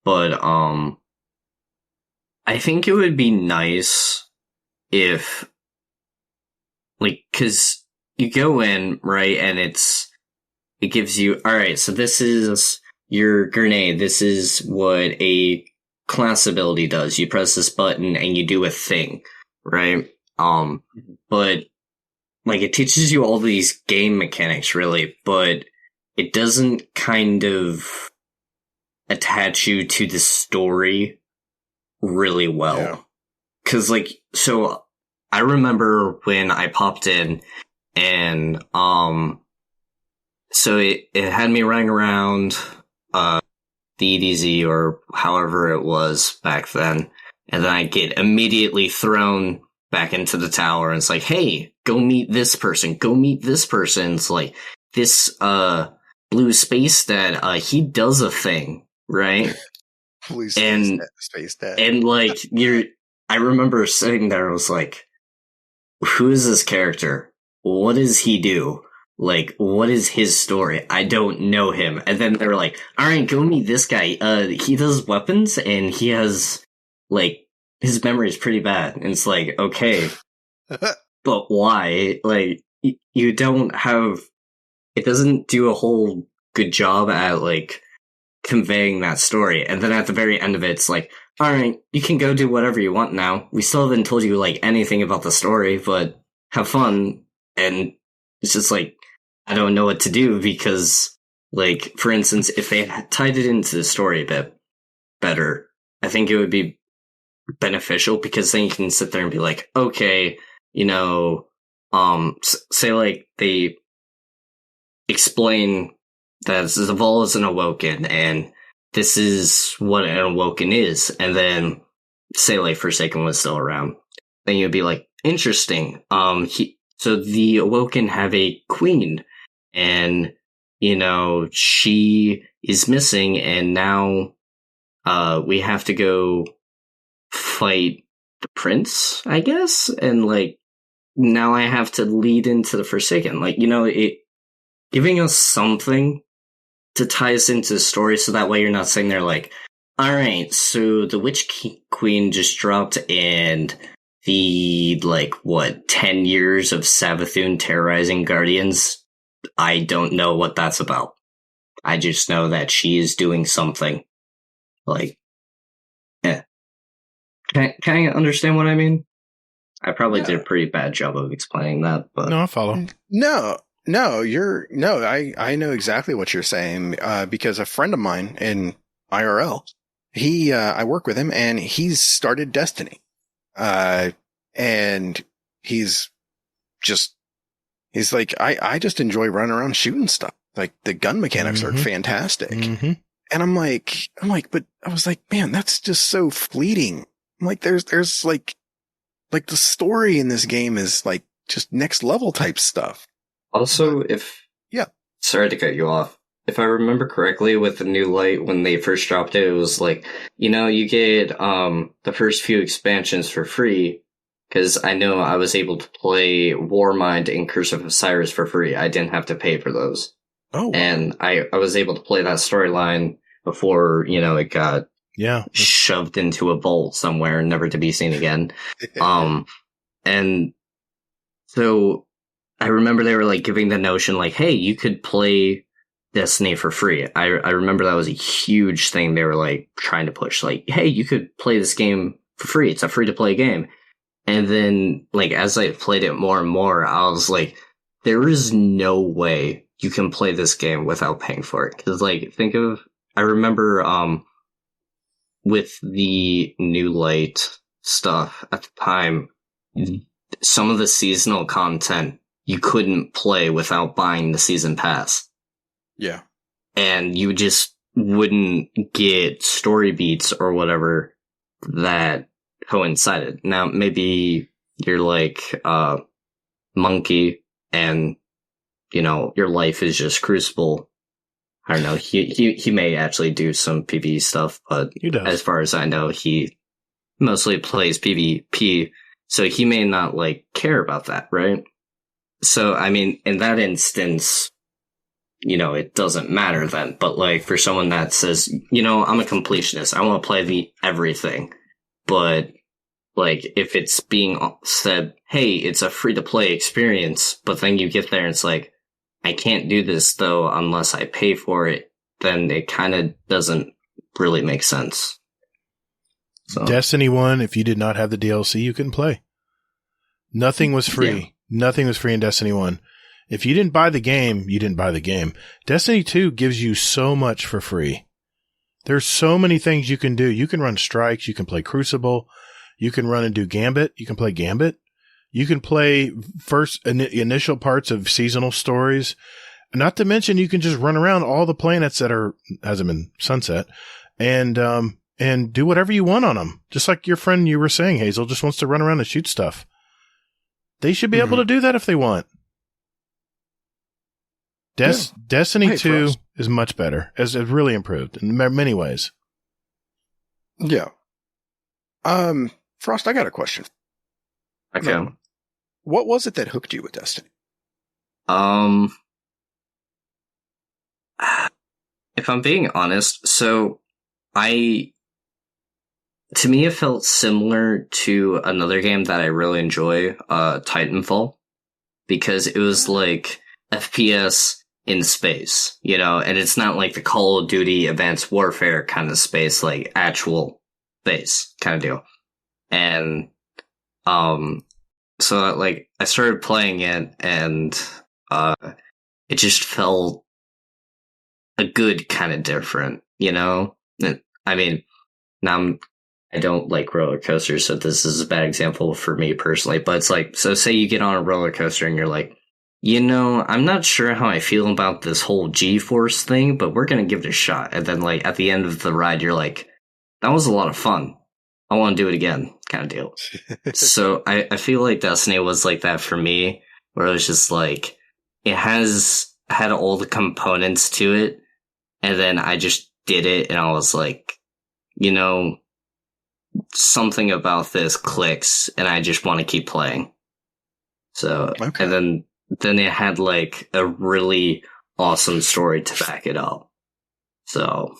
Speaker 3: But, I think it would be nice if, cause you go in, right, and it gives you, alright, so this is your grenade, this is what a class ability does. You press this button and you do a thing, right? But, it teaches you all these game mechanics, really, but it doesn't kind of attach you to the story really well.
Speaker 2: Yeah.
Speaker 3: 'Cause, so I remember when I popped in and, so it had me running around, the EDZ or however it was back then. And then I get immediately thrown back into the tower and it's like, hey, go meet this person. Go meet this person. It's like this, blue space dad, he does a thing, right?
Speaker 2: Blue space dad.
Speaker 3: And I remember sitting there, I was like, who is this character? What does he do? What is his story? I don't know him. And then they were like, alright, go meet this guy. He does weapons and he has, his memory is pretty bad. And it's like, okay, but why? You don't have, it doesn't do a whole good job at, conveying that story. And then at the very end of it, it's like, alright, you can go do whatever you want now. We still haven't told you, anything about the story, but have fun. And it's just I don't know what to do because, for instance, if they tied it into the story a bit better, I think it would be beneficial because then you can sit there and be like, okay, say they explain that's Zaval is an Awoken, and this is what an Awoken is. And then, say, like, Forsaken was still around. Then you'd be like, interesting. So the Awoken have a queen, and, she is missing, and now, we have to go fight the prince, I guess? And, like, now I have to lead into the Forsaken. Like, it giving us something to tie us into the story, so that way you're not sitting there like, alright, so the Witch Queen just dropped, and the, 10 years of Savathûn terrorizing Guardians, I don't know what that's about. I just know that she is doing something. Can you understand what I mean? I probably did a pretty bad job of explaining that, but...
Speaker 1: No, I follow.
Speaker 2: No, I know exactly what you're saying, because a friend of mine in IRL, I work with him, and he's started Destiny. And he's like, I just enjoy running around shooting stuff. Like, the gun mechanics are fantastic. Mm-hmm. And I'm like, but I was like, man, that's just so fleeting. I'm like, there's like the story in this game is like just next level type stuff.
Speaker 3: Also, sorry to cut you off. If I remember correctly, with the new light, when they first dropped it, it was like, you get the first few expansions for free, because I know I was able to play Warmind and Curse of Osiris for free. I didn't have to pay for those. Oh, wow. And I was able to play that storyline before, it got shoved into a vault somewhere, never to be seen again. And so I remember they were like giving the notion like, hey, you could play Destiny for free. I remember that was a huge thing they were like trying to push, like, hey, you could play this game for free. It's a free to play game. And then, like, as I played it more and more, I was like, there is no way you can play this game without paying for it. Because, like, I remember with the new light stuff at the time, some of the seasonal content you couldn't play without buying the season pass.
Speaker 2: Yeah.
Speaker 3: And you just wouldn't get story beats or whatever that coincided. Now, maybe you're like Monkey and, your life is just Crucible. I don't know. He may actually do some PvE stuff, but as far as I know, he mostly plays PvP, so he may not, like, care about that, right? So, I mean, in that instance, it doesn't matter then. But, like, for someone that says, I'm a completionist, I want to play everything. But, like, if it's being said, hey, it's a free-to-play experience, but then you get there and it's like, I can't do this, though, unless I pay for it, then it kind of doesn't really make sense. So.
Speaker 1: Destiny 1, if you did not have the DLC, you couldn't play. Nothing was free. Yeah. Nothing was free in Destiny 1. If you didn't buy the game, you didn't buy the game. Destiny 2 gives you so much for free. There's so many things you can do. You can run strikes. You can play Crucible. You can run and do Gambit. You can play Gambit. You can play initial parts of seasonal stories. Not to mention, you can just run around all the planets that hasn't been sunset, and do whatever you want on them. Just like your friend you were saying, Hazel, just wants to run around and shoot stuff. They should be able to do that if they want. Destiny 2 is much better. It's really improved in many ways.
Speaker 2: Yeah. Frost, I got a question.
Speaker 3: Okay.
Speaker 2: What was it that hooked you with Destiny?
Speaker 3: If I'm being honest, so to me it felt similar to another game that I really enjoy, Titanfall, because it was like FPS in space, and it's not like the Call of Duty Advanced Warfare kind of space, like actual space kind of deal. And, so like I started playing it, and, it just felt a good kind of different, I mean, now I don't like roller coasters, so this is a bad example for me personally, but it's like, so say you get on a roller coaster and you're like, I'm not sure how I feel about this whole G-Force thing, but we're gonna give it a shot. And then, like, at the end of the ride, you're like, that was a lot of fun. I want to do it again, kind of deal. So I feel like Destiny was like that for me, where it was just like, it had all the components to it, and then I just did it, and I was like, something about this clicks, and I just want to keep playing. So, okay. And then it had like a really awesome story to back it up. So,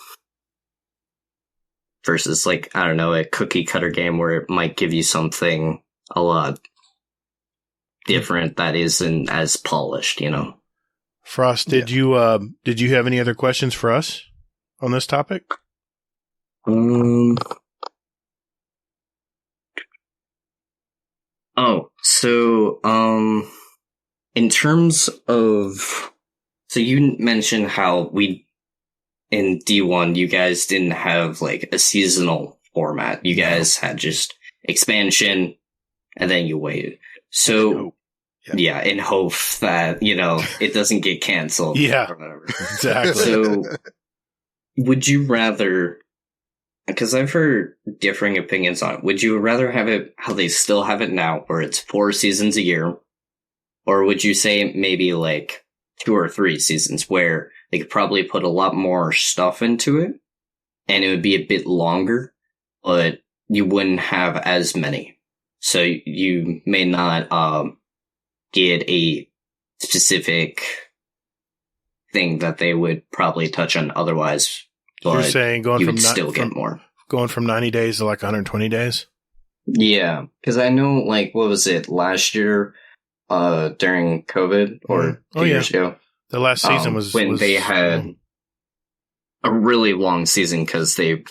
Speaker 3: versus like, I don't know, a cookie cutter game where it might give you something a lot different that isn't as polished,
Speaker 1: Frost, did you have any other questions for us on this topic?
Speaker 3: In terms of, so you mentioned how in D1, you guys didn't have like a seasonal format. You guys had just expansion, and then you waited. So, yeah, in hope that, it doesn't get canceled.
Speaker 1: Yeah,
Speaker 3: or whatever.
Speaker 1: Exactly.
Speaker 3: So, would you rather, because I've heard differing opinions on it, would you rather have it how they still have it now, where it's 4 seasons a year? Or would you say maybe like 2 or 3 seasons where they could probably put a lot more stuff into it and it would be a bit longer, but you wouldn't have as many. So you may not get a specific thing that they would probably touch on otherwise. But
Speaker 1: you're saying
Speaker 3: you would still get more.
Speaker 1: Going from 90 days to like 120 days?
Speaker 3: Yeah, because I know, like, what was it, last year? During COVID or 2 years ago.
Speaker 1: The last season was
Speaker 3: when they had a really long season because they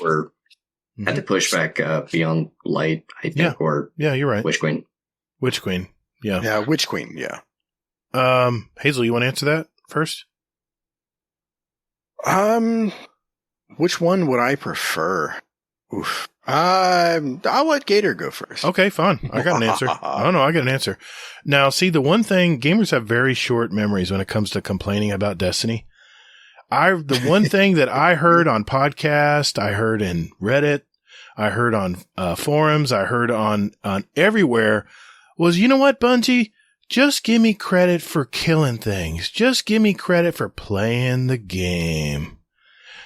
Speaker 3: had to push back Beyond Light, I think, or
Speaker 1: you're right.
Speaker 3: Witch Queen.
Speaker 1: Witch Queen, yeah.
Speaker 2: Yeah, Witch Queen, yeah.
Speaker 1: Hazel, you want to answer that first?
Speaker 2: Which one would I prefer? Oof. I'll let Gator go first.
Speaker 1: Okay, fine. I got an answer. I got an answer. Now, see, the one thing, gamers have very short memories when it comes to complaining about Destiny. The one thing that I heard on podcast, I heard in Reddit, I heard on forums, I heard on everywhere was, you know what, Bungie? Just give me credit for killing things. Just give me credit for playing the game.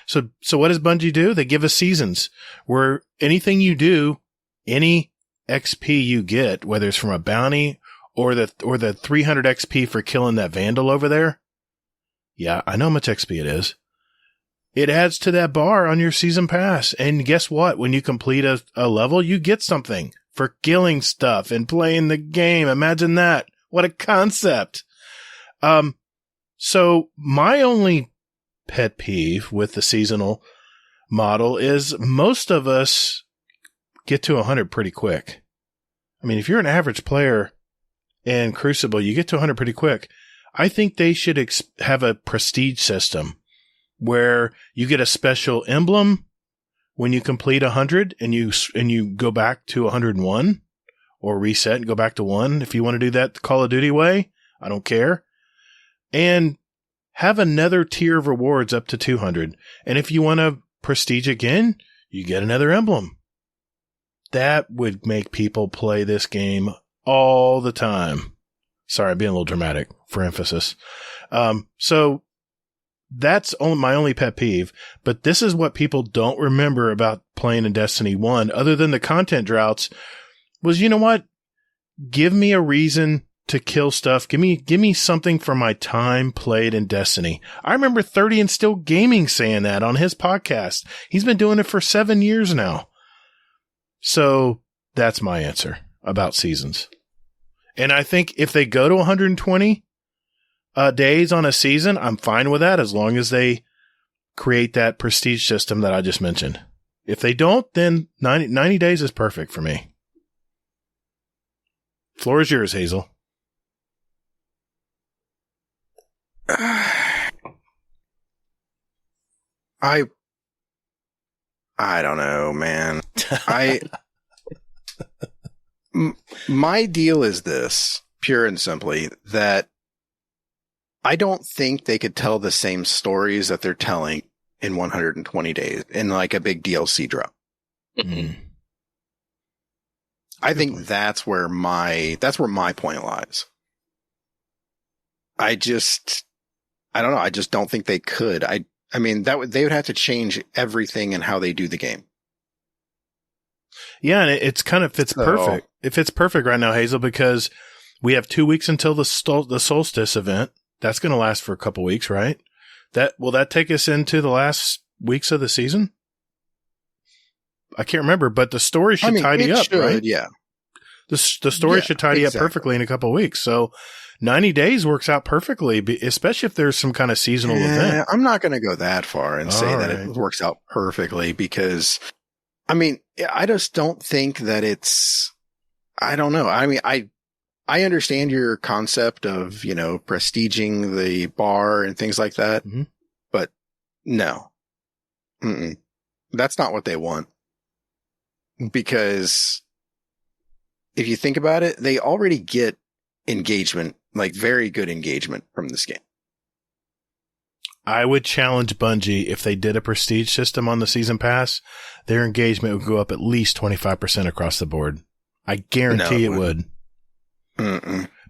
Speaker 1: So what does Bungie do? They give us seasons where anything you do, any XP you get, whether it's from a bounty or the 300 XP for killing that vandal over there. Yeah, I know how much XP it is. It adds to that bar on your season pass. And guess what? When you complete a level, you get something for killing stuff and playing the game. Imagine that. What a concept. So my only pet peeve with the seasonal model is most of us get to 100 pretty quick. I mean, if you're an average player in Crucible, you get to 100 pretty quick. I think they should have a prestige system where you get a special emblem when you complete 100 and you go back to 101 or reset and go back to 1. If you want to do that the Call of Duty way, I don't care. And have another tier of rewards up to 200. And if you want to prestige again, you get another emblem. That would make people play this game all the time. Sorry, I'm being a little dramatic for emphasis. So that's my only pet peeve. But this is what people don't remember about playing in Destiny 1, other than the content droughts, was, you know what? Give me a reason to kill stuff. Give me something for my time played in Destiny. I remember 30 and Still Gaming saying that on his podcast. He's been doing it for 7 years now. So that's my answer about seasons. And I think if they go to 120 days on a season, I'm fine with that as long as they create that prestige system that I just mentioned. If they don't, then 90 days is perfect for me. Floor is yours, Hazel.
Speaker 2: I don't know, man. My deal is this, pure and simply, that I don't think they could tell the same stories that they're telling in 120 days in like a big DLC drop.
Speaker 1: Mm.
Speaker 2: I think that's where my point lies. I don't know. I just don't think they could. I mean, they would have to change everything in how they do the game.
Speaker 1: Yeah, and it's kind of fits perfect. It fits perfect right now, Hazel, because we have 2 weeks until the solstice event. That's going to last for a couple weeks, right? Will that take us into the last weeks of the season? I can't remember, but the story should tidy up, right?
Speaker 2: Yeah.
Speaker 1: The story should tidy up perfectly in a couple of weeks. So 90 days works out perfectly, especially if there's some kind of seasonal event.
Speaker 2: I'm not going to go that far and say that it works out perfectly because, I mean, I just don't think that I don't know. I mean, I understand your concept of, prestiging the bar and things like that, but no. That's not what they want. Because if you think about it, they already get engagement, like very good engagement from this game.
Speaker 1: I would challenge Bungie if they did a prestige system on the season pass, their engagement would go up at least 25% across the board. I guarantee it would.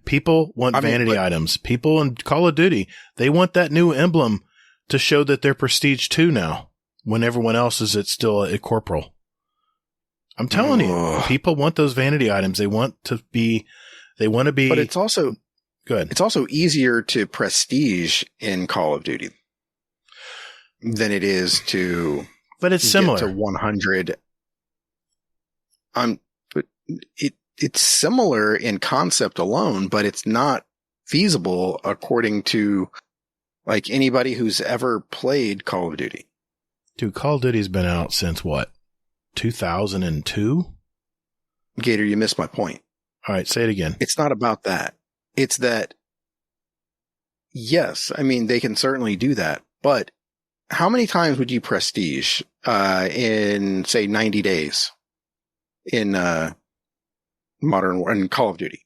Speaker 1: People want vanity items. People in Call of Duty, they want that new emblem to show that they're prestige 2 now, when everyone else is still a corporal. I'm telling you, people want those vanity items. They want to be. But it's also good. It's
Speaker 2: also easier to prestige in Call of Duty than it is to.
Speaker 1: But it's similar
Speaker 2: to 100. But it's similar in concept alone, but it's not feasible according to like anybody who's ever played Call of Duty.
Speaker 1: Dude, Call of Duty's been out since what? 2002?
Speaker 2: Gator, you missed my point.
Speaker 1: All right, say it again.
Speaker 2: It's not about that. It's that, yes, I mean, they can certainly do that, but how many times would you prestige in, say, 90 days in in Call of Duty?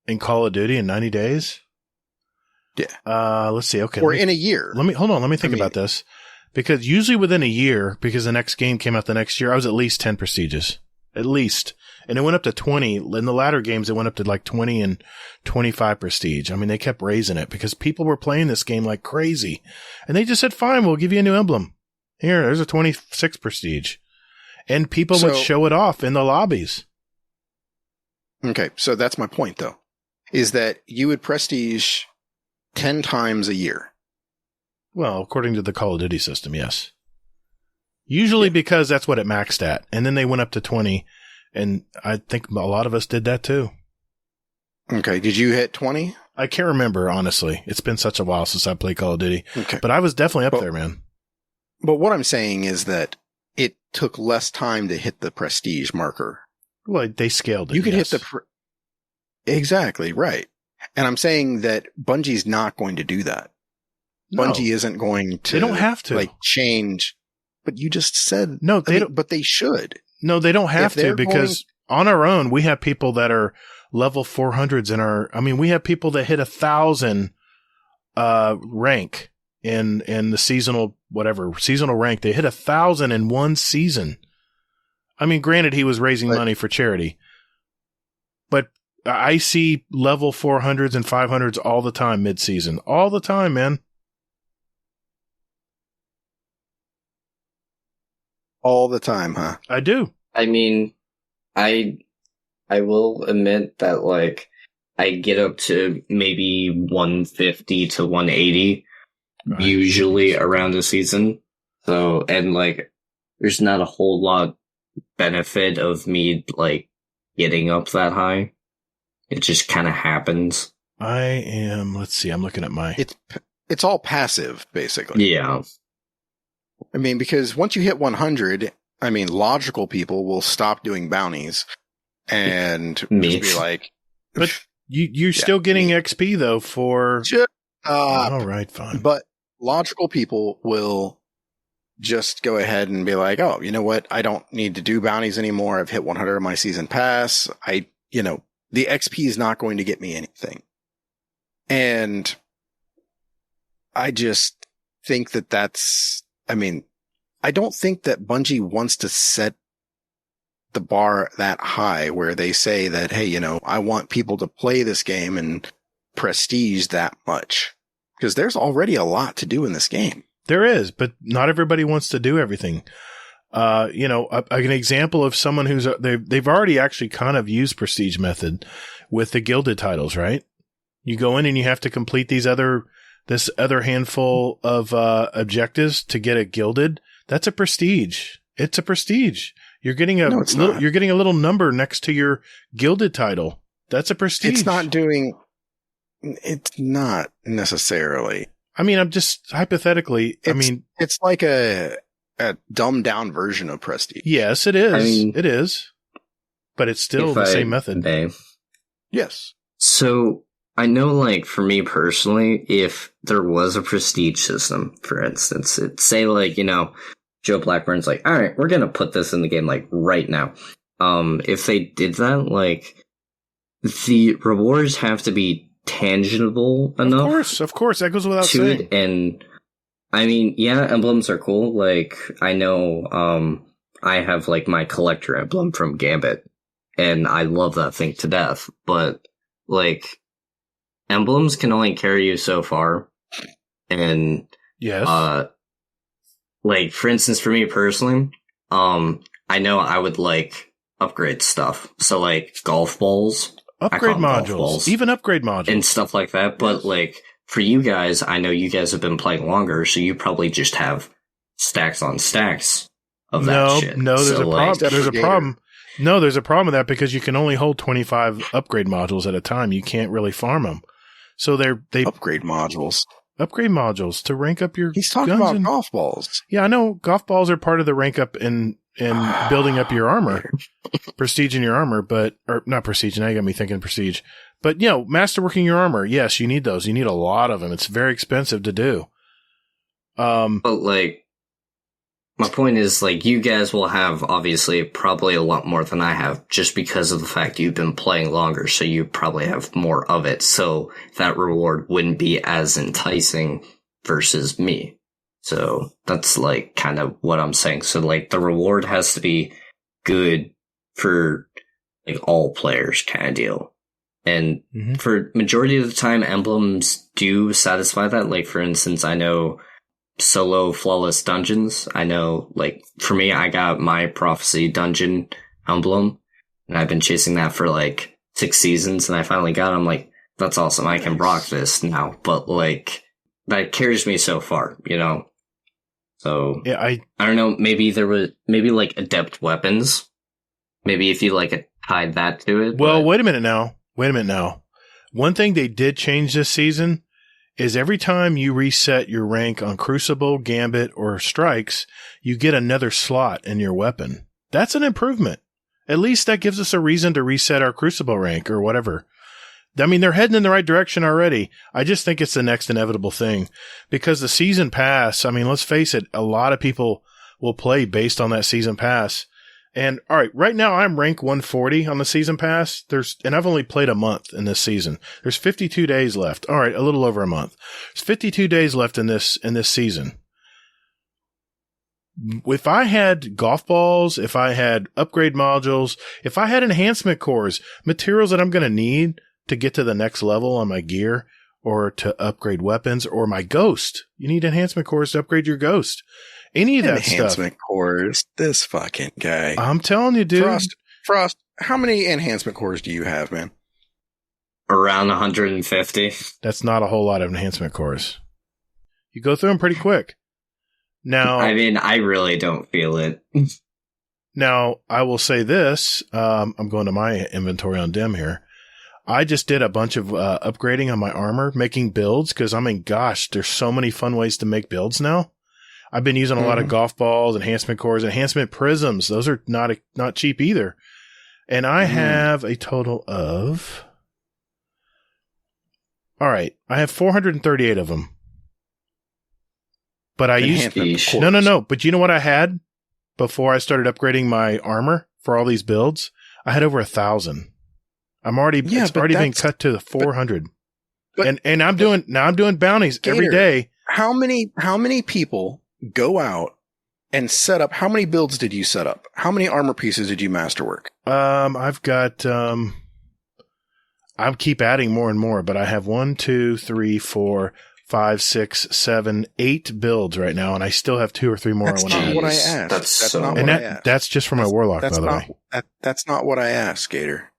Speaker 1: In Call of Duty in 90 days?
Speaker 2: Yeah.
Speaker 1: Let's see. Okay.
Speaker 2: Or in a year.
Speaker 1: Let me think about this. Because usually within a year, because the next game came out the next year, I was at least 10 prestiges. At least. And it went up to 20. In the latter games, it went up to like 20 and 25 prestige. I mean, they kept raising it because people were playing this game like crazy. And they just said, fine, we'll give you a new emblem. Here, there's a 26 prestige. And people would show it off in the lobbies.
Speaker 2: Okay, so that's my point, though, is that you would prestige 10 times a year.
Speaker 1: Well, according to the Call of Duty system, yes. Usually because that's what it maxed at. And then they went up to 20. And I think a lot of us did that too.
Speaker 2: Okay. Did you hit 20?
Speaker 1: I can't remember, honestly. It's been such a while since I played Call of Duty.
Speaker 2: Okay.
Speaker 1: But I was definitely up there, man.
Speaker 2: But what I'm saying is that it took less time to hit the prestige marker.
Speaker 1: Well, they scaled it.
Speaker 2: You could hit the... Exactly, right. And I'm saying that Bungie's not going to do that. No. Bungie isn't going to...
Speaker 1: They don't have to.
Speaker 2: Like, change... But you just said...
Speaker 1: No, they don't...
Speaker 2: But they should.
Speaker 1: No, they don't have to because on our own, we have people that are level 400s in our... I mean, we have people that hit 1,000 rank in the seasonal rank. They hit 1,000 in one season. I mean, granted, he was raising money for charity. But I see level 400s and 500s all the time mid-season. All the time, man.
Speaker 2: All the time, huh?
Speaker 1: I do.
Speaker 3: I mean, I will admit that, like, I get up to maybe 150 to 180 usually around a season. So, and, like, there's not a whole lot benefit of me, like, getting up that high. It just kind of happens.
Speaker 1: Let's see, I'm looking at my...
Speaker 2: It's all passive, basically.
Speaker 3: Yeah.
Speaker 2: I mean, because once you hit 100, I mean, logical people will stop doing bounties and just be like...
Speaker 1: But you're still getting XP, though, for...
Speaker 2: all
Speaker 1: right, fine.
Speaker 2: But logical people will just go ahead and be like, oh, you know what? I don't need to do bounties anymore. I've hit 100 of my season pass. The XP is not going to get me anything. And I just think I don't think that Bungie wants to set the bar that high where they say that, hey, I want people to play this game and prestige that much. Because there's already a lot to do in this game.
Speaker 1: There is, but not everybody wants to do everything. An example of someone who's they've already actually kind of used prestige method with the gilded titles, right? You go in and you have to complete this other handful of objectives to get a gilded. That's a prestige. It's a prestige. You're getting a little number next to your gilded title. That's a prestige.
Speaker 2: It's not necessarily.
Speaker 1: I mean, I'm just hypothetically.
Speaker 2: It's like a dumbed down version of prestige.
Speaker 1: Yes, it is. It is. But it's still the same method.
Speaker 2: Yes.
Speaker 3: So I know, like, for me personally, if there was a prestige system, for instance, say, like, Joe Blackburn's like, all right, we're going to put this in the game, like, right now. If they did that, like, the rewards have to be tangible enough.
Speaker 1: Of course. That goes without saying.
Speaker 3: And, I mean, yeah, emblems are cool. Like, I know, I have, like, my collector emblem from Gambit, and I love that thing to death. But, like, emblems can only carry you so far. And,
Speaker 1: yes.
Speaker 3: Like, for instance, for me personally, I know I would like upgrade stuff. So, like, golf balls.
Speaker 1: Upgrade modules. Even upgrade modules.
Speaker 3: And stuff like that. But, like, for you guys, I know you guys have been playing longer, so you probably just have stacks on stacks of that shit.
Speaker 1: No, there's a problem. There's a problem. No, there's a problem with that because you can only hold 25 upgrade modules at a time. You can't really farm them. So they
Speaker 2: upgrade modules.
Speaker 1: Upgrade modules to rank up your
Speaker 2: He's talking about golf balls.
Speaker 1: Yeah, I know. Golf balls are part of the rank up in building up your armor. Prestige in your armor, or not prestige. Now you got me thinking prestige. But, masterworking your armor. Yes, you need those. You need a lot of them. It's very expensive to do.
Speaker 3: But, like, my point is, like, you guys will have, obviously, probably a lot more than I have, just because of the fact you've been playing longer, so you probably have more of it, so that reward wouldn't be as enticing versus me. So, that's, like, kind of what I'm saying. So, like, the reward has to be good for, like, all players kind of deal. And for majority of the time, emblems do satisfy that. Like, for instance, I know solo flawless dungeons. I know, like, for me, I got my prophecy dungeon emblem, and I've been chasing that for like 6 seasons, and I finally got it. I'm like, that's awesome. I can rock this now. But, like, that carries me so far, So
Speaker 1: yeah, I
Speaker 3: don't know. Maybe maybe like adept weapons. Maybe if you like tied that to it.
Speaker 1: Well, wait a minute now. One thing they did change this season is every time you reset your rank on Crucible, Gambit, or Strikes, you get another slot in your weapon. That's an improvement. At least that gives us a reason to reset our Crucible rank or whatever. I mean, they're heading in the right direction already. I just think it's the next inevitable thing. Because the season pass, I mean, let's face it, a lot of people will play based on that season pass. And all right, right now I'm rank 140 on the season pass. And I've only played a month in this season. There's 52 days left. All right, a little over a month. There's 52 days left in this season. If I had golf balls, if I had upgrade modules, if I had enhancement cores, materials that I'm going to need to get to the next level on my gear or to upgrade weapons or my ghost, you need enhancement cores to upgrade your ghost. Any of that
Speaker 2: enhancement cores. This fucking guy.
Speaker 1: I'm telling you, dude.
Speaker 2: Frost, how many enhancement cores do you have, man?
Speaker 3: Around 150.
Speaker 1: That's not a whole lot of enhancement cores. You go through them pretty quick. Now,
Speaker 3: I mean, I really don't feel it.
Speaker 1: Now, I will say this. I'm going to my inventory on Dim here. I just did a bunch of upgrading on my armor, making builds, because gosh, there's so many fun ways to make builds now. I've been using a lot of golf balls, enhancement cores, enhancement prisms. Those are not cheap either. And I have a total of... All right. I have 438 of them. But I used... No. But you know what I had before I started upgrading my armor for all these builds? I had over 1,000. It's already been cut to the 400. And I'm doing bounties every day.
Speaker 2: how many people go out and set up? How many builds did you set up? How many armor pieces did you masterwork?
Speaker 1: I've got, I keep adding more and more, but I have 1, 2, 3, 4, 5, 6, 7, 8 builds right now, and I still have 2 or 3 more.
Speaker 2: That's not what I asked. That's not what I asked.
Speaker 1: That's just for my warlock, by the way.
Speaker 2: That's not what I asked, Gator.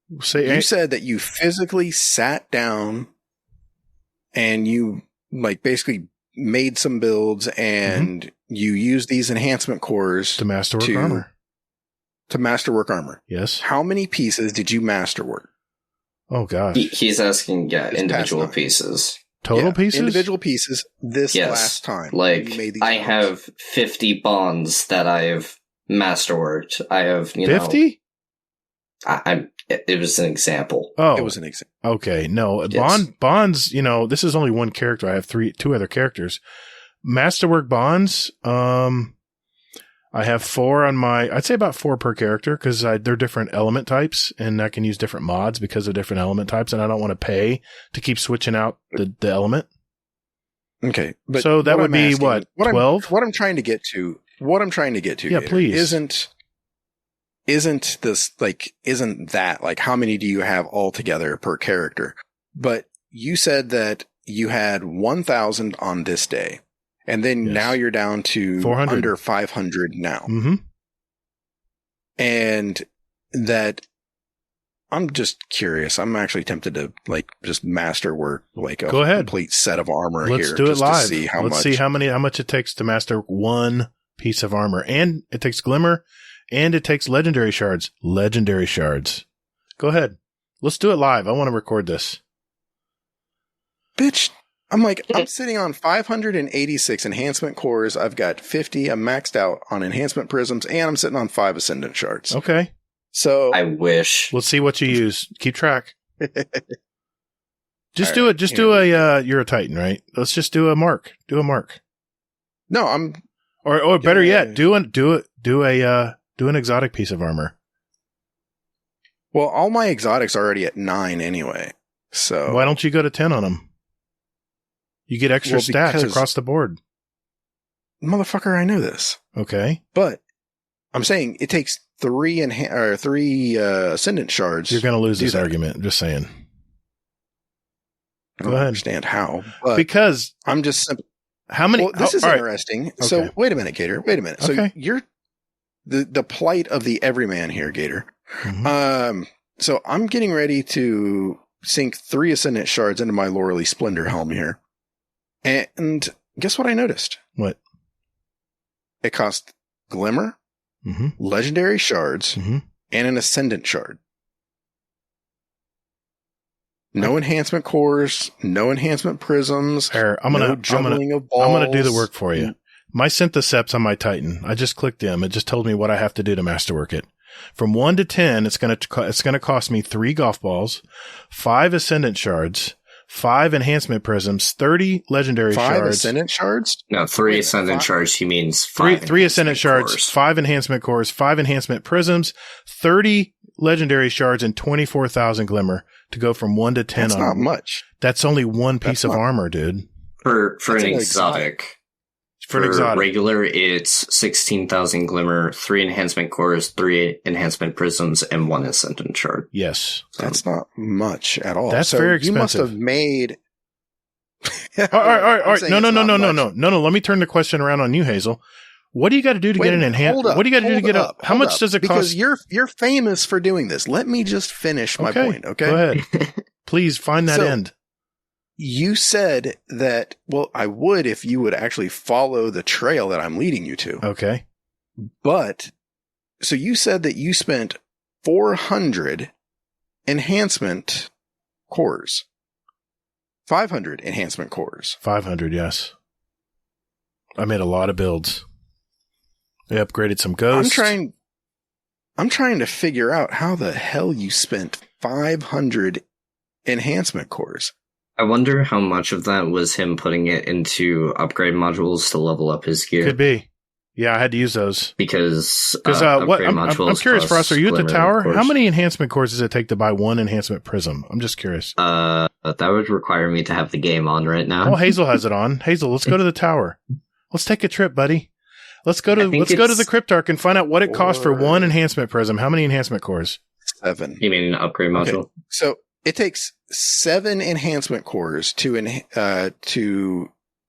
Speaker 1: You
Speaker 2: said that you physically sat down and you basically made some builds and you used these enhancement cores
Speaker 1: to masterwork armor.
Speaker 2: To masterwork armor.
Speaker 1: Yes.
Speaker 2: How many pieces did you masterwork?
Speaker 1: Oh gosh.
Speaker 3: He's asking, individual pieces.
Speaker 1: Total pieces?
Speaker 2: Individual pieces last time.
Speaker 3: I have 50 bonds that I've masterworked. I have,
Speaker 1: 50?
Speaker 3: It was an example.
Speaker 2: Oh. It was an example.
Speaker 1: Okay. No. Yes. Bonds, this is only one character. I have 2 other characters. Masterwork bonds, I have 4 on I'd say about 4 per character because they're different element types and I can use different mods because of different element types and I don't want to pay to keep switching out the element.
Speaker 2: Okay. But
Speaker 1: so that would be what? 12?
Speaker 2: What I'm trying to get to.
Speaker 1: Yeah, please.
Speaker 2: Isn't that how many do you have altogether per character? But you said that you had 1,000 on this day. And then now you're down to
Speaker 1: 400.
Speaker 2: Under 500 now.
Speaker 1: Mm-hmm.
Speaker 2: And that I'm just curious. I'm actually tempted to just masterwork a
Speaker 1: Go ahead.
Speaker 2: Complete set of armor.
Speaker 1: Let's
Speaker 2: here.
Speaker 1: do it live.
Speaker 2: Let's
Speaker 1: see how much it takes to master one piece of armor. And it takes glimmer and it takes legendary shards. Legendary shards. Go ahead. Let's do it live. I want to record this.
Speaker 2: Bitch. I'm sitting on 586 enhancement cores. I've got 50. I'm maxed out on enhancement prisms, and I'm sitting on 5 ascendant shards.
Speaker 1: Okay.
Speaker 2: So
Speaker 3: I wish.
Speaker 1: Let's see what you use. Keep track. Just do it. Just do a. You're a Titan, right? Let's just do a mark. Do a mark.
Speaker 2: No, I'm.
Speaker 1: Or better yet, do an exotic piece of armor.
Speaker 2: Well, all my exotics are already at 9 anyway. So
Speaker 1: why don't you go to 10 on them? You get extra stats across the board.
Speaker 2: Motherfucker, I know this.
Speaker 1: Okay.
Speaker 2: But I'm saying it takes 3 ascendant shards.
Speaker 1: You're going to lose this argument. I'm just saying.
Speaker 2: I don't understand how. But
Speaker 1: because
Speaker 2: I'm just simple.
Speaker 1: How many?
Speaker 2: Well, this is interesting. Right. So
Speaker 1: okay.
Speaker 2: Wait a minute, Gator. Wait a minute. So you're the plight of the everyman here, Gator. Mm-hmm. So I'm getting ready to sink 3 ascendant shards into my Laurely Splendor helm here. And guess what I noticed?
Speaker 1: What?
Speaker 2: It cost glimmer, legendary shards, and an ascendant shard. No enhancement cores, no enhancement prisms.
Speaker 1: I'm gonna do the work for you. My Syntheseps on my Titan, I just clicked them. It just told me what I have to do to masterwork it. From 1 to 10, it's gonna cost me 3 golf balls, 5 ascendant shards, 5 enhancement prisms, 30 legendary shards.
Speaker 2: 5 ascendant shards?
Speaker 3: No, 3 ascendant shards. He means 5.
Speaker 1: 3 ascendant shards, 5 enhancement cores, 5 enhancement prisms, 30 legendary shards, and 24,000 glimmer to go from 1 to 10.
Speaker 2: That's not much.
Speaker 1: That's only one piece of armor, dude.
Speaker 3: For an exotic. For regular, it's 16,000 glimmer, 3 enhancement cores, 3 enhancement prisms, and 1 ascendant shard.
Speaker 1: Yes.
Speaker 2: That's not much at all.
Speaker 1: That's very expensive.
Speaker 2: You must have made...
Speaker 1: all right. No. Let me turn the question around on you, Hazel. What do you got to do to get an enhancement? What do you got to do to get up? How much does it cost?
Speaker 2: Because you're famous for doing this. Let me just finish my point, okay?
Speaker 1: Go ahead. Please find that end.
Speaker 2: You said that, well, I would if you would actually follow the trail that I'm leading you to.
Speaker 1: Okay.
Speaker 2: But, so you said that you spent 400 enhancement cores. 500 enhancement cores.
Speaker 1: 500, yes. I made a lot of builds. I upgraded some ghosts.
Speaker 2: I'm trying to figure out how the hell you spent 500 enhancement cores.
Speaker 3: I wonder how much of that was him putting it into upgrade modules to level up his gear.
Speaker 1: Could be. Yeah, I had to use those.
Speaker 3: Because
Speaker 1: what I'm curious, Frost, are you at the tower? How many enhancement cores does it take to buy one enhancement prism? I'm just curious.
Speaker 3: That would require me to have the game on right now.
Speaker 1: Well, Hazel has it on. Hazel, let's go to the tower. Let's take a trip, buddy. Let's go to the Cryptarch and find out what it costs for one enhancement prism. How many enhancement cores?
Speaker 2: 7.
Speaker 3: You mean an upgrade module?
Speaker 2: Okay. So it takes 7 enhancement cores to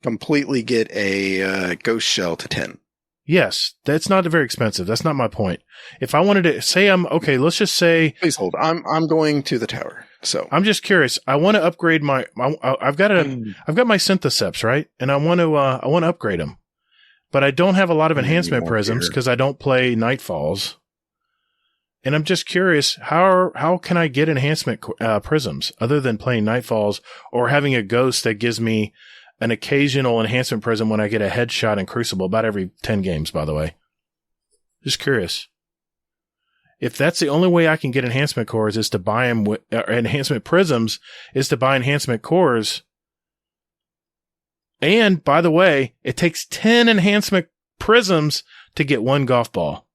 Speaker 2: completely get a ghost shell to 10.
Speaker 1: Yes, that's not very expensive. That's not my point. If I wanted to say let's just say.
Speaker 2: Please hold. I'm going to the tower. So
Speaker 1: I'm just curious. I want to upgrade I've got my Syntheseps, right? And I want to upgrade them. But I don't have a lot of enhancement prisms because I don't play Nightfalls. And I'm just curious, how can I get enhancement prisms other than playing Nightfalls or having a ghost that gives me an occasional enhancement prism when I get a headshot in Crucible, about every 10 games, by the way. Just curious. If that's the only way I can get enhancement cores is to buy them enhancement prisms is to buy enhancement cores. And by the way, it takes 10 enhancement prisms to get one golf ball.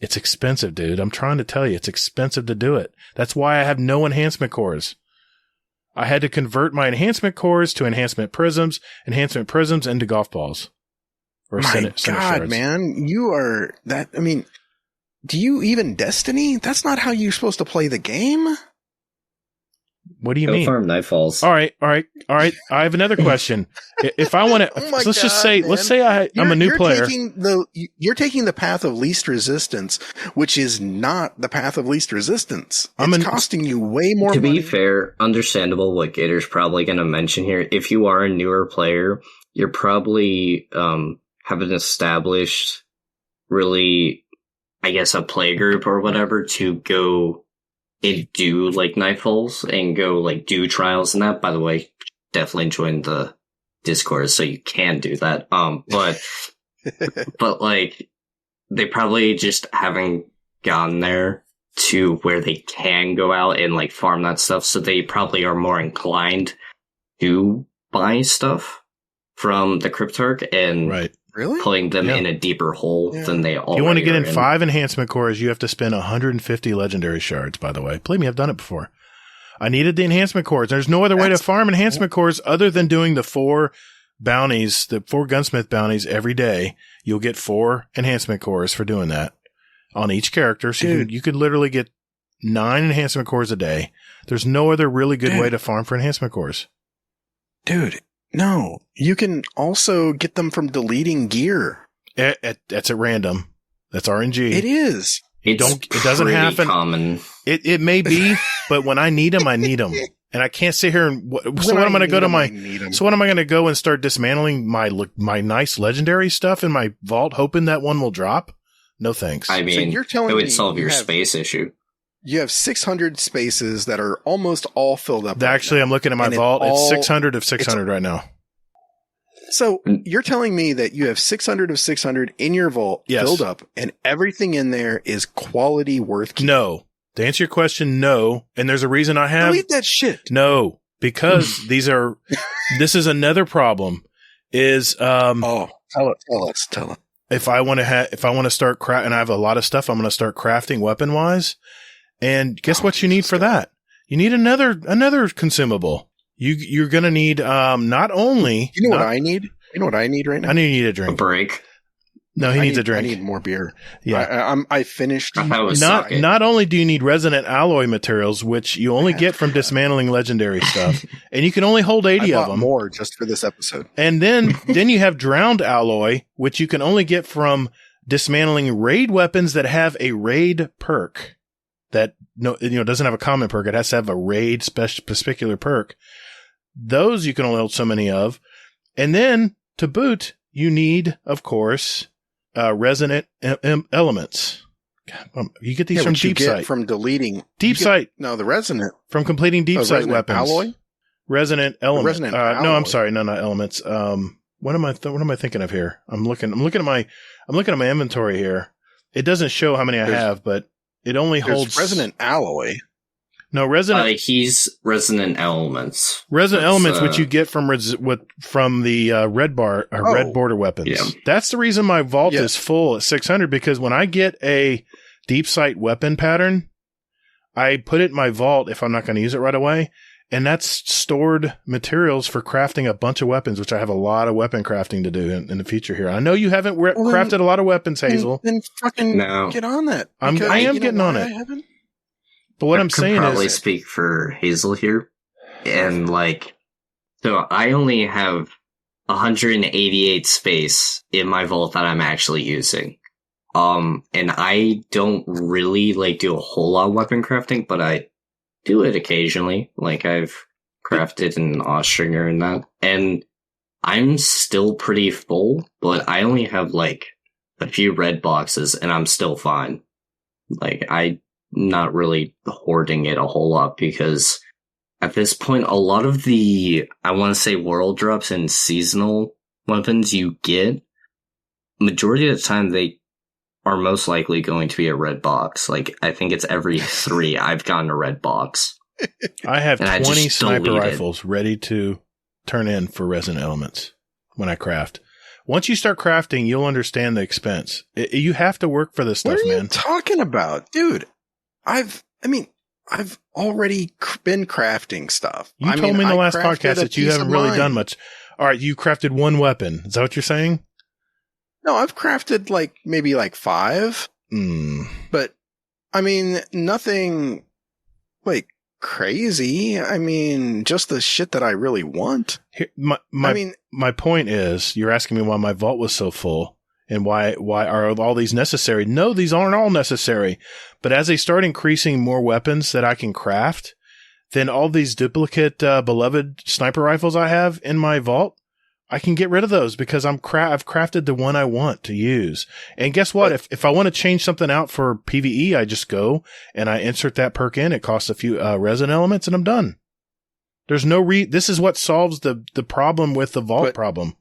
Speaker 1: It's expensive, dude. I'm trying to tell you, it's expensive to do it. That's why I have no enhancement cores. I had to convert my enhancement cores to enhancement prisms into golf balls. Or
Speaker 2: my God, man, you are that. I mean, do you even Destiny? That's not how you're supposed to play the game.
Speaker 1: What do you mean?
Speaker 3: Farm Nightfalls.
Speaker 1: All right. I have another question. If I want to, let's say I'm a new player.
Speaker 2: You're taking the path of least resistance, which is not the path of least resistance. It's costing you way more money.
Speaker 3: To be fair, understandable what Gator's probably going to mention here. If you are a newer player, you're probably haven't established really, I guess, a play group or whatever to go and do like Nightfalls and go like do trials and that. By the way, definitely join the Discord so you can do that. But like they probably just haven't gotten there to where they can go out and like farm that stuff. So they probably are more inclined to buy stuff from the Cryptarch and putting them in a deeper hole than they already are.
Speaker 1: You want to get in 5 enhancement cores, you have to spend 150 legendary shards, by the way. Believe me, I've done it before. I needed the enhancement cores. There's no other way to farm enhancement cores other than doing the 4 bounties, the 4 gunsmith bounties every day. You'll get 4 enhancement cores for doing that on each character. So you could literally get 9 enhancement cores a day. There's no other really good way to farm for enhancement cores.
Speaker 2: Dude. No, you can also get them from deleting gear.
Speaker 1: That's at random. That's RNG.
Speaker 2: It is.
Speaker 1: It doesn't happen.
Speaker 3: Common.
Speaker 1: It may be, but when I need them, I need them, and I can't sit here and. So what am I going to go to my? So what am I going to go and start dismantling my nice legendary stuff in my vault, hoping that one will drop? No thanks.
Speaker 3: I mean, so you're telling it would solve your space issue.
Speaker 2: You have 600 spaces that are almost all filled up.
Speaker 1: Actually, I'm looking at my vault. It's 600 of 600 right now.
Speaker 2: So you're telling me that you have 600 of 600 in your vault filled up, and everything in there is quality worth keeping?
Speaker 1: No. To answer your question, no. And there's a reason I have.
Speaker 2: Delete that shit.
Speaker 1: No, because this is another problem.
Speaker 2: Tell us.
Speaker 1: If I want to start and I have a lot of stuff, I'm going to start crafting weapon wise. And guess what you need for that? You need another consumable. You're going to need, not only.
Speaker 2: You know what I need? You know what I need right now?
Speaker 1: I need a drink.
Speaker 3: A break.
Speaker 1: No, he needs a drink.
Speaker 2: I need more beer.
Speaker 1: Yeah.
Speaker 2: I finished.
Speaker 1: Not only do you need resonant alloy materials, which you only get from dismantling legendary stuff, and you can only hold 80 of them.
Speaker 2: More just for this episode. And
Speaker 1: then you have drowned alloy, which you can only get from dismantling raid weapons that have a raid perk. That doesn't have a common perk. It has to have a raid particular perk. Those you can only hold so many of. And then to boot, you need, of course, resonant elements. You get these from Deep Sight.
Speaker 2: From deleting
Speaker 1: Deep Sight.
Speaker 2: No, the resonant
Speaker 1: from completing Deep Sight weapons.
Speaker 2: Alloy?
Speaker 1: Resonant element.
Speaker 2: Alloy.
Speaker 1: No, I'm sorry, no, not elements. What am I thinking of here? I'm looking at my inventory here. It doesn't show how many I have, but it only holds
Speaker 2: resonant alloy.
Speaker 1: No, Resonant.
Speaker 3: He's Resonant Elements.
Speaker 1: Resonant Elements, which you get from the red border weapons.
Speaker 3: Yeah.
Speaker 1: That's the reason my vault is full at 600, because when I get a deep sight weapon pattern, I put it in my vault if I'm not going to use it right away. And that's stored materials for crafting a bunch of weapons, which I have a lot of weapon crafting to do in the future here. I know you haven't crafted a lot of weapons, Hazel.
Speaker 2: Then fucking get on that.
Speaker 1: I am getting on it. But what I'm saying is... I could
Speaker 3: probably speak for Hazel here. And, so I only have 188 space in my vault that I'm actually using. And I don't really, do a whole lot of weapon crafting, but I do it occasionally. I've crafted an Austringer and that. And I'm still pretty full, but I only have, a few red boxes, and I'm still fine. I'm not really hoarding it a whole lot, because at this point, a lot of the, I want to say, world drops and seasonal weapons you get, majority of the time, they are most likely going to be a red box. I think it's every 3 I've gotten a red box.
Speaker 1: I have 20 sniper rifles ready to turn in for Resonant Elements when I craft. Once you start crafting, you'll understand the expense. You have to work for this stuff, man.
Speaker 2: What are you talking about? Dude, I've already been crafting stuff.
Speaker 1: You told me in the last podcast that you haven't really done much. All right, you crafted one weapon. Is that what you're saying?
Speaker 2: No, I've crafted maybe 5. But nothing crazy. Just the shit that I really want.
Speaker 1: Here, my point is, you're asking me why my vault was so full and why are all these necessary? No, these aren't all necessary. But as they start increasing more weapons that I can craft, then all these duplicate beloved sniper rifles I have in my vault, I can get rid of those because I've crafted the one I want to use. And guess what? If I want to change something out for PvE, I just go and I insert that perk in. It costs a few resin elements and I'm done. There's no this is what solves the problem with the vault problem.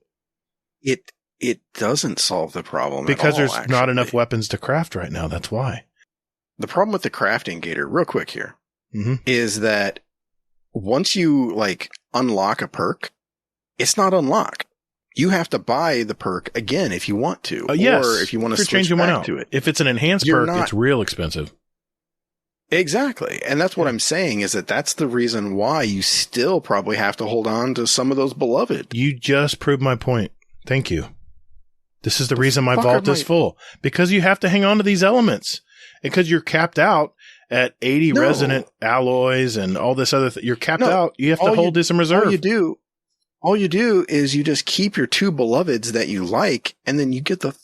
Speaker 2: It doesn't solve the problem
Speaker 1: because
Speaker 2: at all,
Speaker 1: there's not enough weapons to craft right now. That's why.
Speaker 2: The problem with the crafting, Gator, real quick here, is that once you unlock a perk, it's not unlocked. You have to buy the perk again if you want to,
Speaker 1: yes,
Speaker 2: or if you want to switch back to it.
Speaker 1: If it's an enhanced perk, it's real expensive.
Speaker 2: Exactly, and that's what I'm saying is that's the reason why you still probably have to hold on to some of those beloved.
Speaker 1: You just proved my point. Thank you. This is the reason my vault is full, because you have to hang on to these elements, because you're capped out at 80 resonant alloys and all this other. You're capped out. You have to hold this in reserve.
Speaker 2: All you do is you just keep your 2 beloveds that you like, and then you get the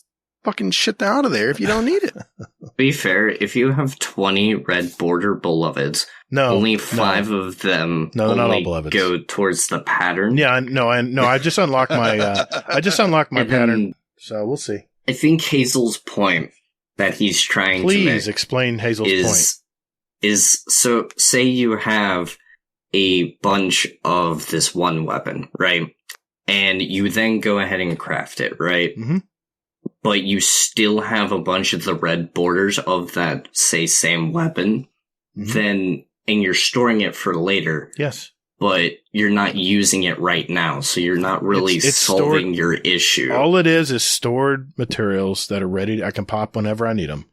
Speaker 2: fucking shit out of there if you don't need it.
Speaker 3: To be fair, if you have 20 red border beloveds, only 5 of them go towards the pattern.
Speaker 1: Yeah, I just unlocked my pattern, so we'll see.
Speaker 3: I think Hazel's point that he's trying to make.
Speaker 1: Please explain Hazel's point.
Speaker 3: Is so say you have a bunch of this one weapon, right? And you then go ahead and craft it, right?
Speaker 1: Mm-hmm.
Speaker 3: But you still have a bunch of the red borders of that, say, same weapon, and you're storing it for later.
Speaker 1: Yes.
Speaker 3: But you're not using it right now, so you're not really solving your issue.
Speaker 1: All it is stored materials that are ready. I can pop whenever I need them.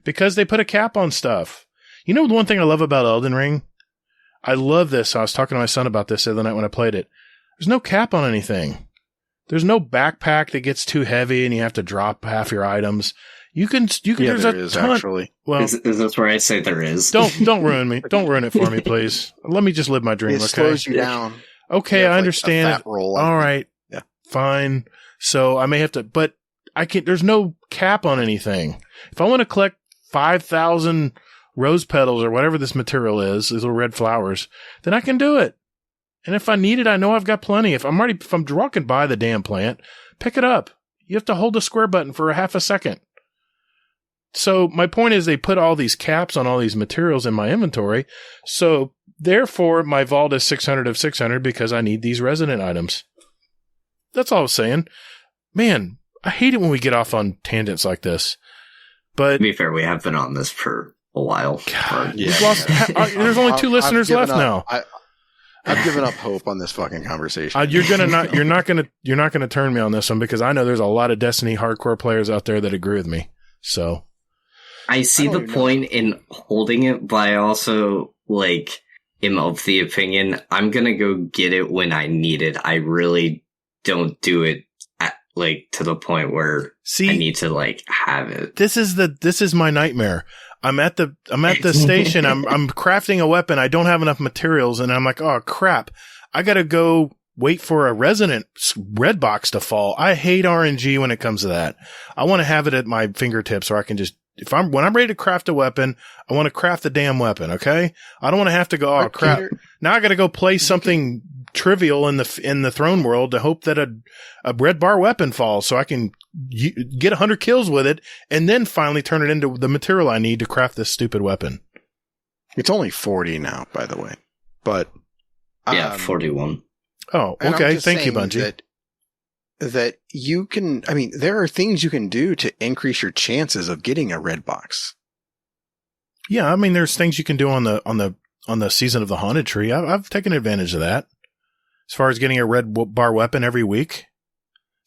Speaker 1: Because they put a cap on stuff. You know the one thing I love about Elden Ring? I love this. I was talking to my son about this the other night when I played it. There's no cap on anything. There's no backpack that gets too heavy and you have to drop half your items. You can.
Speaker 2: Yeah,
Speaker 1: there's
Speaker 2: there is, actually.
Speaker 3: Well, is this where I say there is?
Speaker 1: Don't ruin me. Don't ruin it for me, please. Let me just live my dream.
Speaker 2: It slows you down.
Speaker 1: Okay, I understand.
Speaker 2: A fat roll,
Speaker 1: all right.
Speaker 2: Yeah.
Speaker 1: Fine. So I may have to, but I can't. There's no cap on anything. If I want to collect 5,000 rose petals or whatever this material is, these little red flowers, then I can do it. And if I need it, I know I've got plenty. If I'm walking by the damn plant, pick it up. You have to hold the square button for a half a second. So my point is they put all these caps on all these materials in my inventory. So therefore my vault is 600 of 600 because I need these resonant items. That's all I was saying. Man, I hate it when we get off on tangents like this. But
Speaker 3: to be fair, we have been on this for a while.
Speaker 1: God,
Speaker 2: Yeah.
Speaker 1: we've lost, there's only 2 listeners left now.
Speaker 2: I've given up hope on this fucking conversation.
Speaker 1: You're not gonna turn me on this one, because I know there's a lot of Destiny hardcore players out there that agree with me. So
Speaker 3: I see the point in holding it, but I also am of the opinion I'm gonna go get it when I need it. I really don't do it at, to the point where I need to have it.
Speaker 1: This is my nightmare. I'm at the station. I'm crafting a weapon. I don't have enough materials, and I'm like, oh crap! I gotta go wait for a resident red box to fall. I hate RNG when it comes to that. I want to have it at my fingertips, so I can just when I'm ready to craft a weapon, I want to craft the damn weapon. Okay, I don't want to have to go. Oh crap! Now I got to go play something trivial in the throne world to hope that a red bar weapon falls, so I can get 100 kills with it, and then finally turn it into the material I need to craft this stupid weapon.
Speaker 2: It's only 40 now, by the way. But
Speaker 3: 41.
Speaker 1: Oh, okay. Thank you, Bungie.
Speaker 2: That you can, I mean, there are things you can do to increase your chances of getting a red box.
Speaker 1: Yeah, I mean, there's things you can do on the Season of the Haunted Tree. I've taken advantage of that. As far as getting a red bar weapon every week,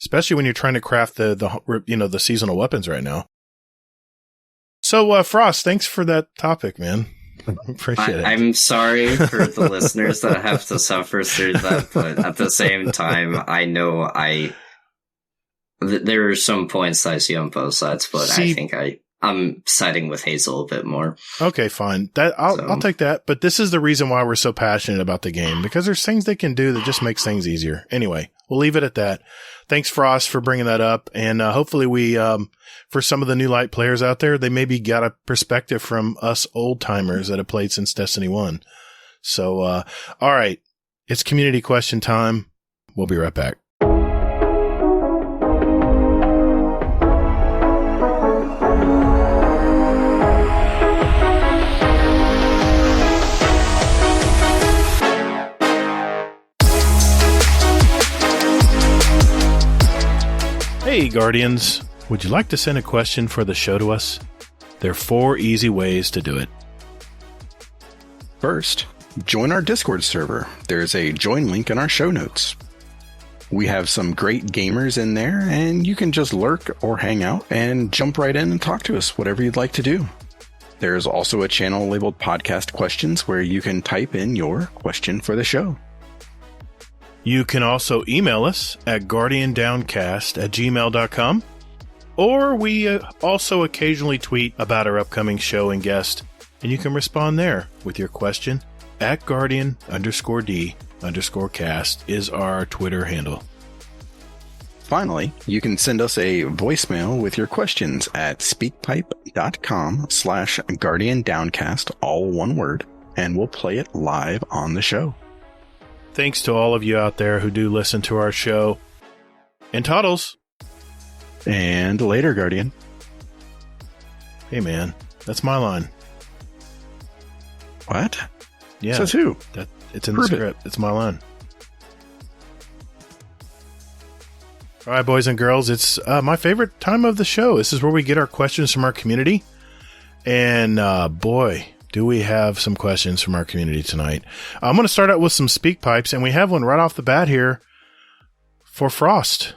Speaker 1: especially when you're trying to craft the seasonal weapons right now. So, Frost, thanks for that topic, man. Appreciate it.
Speaker 3: I'm sorry for the listeners that have to suffer through that, but at the same time, I know there are some points I see on both sides, but I think I'm siding with Hazel a bit more.
Speaker 1: Okay, fine. I'll take that. But this is the reason why we're so passionate about the game, because there's things they can do that just makes things easier. Anyway, we'll leave it at that. Thanks, Frost, for bringing that up. And hopefully we, for some of the new light players out there, they maybe got a perspective from us old timers that have played since Destiny 1. So, all right. It's community question time. We'll be right back. Hey, Guardians. Would you like to send a question for the show to us? There are 4 easy ways to do it.
Speaker 2: First, join our Discord server. There's a join link in our show notes. We have some great gamers in there, and you can just lurk or hang out and jump right in and talk to us, whatever you'd like to do. There's also a channel labeled Podcast Questions where you can type in your question for the show.
Speaker 1: You can also email us at guardiandowncast@gmail.com, or we also occasionally tweet about our upcoming show and guest, and you can respond there with your question at guardian_d_cast is our Twitter handle.
Speaker 2: Finally, you can send us a voicemail with your questions at speakpipe.com/guardiandowncast, all one word, and we'll play it live on the show.
Speaker 1: Thanks to all of you out there who do listen to our show. And Toddles.
Speaker 2: And later, Guardian.
Speaker 1: Hey, man. That's my line.
Speaker 2: What?
Speaker 1: Yeah.
Speaker 2: Says who?
Speaker 1: It's in the script. It's my line. All right, boys and girls. It's my favorite time of the show. This is where we get our questions from our community. And boy, do we have some questions from our community tonight. I'm going to start out with some speak pipes, and we have one right off the bat here for Frost.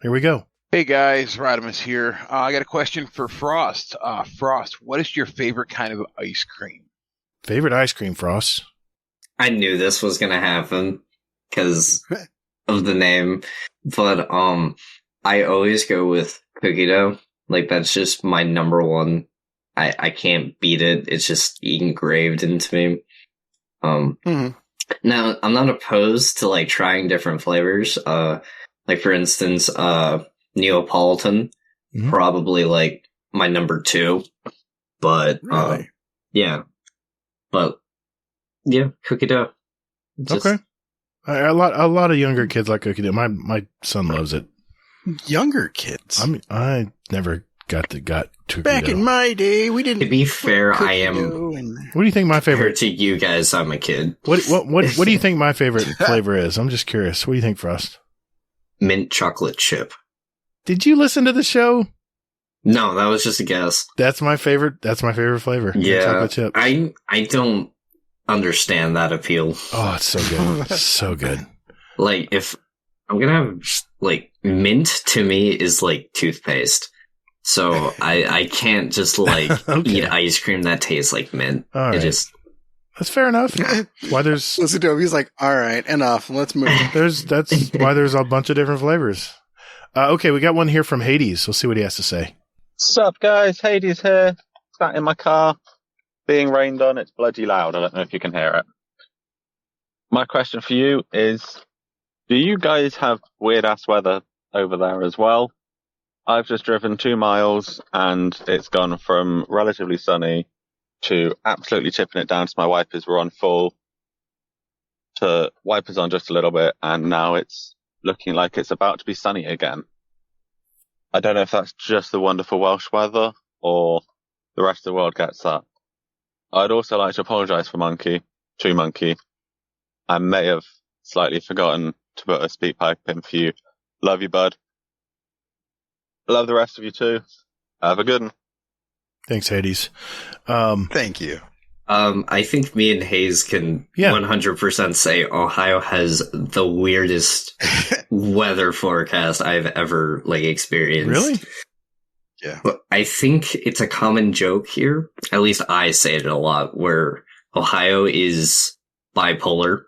Speaker 1: Here we go.
Speaker 6: Hey guys, Rodimus here. I got a question for Frost. Frost, what is your favorite kind of ice cream?
Speaker 1: Favorite ice cream, Frost?
Speaker 3: I knew this was going to happen because of the name, but I always go with cookie dough. That's just my number one. I can't beat it. It's just engraved into me. Now, I'm not opposed to trying different flavors. For instance, Neapolitan, probably my number 2. But
Speaker 2: really?
Speaker 3: Yeah. But yeah, cookie dough.
Speaker 1: Okay. A lot of younger kids like cookie dough. My son loves it.
Speaker 2: Younger kids.
Speaker 1: I never got cookie
Speaker 2: Back
Speaker 1: dough.
Speaker 2: in my day, we didn't.
Speaker 3: To be fair, I am.
Speaker 1: What do you think my favorite?
Speaker 3: To you guys, I'm a kid.
Speaker 1: What do you think my favorite flavor is? I'm just curious. What do you think, Frost?
Speaker 3: Mint chocolate chip.
Speaker 1: Did you listen to the show?
Speaker 3: No, that was just a guess.
Speaker 1: That's my favorite. That's my favorite flavor.
Speaker 3: Yeah,
Speaker 1: chocolate chip.
Speaker 3: I don't understand that appeal.
Speaker 1: Oh, it's so good. So good.
Speaker 3: Like, if I'm gonna have, like, mint to me is like toothpaste. So I can't just, like, eat ice cream that tastes like mint.
Speaker 1: All right. That's fair enough. Why there's
Speaker 2: Listen to him. He's like, all right, enough. Let's move.
Speaker 1: That's why there's a bunch of different flavors. Okay, we got one here from Hades. We'll see what he has to say.
Speaker 7: Sup, guys? Hades here. Sat in my car, being rained on. It's bloody loud. I don't know if you can hear it. My question for you is, do you guys have weird-ass weather over there as well? I've just driven 2 miles, and it's gone from relatively sunny to absolutely tipping it down to my wipers were on full to wipers on just a little bit, and now it's looking like it's about to be sunny again. I don't know if that's just the wonderful Welsh weather or the rest of the world gets that. I'd also like to apologise for Monkey. I may have slightly forgotten to put a speak pipe in for you. Love you, bud. Love the rest of you too. Have a good one.
Speaker 1: Thanks, Hades.
Speaker 2: Thank you.
Speaker 3: I think me and Hayes can 100% say Ohio has the weirdest weather forecast I've ever, like, experienced.
Speaker 1: Really?
Speaker 2: Yeah.
Speaker 3: But I think it's a common joke here. At least I say it a lot, where Ohio is bipolar.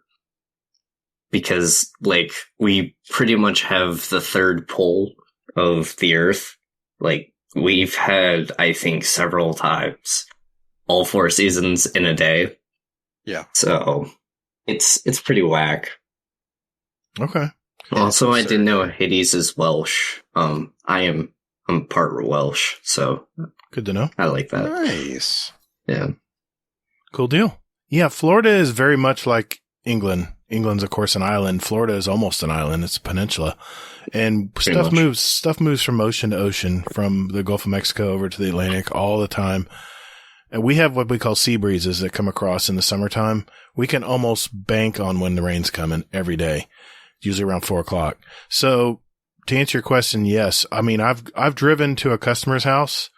Speaker 3: Because, like, we pretty much have the third pole of the Earth. Like, we've had, I think, several times all 4 seasons in a day.
Speaker 2: Yeah.
Speaker 3: So it's pretty whack.
Speaker 1: Okay.
Speaker 3: Also, I didn't know Hades is Welsh. I'm part Welsh, so
Speaker 1: good to know.
Speaker 3: I like that.
Speaker 2: Nice.
Speaker 3: Yeah.
Speaker 1: Cool deal. Yeah, Florida is very much like England. England's, of course, an island. Florida is almost an island. It's a peninsula. And stuff moves from ocean to ocean, from the Gulf of Mexico over to the Atlantic all the time. And we have what we call sea breezes that come across in the summertime. We can almost bank on when the rain's coming every day, usually around 4:00. So to answer your question, yes. I mean, I've driven to a customer's house,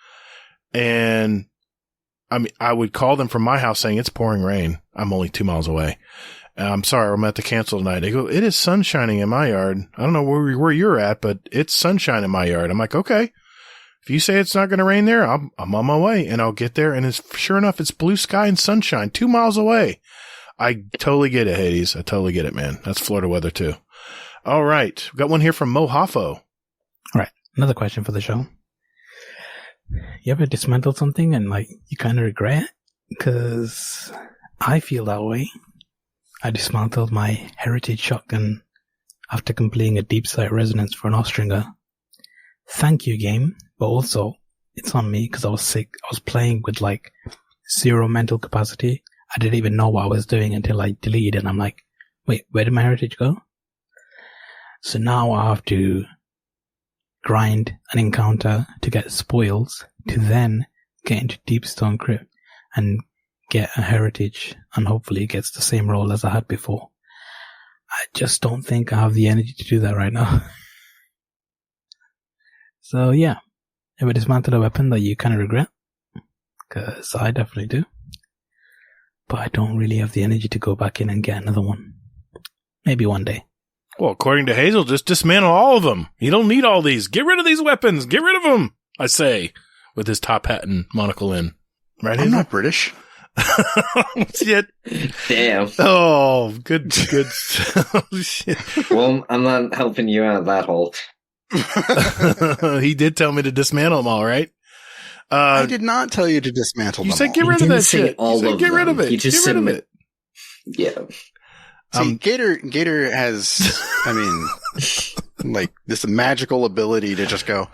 Speaker 1: and I mean, I would call them from my house saying it's pouring rain. I'm only 2 miles away. I'm sorry, I'm at the cancel tonight. They go, it is sun shining in my yard. I don't know where you're at, but it's sunshine in my yard. I'm like, okay. If you say it's not going to rain there, I'm on my way, and I'll get there. And sure enough, it's blue sky and sunshine 2 miles away. I totally get it, Hades. I totally get it, man. That's Florida weather too. All right. We got one here from Mojafo.
Speaker 8: All right. Another question for the show. You ever dismantled something and, like, you kind of regret? Because I feel that way. I dismantled my heritage shotgun after completing a deep sight resonance for an Austringer. Thank you, game. But also, it's on me because I was sick. I was playing with, like, 0 mental capacity. I didn't even know what I was doing until I deleted, and I'm like, wait, where did my heritage go? So now I have to grind an encounter to get spoils, to then get into Deep Stone Crypt and get a heritage, and hopefully it gets the same roll as I had before. I just don't think I have the energy to do that right now. So yeah, ever dismantled a weapon that you kind of regret? Because I definitely do. But I don't really have the energy to go back in and get another one. Maybe one day.
Speaker 1: Well, according to Hazel, just dismantle all of them. You don't need all these. Get rid of these weapons. Get rid of them, I say, with his top hat and monocle in. Right,
Speaker 2: I'm
Speaker 1: Hazel?
Speaker 2: not British.
Speaker 1: Shit.
Speaker 3: Damn.
Speaker 1: Oh, good. Oh, shit.
Speaker 3: Well, I'm not helping you out of that hole.
Speaker 1: He did tell me to dismantle them all, right?
Speaker 2: I did not tell you to dismantle them.
Speaker 1: You said
Speaker 2: all.
Speaker 1: get rid of that shit.
Speaker 3: All
Speaker 1: You said
Speaker 3: of
Speaker 1: get rid
Speaker 3: them.
Speaker 1: of it.
Speaker 3: He just
Speaker 1: Get rid of
Speaker 3: said
Speaker 1: it.
Speaker 3: Yeah.
Speaker 2: See, Gator has, I mean, like this magical ability to just go,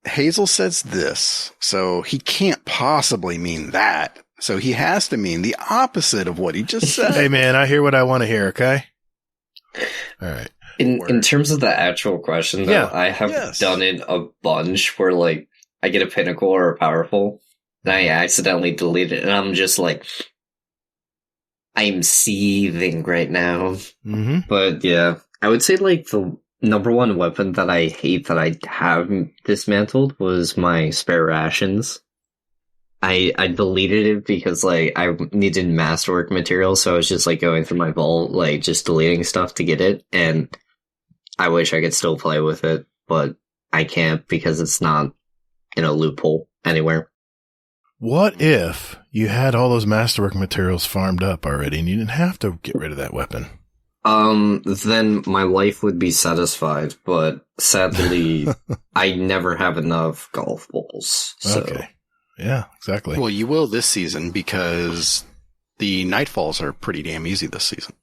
Speaker 2: Hazel says this, so he can't possibly mean that. So he has to mean the opposite of what he just said.
Speaker 1: Hey, man, I hear what I want to hear, okay? All right.
Speaker 3: In terms of the actual question, though,
Speaker 1: Yeah.
Speaker 3: I have done it a bunch where, like, I get a pinnacle or a powerful, and I accidentally delete it, and I'm just like, I'm seething right now.
Speaker 1: Mm-hmm.
Speaker 3: But yeah, I would say, like, the number one weapon that I hate that I have dismantled was my spare rations. I deleted it because, like, I needed masterwork material, so I was just, like, going through my vault, like, just deleting stuff to get it, and I wish I could still play with it, but I can't because it's not in a loophole anywhere.
Speaker 1: What if you had all those masterwork materials farmed up already and you didn't have to get rid of that weapon?
Speaker 3: Then my life would be satisfied, but sadly, I never have enough golf balls. So.
Speaker 1: Okay. Yeah, exactly.
Speaker 2: Well, you will this season because the Nightfalls are pretty damn easy this season.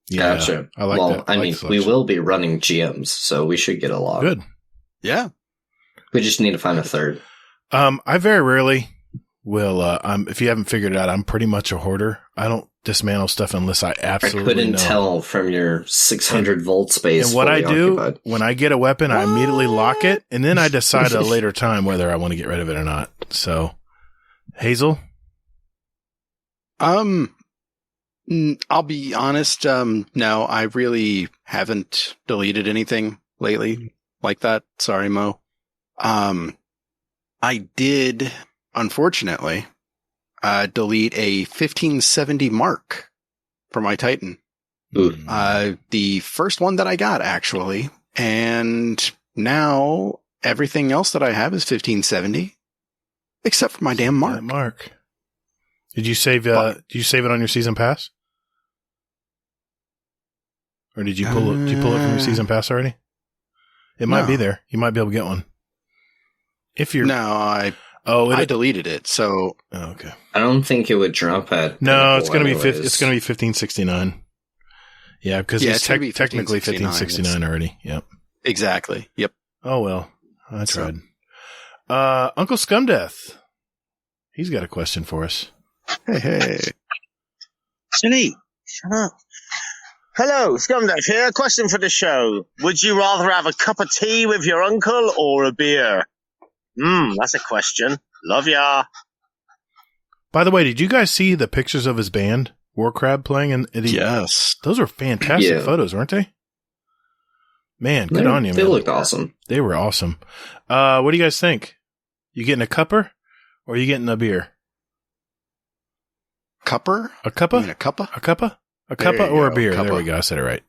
Speaker 1: Yeah,
Speaker 3: gotcha.
Speaker 1: I like that.
Speaker 3: I mean, we will be running GMs, so we should get a lot.
Speaker 1: Good.
Speaker 2: Yeah.
Speaker 3: We just need to find a third.
Speaker 1: I very rarely will, if you haven't figured it out, I'm pretty much a hoarder. I don't dismantle stuff unless I absolutely
Speaker 3: I couldn't
Speaker 1: know.
Speaker 3: Tell from your 600 volt space.
Speaker 1: And what I do,
Speaker 3: occupied.
Speaker 1: when I get a weapon, I immediately lock it, and then I decide at a later time whether I want to get rid of it or not. So, Hazel?
Speaker 2: I'll be honest, no, I really haven't deleted anything lately like that. Sorry, Mo. I did, unfortunately, delete a 1570 mark for my Titan. The first one that I got, actually. And now everything else that I have is 1570, except for my damn mark.
Speaker 1: That mark. Did you save it on your season pass? Or did you pull it? Did you pull it from your season pass already? It might be there. You might be able to get one. If you're I deleted it. So okay.
Speaker 3: I don't think it would drop at.
Speaker 1: No, it's going to be it's going to be 1569. Yeah, because it's technically 1569 already. Yep.
Speaker 2: Exactly. Yep.
Speaker 1: Oh well, I tried. Uncle Scumdeath, he's got a question for us.
Speaker 2: Hey.
Speaker 9: Silly, shut up. Hello, Scumdeath here. A question for the show. Would you rather have a cup of tea with your uncle or a beer? That's a question. Love ya.
Speaker 1: By the way, did you guys see the pictures of his band, Warcrab, playing? Yes. Those were fantastic photos, weren't they? Man, good on you, man.
Speaker 3: They looked awesome.
Speaker 1: They were awesome. What do you guys think? You getting a cupper or are you getting a beer?
Speaker 2: Cupper?
Speaker 1: A cuppa?
Speaker 2: You mean a cuppa?
Speaker 1: A cuppa? A cuppa or a beer? There we go. I said it right.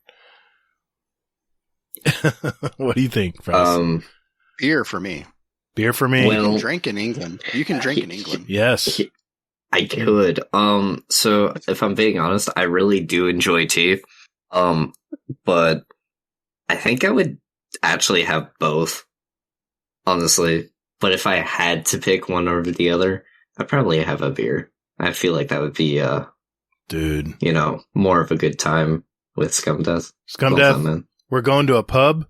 Speaker 1: What do you think, Frost?
Speaker 2: Beer for me.
Speaker 1: Beer for me.
Speaker 2: You can drink in England. You can drink in England.
Speaker 1: Yes.
Speaker 3: I could. So if I'm being honest, I really do enjoy tea. But I think I would actually have both, honestly. But if I had to pick one over the other, I'd probably have a beer. I feel like that would be,
Speaker 1: dude,
Speaker 3: more of a good time with Scumdeath.
Speaker 1: Scumdeath, we're going to a pub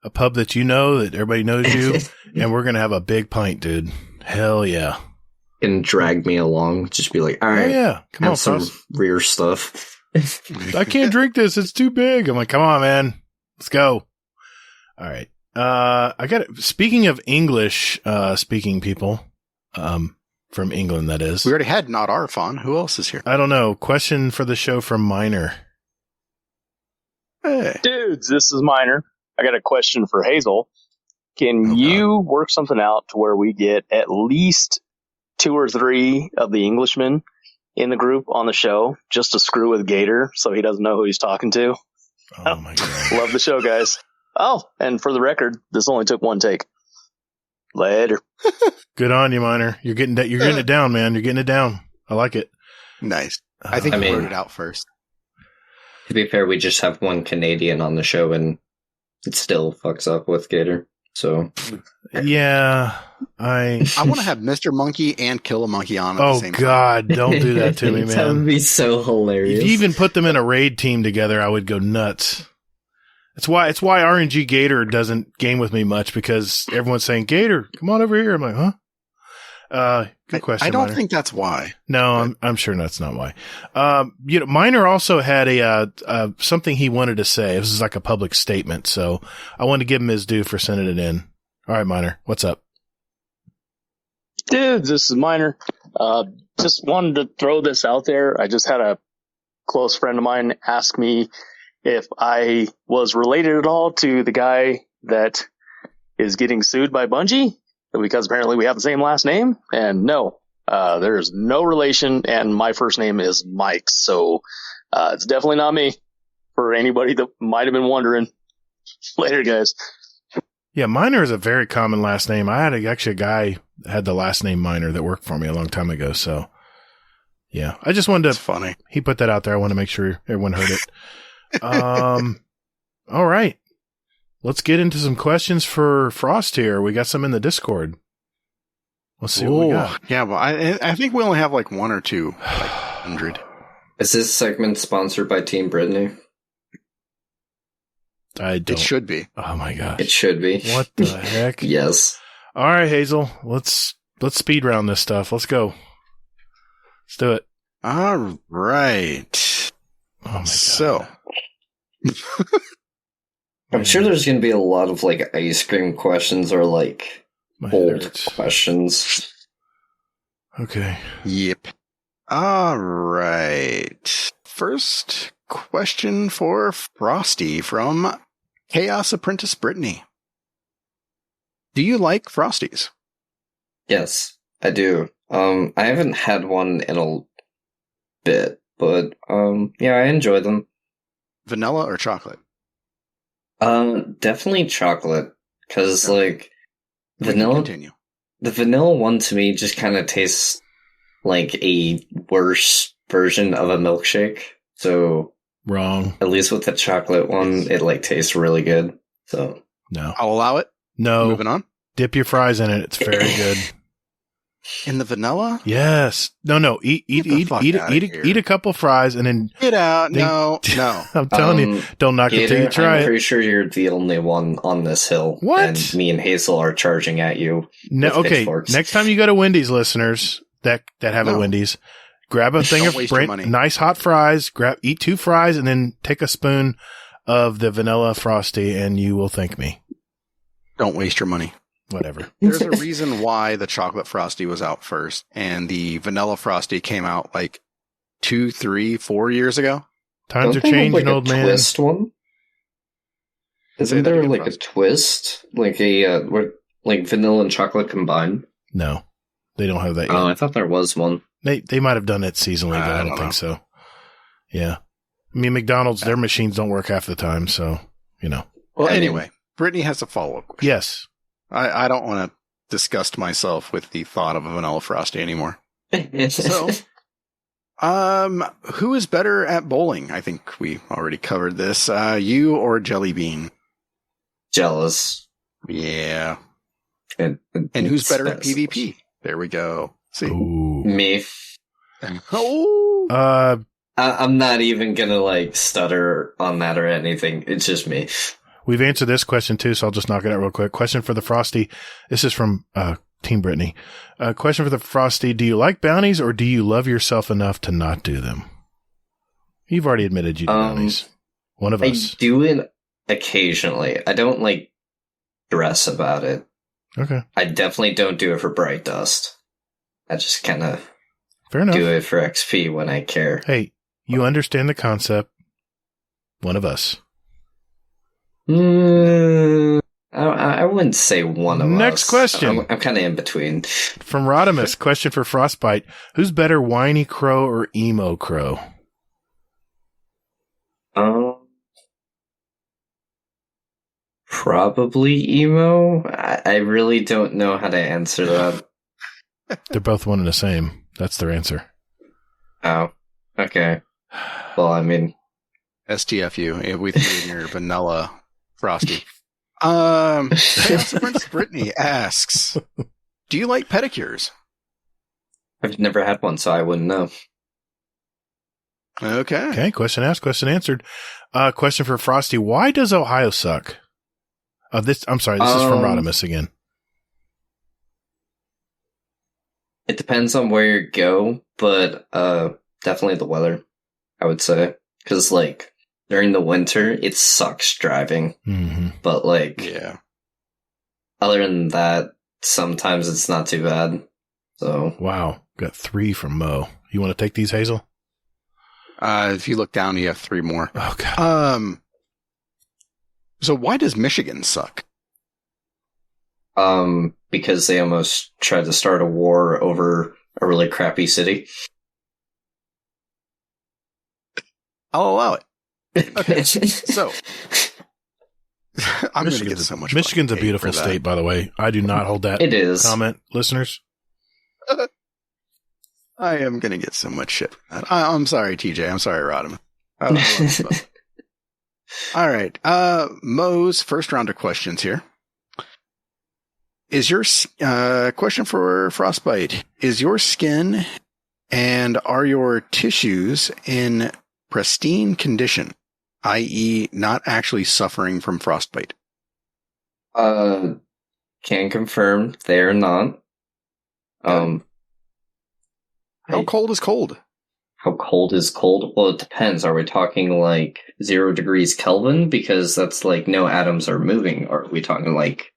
Speaker 1: that you know, that everybody knows you, and we're going to have a big pint, dude. Hell yeah.
Speaker 3: And drag me along. Just be like, all right.
Speaker 1: Oh, yeah. Come on,
Speaker 3: some rear stuff.
Speaker 1: I can't drink this. It's too big. I'm like, come on, man. Let's go. All right. I got it. Speaking of English speaking people, from England, that is.
Speaker 2: We already had Not Arf on. Who else is here?
Speaker 1: I don't know. Question for the show from Miner.
Speaker 2: Hey.
Speaker 10: Dudes, this is Miner. I got a question for Hazel. Can you work something out to where we get at least 2 or 3 of the Englishmen in the group on the show just to screw with Gator so he doesn't know who he's talking to?
Speaker 1: Oh my God.
Speaker 10: Love the show, guys. Oh, and for the record, this only took 1 take. Later.
Speaker 1: Good on you, Miner. You're getting it down, man. You're getting it down. I like it.
Speaker 2: Nice. I think you wrote it out first.
Speaker 3: To be fair, we just have 1 Canadian on the show, and it still fucks up with Gator. So,
Speaker 1: yeah, I
Speaker 2: want to have Mr. Monkey and Kill a Monkey on at the same time. Oh
Speaker 1: God, don't do that to me, man.
Speaker 3: That would be so hilarious.
Speaker 1: If you even put them in a raid team together, I would go nuts. It's why RNG Gator doesn't game with me much, because everyone's saying, Gator, come on over here. I'm like, huh? Good question.
Speaker 2: I don't
Speaker 1: Miner.
Speaker 2: think that's why.
Speaker 1: No, I'm sure that's not why. Miner also had a something he wanted to say. This is like a public statement, so I wanted to give him his due for sending it in. All right, Miner, what's up?
Speaker 10: Dudes, this is Miner. Just wanted to throw this out there. I just had a close friend of mine ask me if I was related at all to the guy that is getting sued by Bungie, because apparently we have the same last name. And no, there's no relation, and my first name is Mike, so it's definitely not me, for anybody that might have been wondering. Later, guys.
Speaker 1: Yeah, Miner is a very common last name. I had actually a guy that had the last name Miner that worked for me a long time ago, so yeah. I just wanted to...
Speaker 2: That's funny.
Speaker 1: He put that out there. I want to make sure everyone heard it. All right. Let's get into some questions for Frost here. We got some in the Discord. Let's see what we got.
Speaker 2: Yeah, well, I think we only have like one or two, like 100.
Speaker 3: Is this segment sponsored by Team Brittany?
Speaker 2: It should be.
Speaker 1: Oh my gosh.
Speaker 3: It should be.
Speaker 1: What the heck?
Speaker 3: Yes.
Speaker 1: All right, Hazel. Let's speed round this stuff. Let's go. Let's do it.
Speaker 2: All right.
Speaker 1: Oh my god.
Speaker 2: So
Speaker 3: I'm sure there's going to be a lot of like ice cream questions or like bold questions.
Speaker 1: Okay.
Speaker 2: Yep. All right. First question for Frosty from Chaos Apprentice Brittany. Do you like Frosties?
Speaker 3: Yes, I do. I haven't had one in a bit, but yeah, I enjoy them.
Speaker 2: Vanilla or chocolate?
Speaker 3: Definitely chocolate, because like vanilla.
Speaker 2: Continue.
Speaker 3: The vanilla one to me just kind of tastes like a worse version of a milkshake. So
Speaker 1: wrong.
Speaker 3: At least with the chocolate one, it like tastes really good. So
Speaker 1: no,
Speaker 2: I'll allow it.
Speaker 1: No,
Speaker 2: moving on.
Speaker 1: Dip your fries in it. It's very good.
Speaker 2: In the vanilla?
Speaker 1: Yes. No. Eat a couple fries and then
Speaker 2: get out. No.
Speaker 1: I'm telling you, don't knock it till you try it.
Speaker 3: I'm pretty sure you're the only one on this hill.
Speaker 1: What?
Speaker 3: And me and Hazel are charging at you.
Speaker 1: No, okay.
Speaker 3: Pitchforks.
Speaker 1: Next time you go to Wendy's, listeners that have a Wendy's, grab a thing of nice hot fries. Eat 2 fries and then take a spoon of the vanilla Frosty, and you will thank me.
Speaker 2: Don't waste your money.
Speaker 1: Whatever.
Speaker 2: There's a reason why the chocolate Frosty was out first, and the vanilla Frosty came out like 2, 3, 4 years ago.
Speaker 1: Times are changing, old man.
Speaker 3: Twist one? Isn't there like a twist, like a like vanilla and chocolate combined?
Speaker 1: No, they don't have that yet.
Speaker 3: Oh, I thought there was one.
Speaker 1: They might have done it seasonally, but I don't think so. Yeah, I mean McDonald's, their machines don't work half the time, so you know.
Speaker 2: Well, anyway, Brittany has a follow-up question.
Speaker 1: Yes.
Speaker 2: I don't want to disgust myself with the thought of a vanilla Frosty anymore. So, who is better at bowling? I think we already covered this. You or Jelly Bean?
Speaker 3: Jealous.
Speaker 2: Yeah. And who's better at PvP? There we go. See?
Speaker 1: Ooh.
Speaker 3: Me.
Speaker 2: Oh.
Speaker 3: I'm not even gonna like stutter on that or anything. It's just me.
Speaker 1: We've answered this question too, so I'll just knock it out real quick. Question for the Frosty. This is from Team Brittany. Question for the Frosty. Do you like bounties or do you love yourself enough to not do them? You've already admitted you do bounties. One of us.
Speaker 3: I do it occasionally. I don't like stress about it.
Speaker 1: Okay.
Speaker 3: I definitely don't do it for Bright Dust. I just kind of
Speaker 1: do
Speaker 3: it for XP when I care.
Speaker 1: Hey, you understand the concept. One of us.
Speaker 3: I wouldn't say one of us.
Speaker 1: Next question.
Speaker 3: I'm kind of in between.
Speaker 1: From Rodimus, question for Frostbyte. Who's better, Whiny Crow or Emo Crow?
Speaker 3: Probably Emo. I really don't know how to answer that.
Speaker 1: They're both one and the same. That's their answer.
Speaker 3: Oh, okay. Well, I mean...
Speaker 2: STFU, with you and your vanilla Frosty. Prince Brittany asks, do you like pedicures?
Speaker 3: I've never had one, so I wouldn't know.
Speaker 2: Okay.
Speaker 1: Question asked, question answered. Question for Frosty. Why does Ohio suck? This is from Rodimus again.
Speaker 3: It depends on where you go, but definitely the weather, I would say. Because, like, during the winter, it sucks driving.
Speaker 1: Mm-hmm.
Speaker 3: But, like,
Speaker 2: yeah.
Speaker 3: Other than that, sometimes it's not too bad. So
Speaker 1: wow, got 3 from Mo. You want to take these, Hazel?
Speaker 2: If you look down, you have 3 more.
Speaker 1: Oh, God.
Speaker 2: So why does Michigan suck?
Speaker 3: Because they almost tried to start a war over a really crappy city.
Speaker 2: I'll allow it. Okay, so I'm going to get so much.
Speaker 1: Michigan's a beautiful state, by the way. I do not hold that.
Speaker 3: It is.
Speaker 1: Comment, listeners.
Speaker 2: I am going to get so much shit. I'm sorry, TJ. I'm sorry, Rodham. All right. Mo's first round of questions here. Is your question for Frostbyte? Is your skin and are your tissues in pristine condition, i.e., not actually suffering from frostbite?
Speaker 3: Can confirm they are not.
Speaker 2: How cold is cold?
Speaker 3: How cold is cold? Well, it depends. Are we talking like 0 degrees Kelvin? Because that's like no atoms are moving. Or are we talking like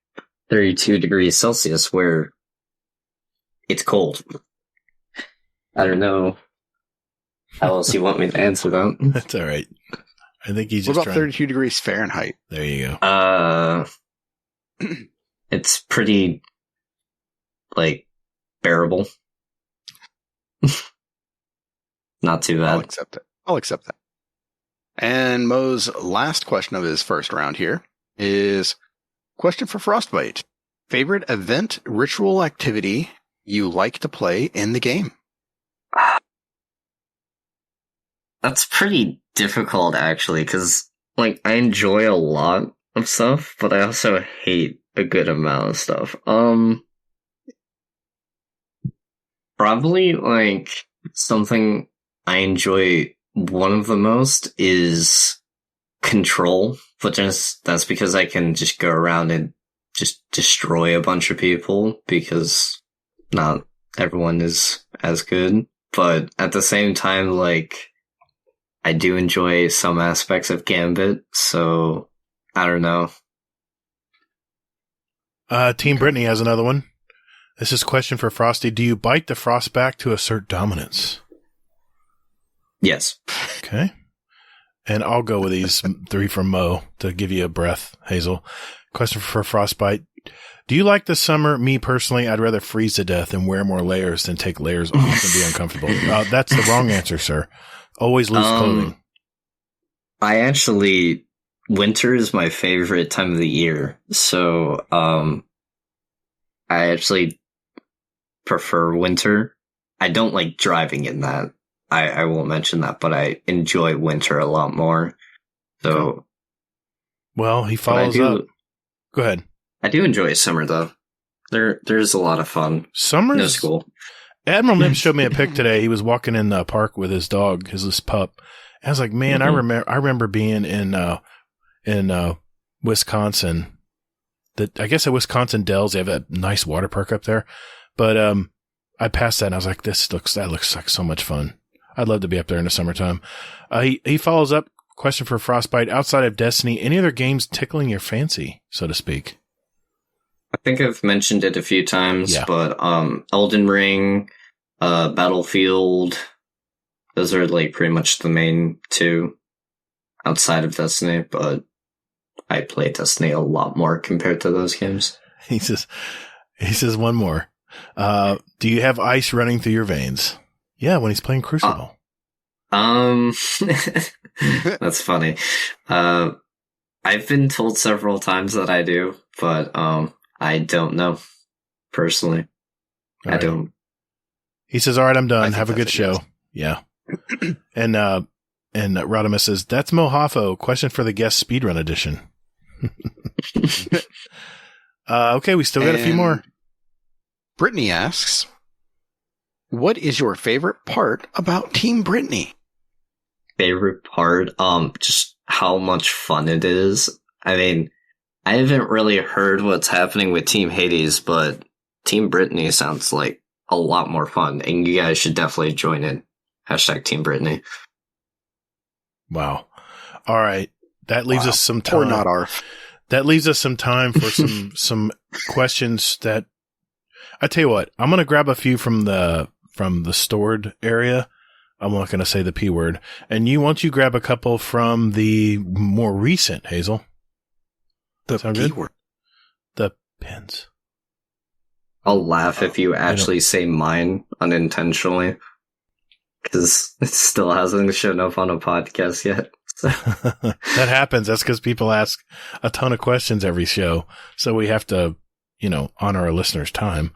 Speaker 3: 32 degrees Celsius where it's cold? I don't know how else you want me to answer that.
Speaker 1: That's all right. I think he's just
Speaker 2: What about 32 degrees Fahrenheit?
Speaker 1: There you go.
Speaker 3: It's pretty, like, bearable. Not too bad.
Speaker 2: I'll accept that. And Mo's last question of his first round here is question for Frostbyte. Favorite event, ritual activity you like to play in the game?
Speaker 3: That's pretty difficult, actually, because, like, I enjoy a lot of stuff, but I also hate a good amount of stuff. Probably, like, something I enjoy one of the most is Control, but that's because I can just go around and just destroy a bunch of people, because not everyone is as good. But at the same time, like, I do enjoy some aspects of Gambit, so I don't know.
Speaker 1: Team Brittany has another one. This is a question for Frosty. Do you bite the frost back to assert dominance?
Speaker 3: Yes.
Speaker 1: Okay. And I'll go with these 3 from Mo to give you a breath, Hazel. Question for Frostbite. Do you like the summer? Me personally, I'd rather freeze to death and wear more layers than take layers off and be uncomfortable. That's the wrong answer, sir. Always loose clothing.
Speaker 3: Winter is my favorite time of the year. So, I actually prefer winter. I don't like driving in that. I won't mention that, but I enjoy winter a lot more. So,
Speaker 1: well, he follows up. Go ahead.
Speaker 3: I do enjoy summer though. There's a lot of fun.
Speaker 1: Summer's
Speaker 3: no school.
Speaker 1: Admiral Nip showed me a pic today. He was walking in the park with his dog, his pup. I was like, man, I remember being in Wisconsin. I guess at Wisconsin Dells, they have a nice water park up there. But I passed that and I was like, that looks like so much fun. I'd love to be up there in the summertime. He follows up, question for Frostbite. Outside of Destiny, any other games tickling your fancy, so to speak?
Speaker 3: I think I've mentioned it a few times, but Elden Ring, Battlefield, those are like pretty much the main 2 outside of Destiny, but I play Destiny a lot more compared to those games.
Speaker 1: He says one more. Do you have ice running through your veins? Yeah, when he's playing Crucible.
Speaker 3: That's funny. I've been told several times that I do, but I don't know personally.
Speaker 1: All
Speaker 3: I don't.
Speaker 1: He says, "All right, I'm done. Have a good show." Yes. Yeah. And Rodimus says, "That's Mohafo. Question for the guest speedrun edition." Okay, we still got a few more.
Speaker 2: Brittany asks, what is your favorite part about Team Brittany?
Speaker 3: Favorite part? Just how much fun it is. I mean, I haven't really heard what's happening with Team Hades, but Team Brittany sounds like a lot more fun, and you guys should definitely join it. # Team Brittany.
Speaker 1: Wow. All right. That leaves us some time.
Speaker 2: Or not Arf.
Speaker 1: That leaves us some time for some questions that I tell you what, I'm going to grab a few from the stored area I'm not going to say the P word. And why don't you grab a couple from the more recent, Hazel?
Speaker 2: The
Speaker 1: Sound
Speaker 2: P
Speaker 1: good?
Speaker 2: word.
Speaker 1: The pins.
Speaker 3: I'll laugh if you actually say mine unintentionally. Because it still hasn't shown up on a podcast yet. So.
Speaker 1: That happens. That's because people ask a ton of questions every show. So we have to, honor our listeners' time.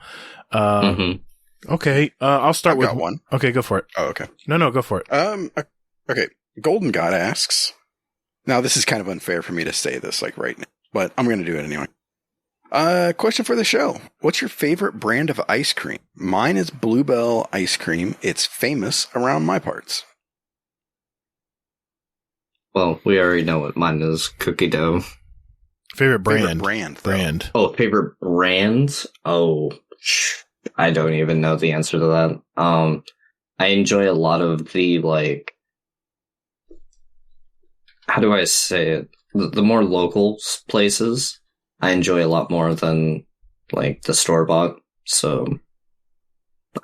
Speaker 1: Okay. I'll start with
Speaker 2: one.
Speaker 1: Okay, go for it.
Speaker 2: Oh, okay.
Speaker 1: No, go for it.
Speaker 2: Okay. Golden God asks. Now, this is kind of unfair for me to say this right now, but I'm going to do it anyway. Question for the show. What's your favorite brand of ice cream? Mine is Bluebell ice cream. It's famous around my parts.
Speaker 3: Well, we already know what mine is. Cookie dough.
Speaker 1: Favorite brand.
Speaker 2: Brand.
Speaker 3: Oh, favorite brand? Oh, I don't even know the answer to that. I enjoy a lot of the, how do I say it? The more local places. I enjoy a lot more than the store-bought, so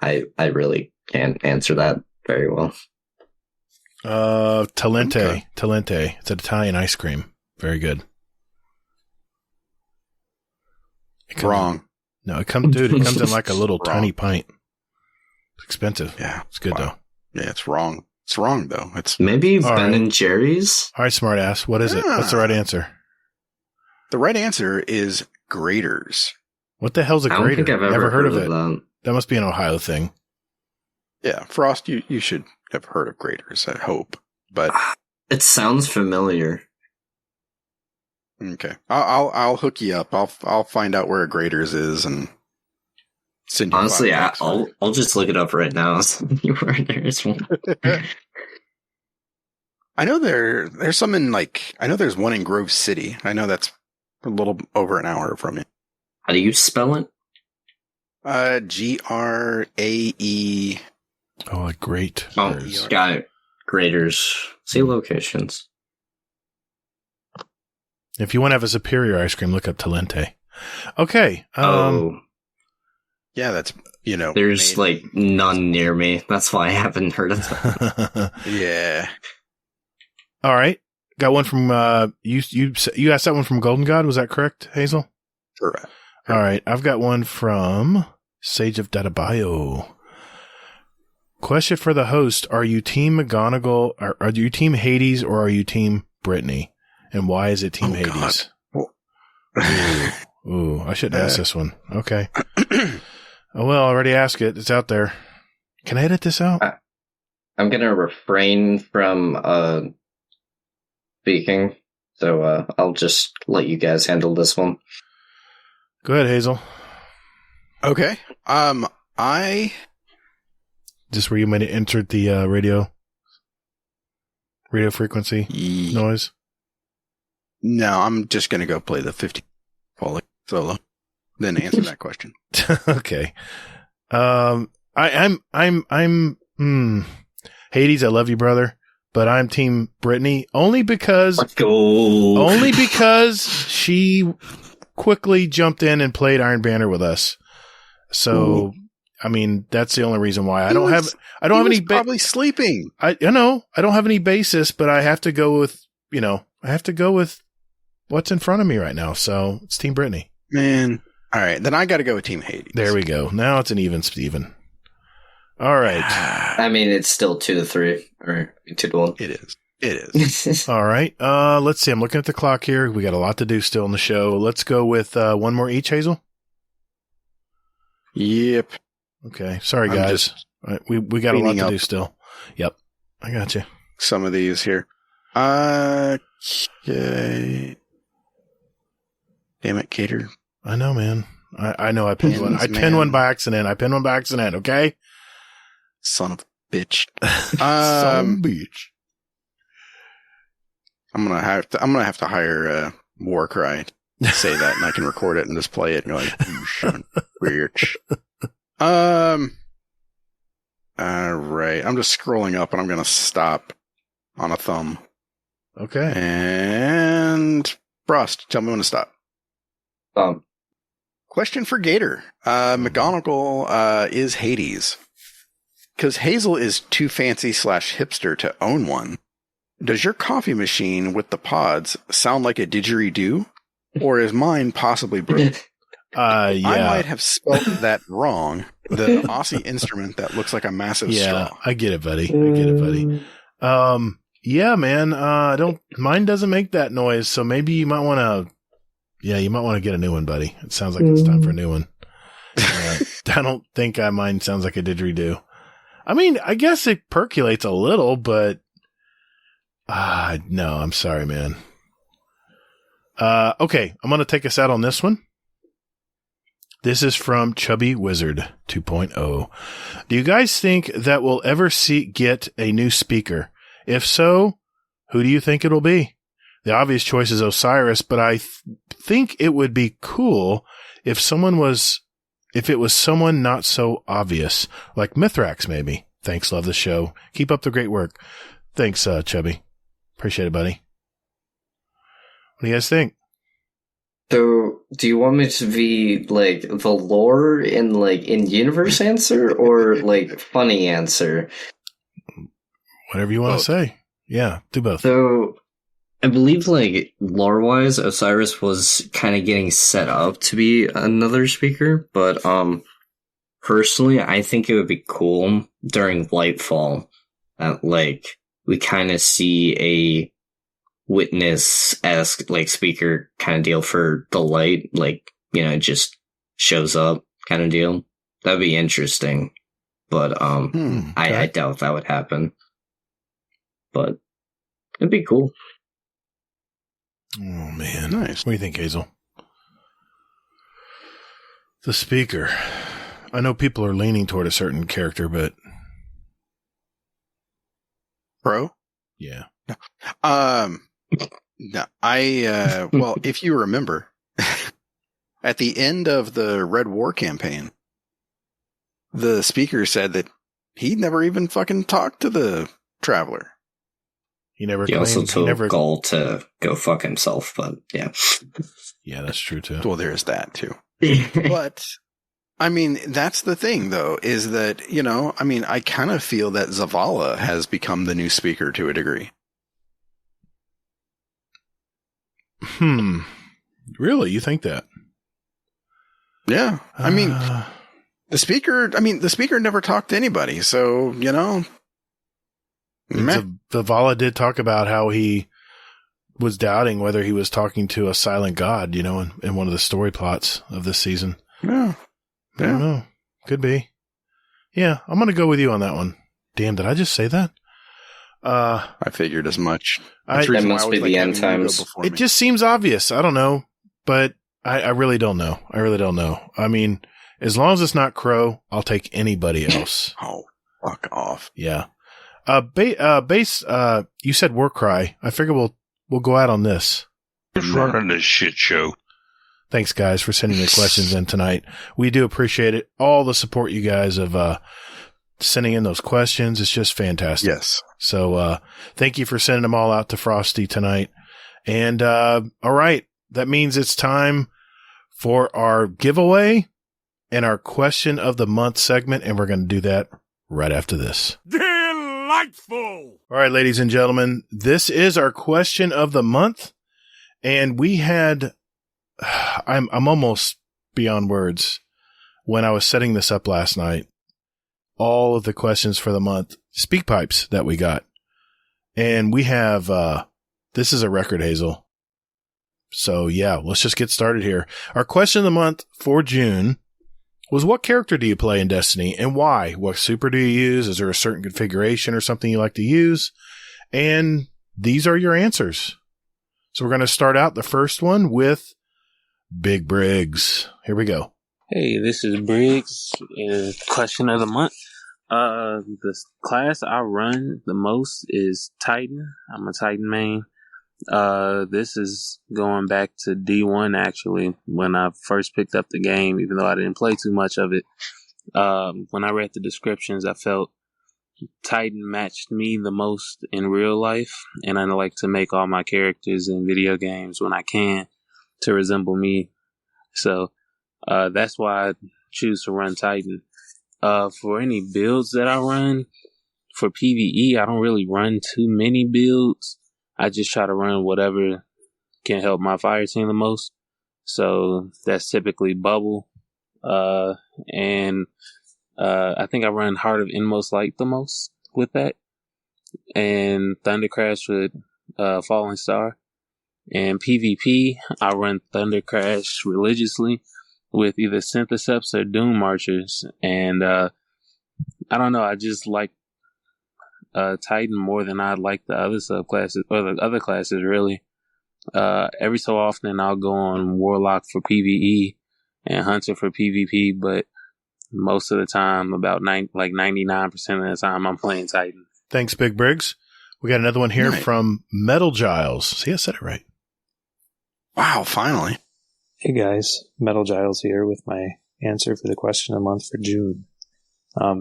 Speaker 3: I really can't answer that very well.
Speaker 1: Talente.
Speaker 2: Okay.
Speaker 1: Talente. It's an Italian ice cream. Very good.
Speaker 2: Wrong.
Speaker 1: No, it comes in like a little tiny pint. It's expensive.
Speaker 2: Yeah.
Speaker 1: It's good though.
Speaker 2: Yeah, it's wrong. It's wrong though. It's
Speaker 3: maybe Ben and Jerry's.
Speaker 1: All right, smart ass. What is it? What's the right answer?
Speaker 2: The right answer is Graders.
Speaker 1: What the hell's a grater?
Speaker 3: I don't think I've ever
Speaker 1: heard of it.
Speaker 3: That
Speaker 1: Must be an Ohio thing.
Speaker 2: Yeah, Frost, you should have heard of Graders, I hope. But
Speaker 3: it sounds familiar.
Speaker 2: Okay, I'll hook you up. I'll find out where a Graders is and send you.
Speaker 3: Honestly, I'll just look it up right now. Where there's one.
Speaker 2: I know there's some in I know there's one in Grove City. I know that's a little over an hour from you.
Speaker 3: How do you spell it?
Speaker 2: Grae.
Speaker 1: Oh, great.
Speaker 3: Oh, got it. Graders. See locations.
Speaker 1: If you want to have a superior ice cream, look up Talente. Okay.
Speaker 2: Yeah, that's
Speaker 3: There's none near me. That's why I haven't heard of them.
Speaker 2: Yeah.
Speaker 1: All right. Got one from you asked that one from Golden God, was that correct, Hazel?
Speaker 2: Correct.
Speaker 1: All right. I've got one from Sage of Databayo. Question for the host: are you Team McGonagall? Are you Team Hades or are you Team Brittany? And why is it Team Hades? Ooh, I shouldn't ask this one. Okay. Oh well, I already asked it. It's out there. Can I edit this out?
Speaker 3: I'm gonna refrain from speaking, so I'll just let you guys handle this one.
Speaker 1: Go ahead, Hazel.
Speaker 2: Okay.
Speaker 1: Just where you might have entered the radio frequency noise. No,
Speaker 2: I'm just gonna go play the 50 solo, then answer that question.
Speaker 1: Okay. I'm Hades. I love you, brother, but I'm Team Brittany only because she quickly jumped in and played Iron Banner with us. So, I mean, that's the only reason why I don't have any.
Speaker 2: Probably sleeping.
Speaker 1: I know I don't have any basis, but I have to go with what's in front of me right now. So it's Team Brittany.
Speaker 2: Man. All right, then I got to go with Team Hades.
Speaker 1: There we go. Now it's an even Steven. All right.
Speaker 3: I mean, it's still 2-3 or 2-1.
Speaker 2: It is.
Speaker 1: All right. Let's see. I'm looking at the clock here. We got a lot to do still in the show. Let's go with one more each, Hazel.
Speaker 2: Yep.
Speaker 1: Okay. Sorry, guys. We got a lot to do still. Yep. I got you.
Speaker 2: Some of these here. Okay. Damn it, Cater.
Speaker 1: I know, man. I know I pinned one. I pinned one by accident. Okay?
Speaker 2: Son of a bitch.
Speaker 1: Son of a bitch.
Speaker 2: I'm gonna have to hire Warcry to say that, and I can record it and just play it. And you're like, son of a bitch. All right. I'm just scrolling up, and I'm gonna stop on a thumb.
Speaker 1: Okay.
Speaker 2: And Frost, tell me when to stop. Question for Gator. McGonagall is Hades. because Hazel is too fancy / hipster to own one. Does your coffee machine with the pods sound like a didgeridoo? Or is mine possibly broken?
Speaker 1: Yeah.
Speaker 2: I might have spelled that wrong. The Aussie instrument that looks like a massive straw.
Speaker 1: I get it, buddy. Yeah, man. Mine doesn't make that noise, so maybe you might want to. Yeah, you might want to get a new one, buddy. It sounds like it's time for a new one. I don't think mine sounds like a didgeridoo. I mean, I guess it percolates a little, but no, I'm sorry, man. Okay, I'm going to take us out on this one. This is from Chubby Wizard 2.0. Do you guys think that we'll ever get a new speaker? If so, who do you think it'll be? The obvious choice is Osiris, but I think it would be cool if it was someone not so obvious, like Mithrax maybe. Thanks, love the show. Keep up the great work. Thanks, Chubby. Appreciate it, buddy. What do you guys think?
Speaker 3: So, do you want me to be, like, the lore in universe answer, or, like, funny answer?
Speaker 1: Whatever you want to say. Yeah, do both.
Speaker 3: So, I believe, like, lore-wise, Osiris was kind of getting set up to be another speaker, but, personally, I think it would be cool during Lightfall that, like, we kind of see a Witness-esque, like, speaker kind of deal for the light, like, it just shows up kind of deal. That'd be interesting, but, I doubt that would happen. But it'd be cool.
Speaker 1: Oh, man.
Speaker 2: Nice.
Speaker 1: What do you think, Hazel? The speaker. I know people are leaning toward a certain character, but...
Speaker 2: Pro?
Speaker 1: Yeah.
Speaker 2: No, well, if you remember, at the end of the Red War campaign, the speaker said that he never even fucking talked to the Traveler.
Speaker 3: He also told Gull to go fuck himself, but yeah.
Speaker 1: Yeah, that's true too.
Speaker 2: Well, there's that too. But, I mean, that's the thing though, is that, I kind of feel that Zavala has become the new speaker to a degree.
Speaker 1: Really? You think that?
Speaker 2: Yeah. I mean, the speaker never talked to anybody, so,
Speaker 1: Zavala did talk about how he was doubting whether he was talking to a silent god, in one of the story plots of this season.
Speaker 2: Yeah.
Speaker 1: I don't know. Could be. Yeah, I'm going to go with you on that one. Damn, did I just say that?
Speaker 2: I figured as much.
Speaker 3: That must be the end times.
Speaker 1: It just seems obvious. I don't know, but I really don't know. I mean, as long as it's not Crow, I'll take anybody else.
Speaker 2: Oh, fuck off.
Speaker 1: Yeah. Base, you said Warcry. I figure we'll go out on this.
Speaker 5: Just running this shit show.
Speaker 1: Thanks, guys, for sending the questions in tonight. We do appreciate it. All the support you guys have sending in those questions. It's just fantastic.
Speaker 2: Yes.
Speaker 1: So thank you for sending them all out to Frosty tonight. And all right, that means it's time for our giveaway and our question of the month segment, and we're going to do that right after this.
Speaker 4: Delightful!
Speaker 1: All right, ladies and gentlemen, this is our question of the month, and we had I'm almost beyond words when I was setting this up last night. All of the questions for the month, speak pipes that we got. And we have, this is a record, Hazel. So yeah, let's just get started here. Our question of the month for June was, what character do you play in Destiny and why? What super do you use? Is there a certain configuration or something you like to use? And these are your answers. So we're going to start out the first one with Big Briggs. Here we go.
Speaker 11: Hey, this is Briggs. Question of the month. The class I run the most is Titan. I'm a Titan main. This is going back to D1 actually, when I first picked up the game, even though I didn't play too much of it. When I read the descriptions, I felt Titan matched me the most in real life, and I like to make all my characters in video games when I can to resemble me. So, that's why I choose to run Titan. For any builds that I run, for PvE, I don't really run too many builds. I just try to run whatever can help my fire team the most. So that's typically Bubble. And I think I run Heart of Inmost Light the most with that. And Thunder Crash with Falling Star. And PvP, I run Thunder Crash religiously with either Syntheseps or Doom Marchers. And I don't know, I just like Titan more than I like the other subclasses, or the other classes, really. Every so often, I'll go on Warlock for PvE and Hunter for PvP, but most of the time, about 99% of the time, I'm playing Titan.
Speaker 1: Thanks, Big Briggs. We got another one here from Metal Giles. See, I said it right.
Speaker 2: Wow, finally.
Speaker 12: Hey guys, Metal Giles here with my answer for the question of the month for June.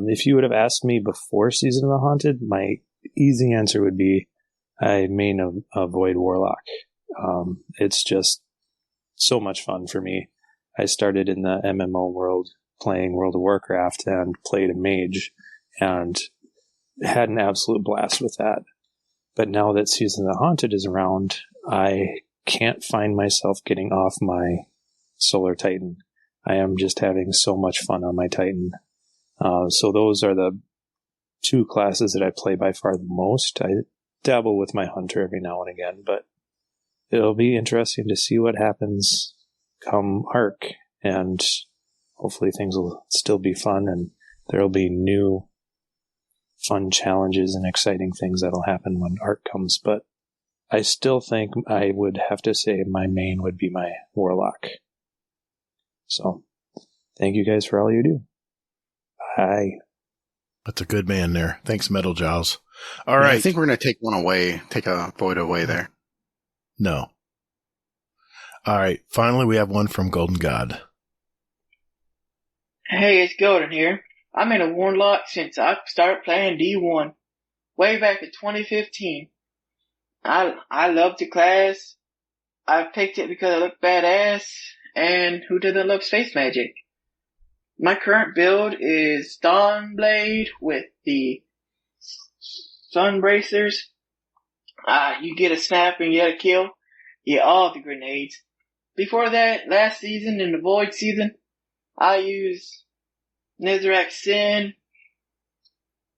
Speaker 12: If you would have asked me before Season of the Haunted, my easy answer would be I main avoid Warlock. It's just so much fun for me. I started in the MMO world playing World of Warcraft and played a mage and had an absolute blast with that. But now that Season of the Haunted is around, I can't find myself getting off my Solar Titan. I am just having so much fun on my Titan. So those are the two classes that I play by far the most. I dabble with my Hunter every now and again, but it'll be interesting to see what happens come Arc, and hopefully things will still be fun and there'll be new fun challenges and exciting things that'll happen when Arc comes. But I still think I would have to say my main would be my Warlock. So thank you guys for all you do. Bye.
Speaker 1: That's a good man there. Thanks, Metal Giles. All right.
Speaker 2: I think we're going to take one away, take a void away there.
Speaker 1: No. All right. Finally, we have one from Golden God.
Speaker 13: Hey, it's Golden here. I'm in a Warlock since I started playing D1, way back in 2015. I love the class. I picked it because it looked badass, and who doesn't love space magic? My current build is Dawnblade with the Sun Bracers. You get a snap and you get a kill. You get all the grenades. Before that, last season, in the Void season, I used Nezarec Sin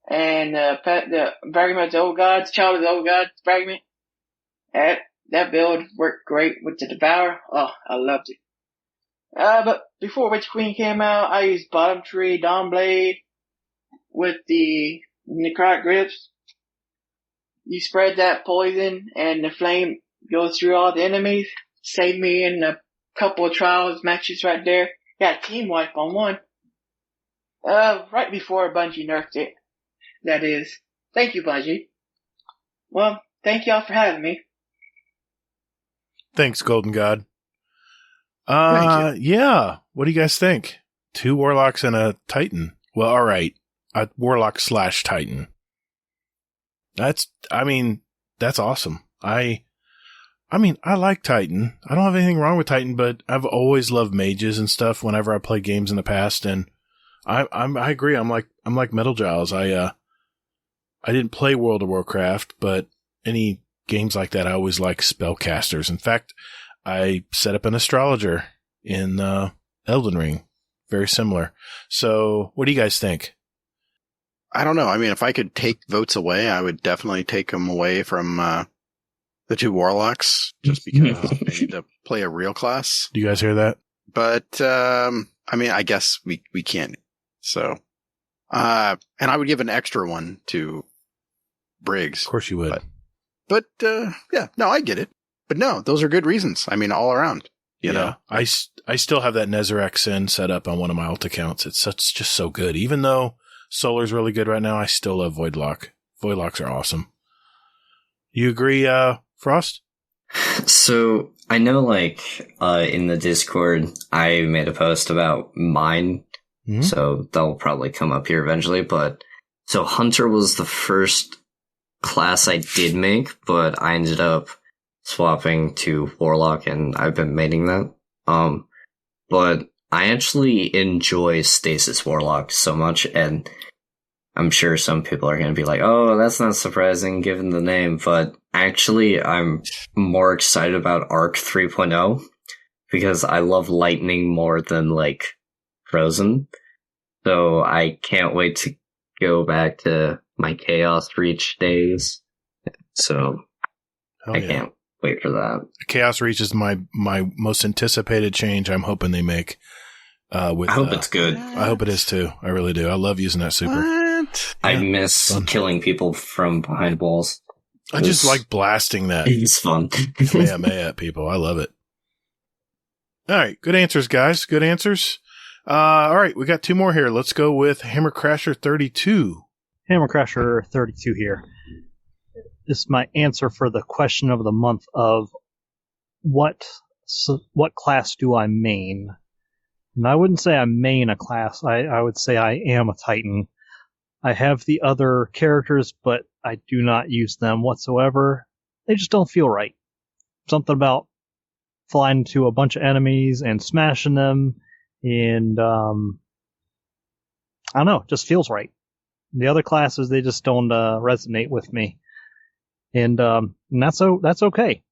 Speaker 13: and the Fragment of the Old Gods, Child of the Old Gods Fragment. That build worked great with the Devour. Oh, I loved it. But before Witch Queen came out, I used Bottom Tree Dawnblade with the Necrotic Grips. You spread that poison and the flame goes through all the enemies. Saved me in a couple of trials matches right there. Got a team wipe on one. Right before Bungie nerfed it. That is. Thank you, Bungie. Well, thank y'all for having me.
Speaker 1: Thanks, Golden God. Yeah. What do you guys think? 2 Warlocks and a Titan. Well, all right. A Warlock / Titan. That's awesome. I like Titan. I don't have anything wrong with Titan, but I've always loved mages and stuff whenever I play games in the past, and I agree. I'm like Metal Giles. I didn't play World of Warcraft, but any games like that, I always like spellcasters. In fact, I set up an astrologer in Elden Ring. Very similar. So, what do you guys think?
Speaker 2: I don't know. I mean, if I could take votes away, I would definitely take them away from the 2 Warlocks, just because I need to play a real class.
Speaker 1: Do you guys hear that?
Speaker 2: But, I mean, I guess we can't. So, and I would give an extra one to Briggs.
Speaker 1: Of course you would.
Speaker 2: But yeah, no, I get it. But no, those are good reasons. I mean, all around. You know,
Speaker 1: I still have that Nezarec Sin set up on one of my alt accounts. It's just so good. Even though Solar's really good right now, I still love Voidlock. Voidlocks are awesome. You agree, Frost?
Speaker 3: So I know, in the Discord, I made a post about mine, so that'll probably come up here eventually. But so Hunter was the first class I did make, but I ended up swapping to Warlock, and I've been maining that. But I actually enjoy Stasis Warlock so much, and I'm sure some people are going to be like, oh, that's not surprising given the name, but actually I'm more excited about Arc 3.0 because I love lightning more than, like, Frozen. So I can't wait to go back to my Chaos Reach days. So I can't wait for that.
Speaker 1: Chaos Reach is my most anticipated change I'm hoping they make. I
Speaker 3: hope it's good.
Speaker 1: I hope it is too. I really do. I love using that super.
Speaker 2: What?
Speaker 3: I miss killing people from behind walls.
Speaker 1: I just like blasting that.
Speaker 3: It's fun.
Speaker 1: Kamehameha at people. I love it. All right. Good answers, guys. Good answers. All right. We got two more here. Let's go with Hammer Crasher 32.
Speaker 14: Hammer Crasher 32 here. This is my answer for the question of the month of what class do I main? And I wouldn't say I main a class. I would say I am a Titan. I have the other characters, but I do not use them whatsoever. They just don't feel right. Something about flying to a bunch of enemies and smashing them, and I don't know, it just feels right. The other classes, they just don't resonate with me, and that's okay.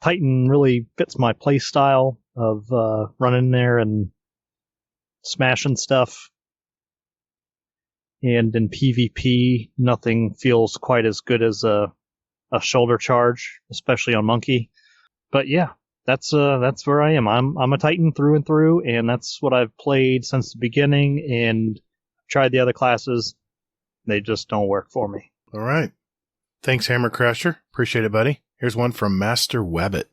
Speaker 14: Titan really fits my play style of running there and smashing stuff. And in PvP, nothing feels quite as good as a shoulder charge, especially on Monkey. But yeah, that's where I am. I'm a Titan through and through, and that's what I've played since the beginning. And tried the other classes, they just don't work for me.
Speaker 1: All right, thanks, Hammer Crasher. Appreciate it, buddy. Here's one from Master Wabbit.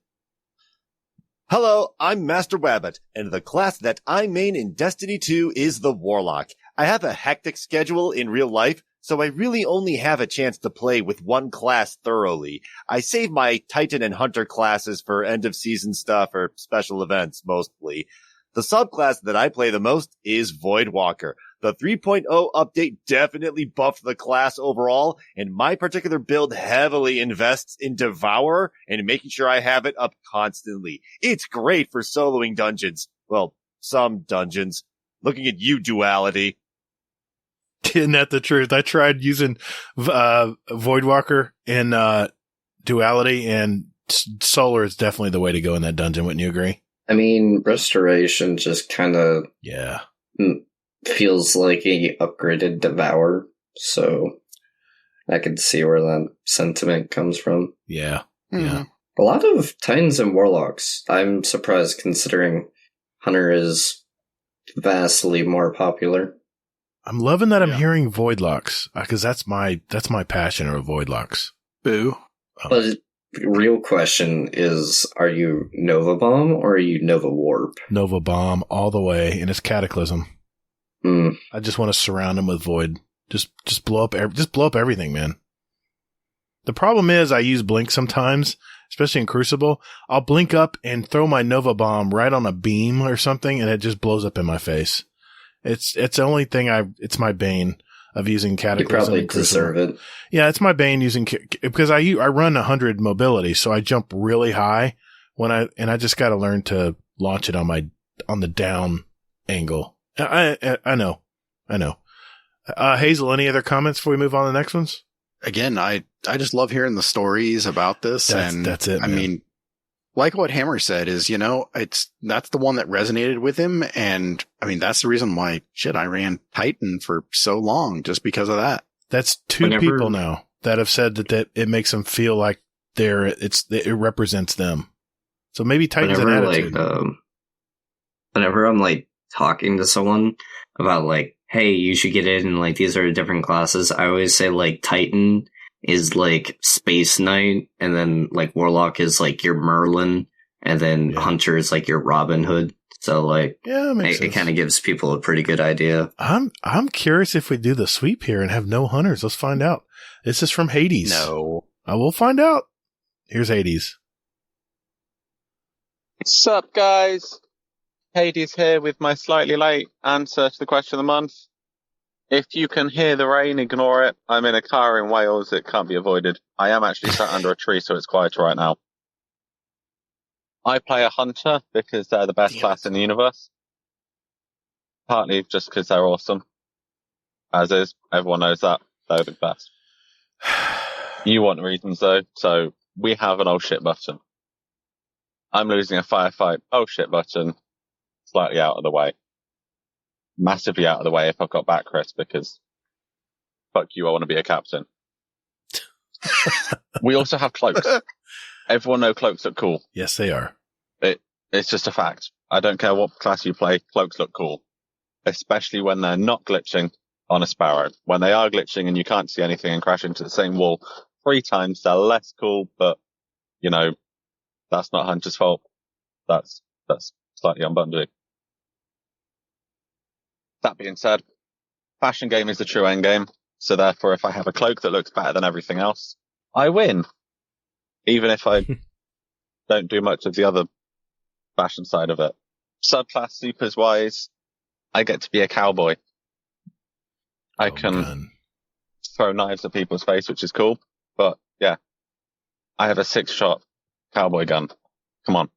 Speaker 15: Hello, I'm Master Wabbit, and the class that I main in Destiny 2 is the Warlock. I have a hectic schedule in real life, so I really only have a chance to play with one class thoroughly. I save my Titan and Hunter classes for end-of-season stuff or special events, mostly. The subclass that I play the most is Voidwalker. The 3.0 update definitely buffed the class overall, and my particular build heavily invests in Devour and making sure I have it up constantly. It's great for soloing dungeons. Well, some dungeons. Looking at you, Duality.
Speaker 1: Isn't that the truth? I tried using Voidwalker in Duality, and Solar is definitely the way to go in that dungeon. Wouldn't you agree?
Speaker 3: I mean, Restoration just kind of feels like a upgraded Devour, so I can see where that sentiment comes from.
Speaker 1: Yeah.
Speaker 3: A lot of Titans and Warlocks. I'm surprised considering Hunter is vastly more popular.
Speaker 1: I'm loving that I'm hearing Voidlocks, because that's my passion, or Voidlocks.
Speaker 2: Boo.
Speaker 3: But real question is, are you Nova Bomb or are you Nova Warp?
Speaker 1: Nova Bomb all the way, and it's Cataclysm. I just want to surround him with Void. Just blow up everything, man. The problem is I use Blink sometimes, especially in Crucible. I'll blink up and throw my Nova Bomb right on a beam or something, and it just blows up in my face. It's the only thing it's my bane of using Cataclysm.
Speaker 3: You probably deserve it.
Speaker 1: Yeah, it's my bane using, because I run 100 mobility, so I jump really high and I just got to learn to launch it on the down angle. I know. Hazel, any other comments before we move on to the next ones?
Speaker 2: Again, I just love hearing the stories about this.
Speaker 1: That's it.
Speaker 2: I mean, like what Hammer said is, that's the one that resonated with him. And I mean, that's the reason why I ran Titan for so long, just because of that.
Speaker 1: That's two people now that have said that it makes them feel like it represents them. So maybe Titan's an attitude.
Speaker 3: Whenever I'm like talking to someone about like, hey, you should get in, and like these are different classes, I always say like Titan is like Space Knight, and then like Warlock is like your Merlin, and then Hunter is like your Robin Hood. So like, it kind of gives people a pretty good idea.
Speaker 1: I'm curious if we do the sweep here and have no hunters. Let's find out. This is from Hades.
Speaker 2: No,
Speaker 1: I will find out. Here's Hades.
Speaker 7: What's up, guys? Hades here with my slightly late answer to the question of the month. If you can hear the rain, ignore it. I'm in a car in Wales. It can't be avoided. I am actually sat under a tree, so it's quiet right now. I play a hunter because they're the best class in the universe. Partly just because they're awesome. As is, everyone knows that. They're the best. You want reasons though, so we have an oh shit button. I'm losing a firefight, oh shit button, slightly out of the way. Massively out of the way if I've got back, Chris, because fuck you, I want to be a captain. We also have cloaks. Everyone knows cloaks look cool.
Speaker 1: Yes, they are.
Speaker 7: It's just a fact. I don't care what class you play, cloaks look cool. Especially when they're not glitching on a Sparrow. When they are glitching and you can't see anything and crash into the same wall 3 times, they're less cool, but, you know, that's not Hunter's fault. That's slightly on Bungie. That being said, fashion game is the true end game. So therefore, if I have a cloak that looks better than everything else, I win. Even if I don't do much of the other fashion side of it. Subclass supers wise, I get to be a cowboy. I can throw knives at people's face, which is cool. But yeah, I have a 6-shot cowboy gun. Come on.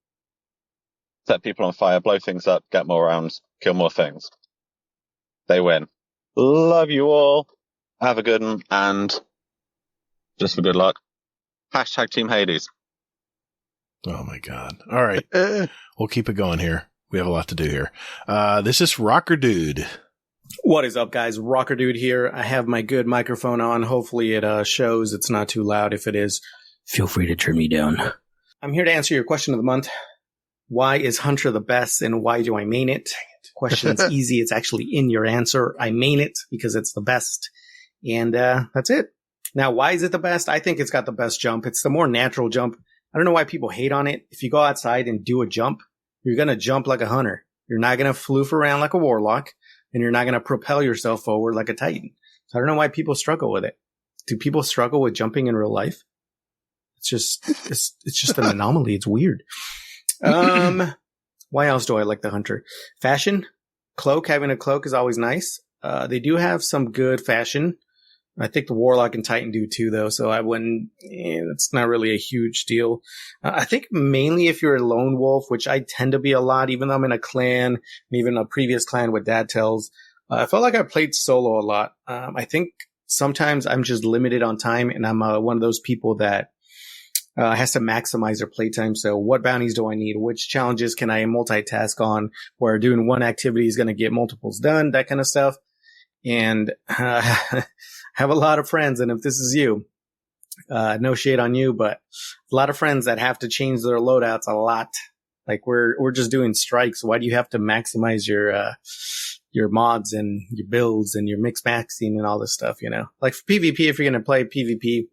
Speaker 7: Set people on fire, blow things up, get more rounds, kill more things. They win. Love you all. Have a good one, and just for good luck, hashtag Team Hades.
Speaker 1: Oh my God. All right. We'll keep it going here. We have a lot to do here. This is Rocker Dude.
Speaker 16: What is up, guys? Rocker Dude here. I have my good microphone on. Hopefully it shows it's not too loud. If it is, feel free to turn me down. I'm here to answer your question of the month. Why is Hunter the best and why do I main it? Question's easy. It's actually in your answer. I main it because it's the best. And that's it. Now, why is it the best? I think it's got the best jump. It's the more natural jump. I don't know why people hate on it. If you go outside and do a jump, you're going to jump like a hunter. You're not going to floof around like a warlock, and you're not going to propel yourself forward like a titan. So I don't know why people struggle with it. Do people struggle with jumping in real life? It's just an anomaly. It's weird. Why else do I like the hunter? Fashion, cloak. Having a cloak is always nice. They do have some good fashion. I think the Warlock and Titan do too, though, so I wouldn't, that's not really a huge deal. I think mainly if you're a lone wolf, which I tend to be a lot, even though I'm in a clan, even a previous clan with Dad Tells, I felt like I played solo a lot. I think sometimes I'm just limited on time, and I'm one of those people that has to maximize their playtime. So what bounties do I need? Which challenges can I multitask on where doing one activity is going to get multiples done, that kind of stuff. And have a lot of friends, and if this is you, no shade on you, but a lot of friends that have to change their loadouts a lot. Like we're just doing strikes. Why do you have to maximize your mods and your builds and your mix maxing and all this stuff? You know, like for PvP, if you're gonna play PvP,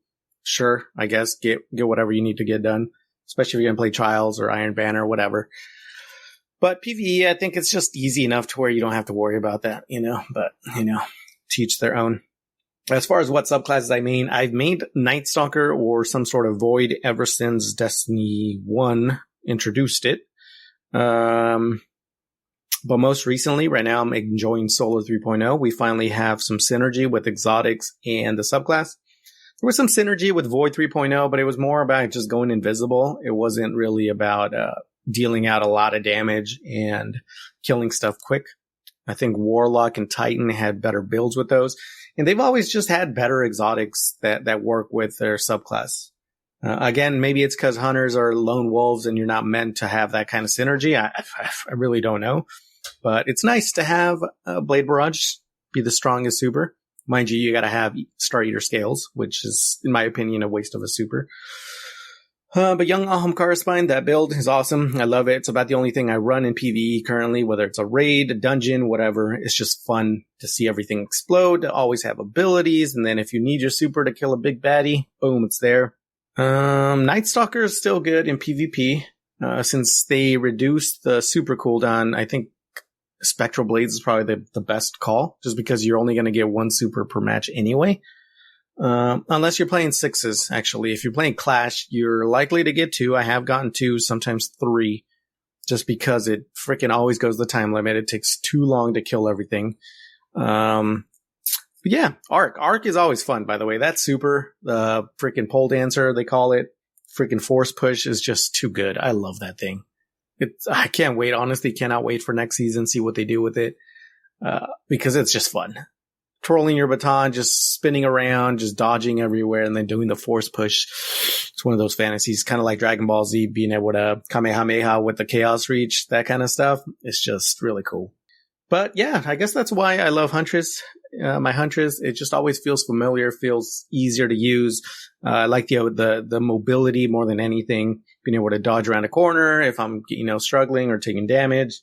Speaker 16: sure, I guess get whatever you need to get done, especially if you're gonna play Trials or Iron Banner or whatever. But PvE, I think it's just easy enough to where you don't have to worry about that, you know. But you know, teach their own. As far as what subclasses I main, I've made Night Stalker or some sort of Void ever since Destiny 1 introduced it. But most recently, right now, I'm enjoying Solar 3.0. We finally have some synergy with Exotics and the subclass. There was some synergy with Void 3.0, but it was more about just going invisible. It wasn't really about dealing out a lot of damage and killing stuff quick. I think Warlock and Titan had better builds with those. And they've always just had better exotics that work with their subclass. Again, maybe it's because hunters are lone wolves and you're not meant to have that kind of synergy. I really don't know. But it's nice to have Blade Barrage be the strongest super. Mind you, you got to have Star Eater Scales, which is, in my opinion, a waste of a super. But Young Ahamkara Spine, that build is awesome. I love it. It's about the only thing I run in PvE currently, whether it's a raid, a dungeon, whatever. It's just fun to see everything explode, to always have abilities, and then if you need your super to kill a big baddie, boom, it's there. Night Stalker is still good in PvP. Since they reduced the super cooldown, I think Spectral Blades is probably the best call, just because you're only going to get one super per match anyway. Unless you're playing sixes, actually. If you're playing Clash, you're likely to get 2. I have gotten 2, sometimes 3, just because it freaking always goes the time limit. It takes too long to kill everything. But yeah, Arc. Arc is always fun, by the way. That's super. The freaking pole dancer, they call it. freaking force push is just too good. I love that thing. I can't wait. Honestly, cannot wait for next season, see what they do with it. Because it's just fun. Twirling your baton, just spinning around, just dodging everywhere, and then doing the force push. It's one of those fantasies, kind of like Dragon Ball Z, being able to Kamehameha with the Chaos Reach, that kind of stuff. It's just really cool. But yeah, I guess that's why I love Huntress. My Huntress, it just always feels familiar, feels easier to use. I like the mobility more than anything, being able to dodge around a corner if I'm, struggling or taking damage.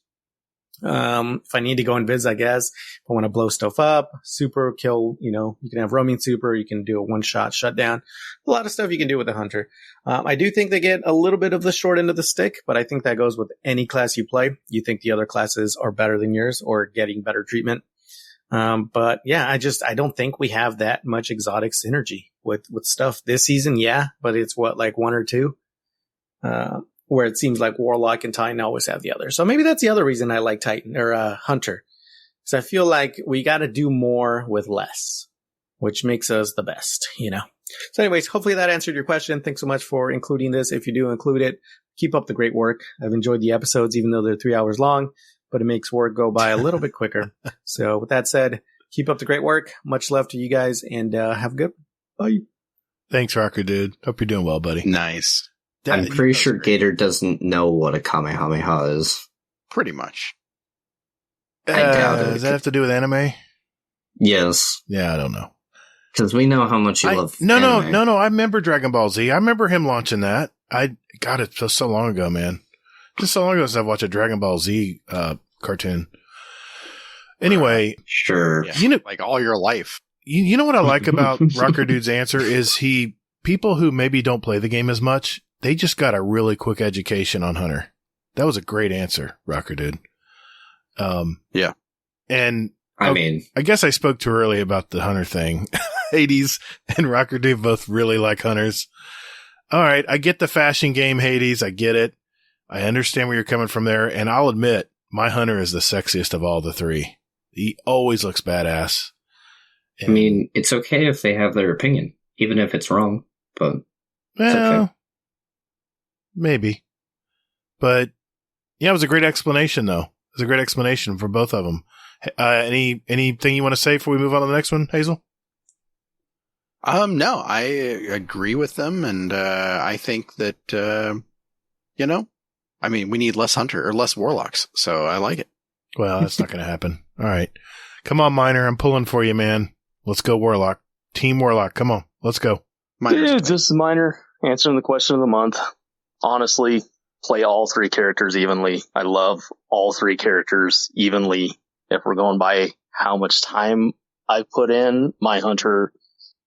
Speaker 16: If I need to go invis, I guess, if I want to blow stuff up, super kill, you can have roaming super, you can do a one-shot shutdown. A lot of stuff you can do with the Hunter. I do think they get a little bit of the short end of the stick, but I think that goes with any class you play. You think the other classes are better than yours or getting better treatment. But yeah, I don't think we have that much exotic synergy with stuff this season. Yeah, but it's like one or two. Where it seems like Warlock and Titan always have the other. So maybe that's the other reason I like Titan or Hunter. Because I feel like we got to do more with less, which makes us the best, So anyways, hopefully that answered your question. Thanks so much for including this. If you do include it, keep up the great work. I've enjoyed the episodes, even though they're 3 hours long, but it makes work go by a little bit quicker. So with that said, keep up the great work. Much love to you guys, and have a good bye.
Speaker 1: Thanks, Rocker Dude. Hope you're doing well, buddy.
Speaker 2: Nice.
Speaker 3: I'm pretty sure Gator doesn't know what a Kamehameha is.
Speaker 2: Pretty much.
Speaker 3: I doubt it.
Speaker 1: Does that have to do with anime?
Speaker 3: Yes.
Speaker 1: Yeah, I don't know.
Speaker 3: Because we know how much you love
Speaker 1: No.
Speaker 3: anime.
Speaker 1: I remember Dragon Ball Z. I remember him launching that. Got it so long ago, man. Just so long ago since I've watched a Dragon Ball Z cartoon. Anyway.
Speaker 3: Sure.
Speaker 2: Yeah, like all your life.
Speaker 1: You know what I like about Rocker Dude's answer is people who maybe don't play the game as much, they just got a really quick education on Hunter. That was a great answer, Rocker Dude.
Speaker 2: Yeah.
Speaker 1: And
Speaker 3: I
Speaker 1: guess I spoke too early about the Hunter thing. Hades and Rocker Dude both really like Hunters. All right. I get the fashion game, Hades. I get it. I understand where you're coming from there. And I'll admit, my Hunter is the sexiest of all the three. He always looks badass.
Speaker 3: And it's okay if they have their opinion, even if it's wrong, but it's okay.
Speaker 1: Maybe. But yeah, it was a great explanation, though. It was a great explanation for both of them. Anything you want to say before we move on to the next one, Hazel?
Speaker 2: No, I agree with them, and I think that we need less Hunter or less Warlocks, so I like it.
Speaker 1: Well, that's not going to happen. All right, come on, Miner, I'm pulling for you, man. Let's go, Warlock. Team Warlock, come on, let's go.
Speaker 10: Just a Miner answering the question of the month. Honestly, play all three characters evenly. I love all three characters evenly. If we're going by how much time I put in, my Hunter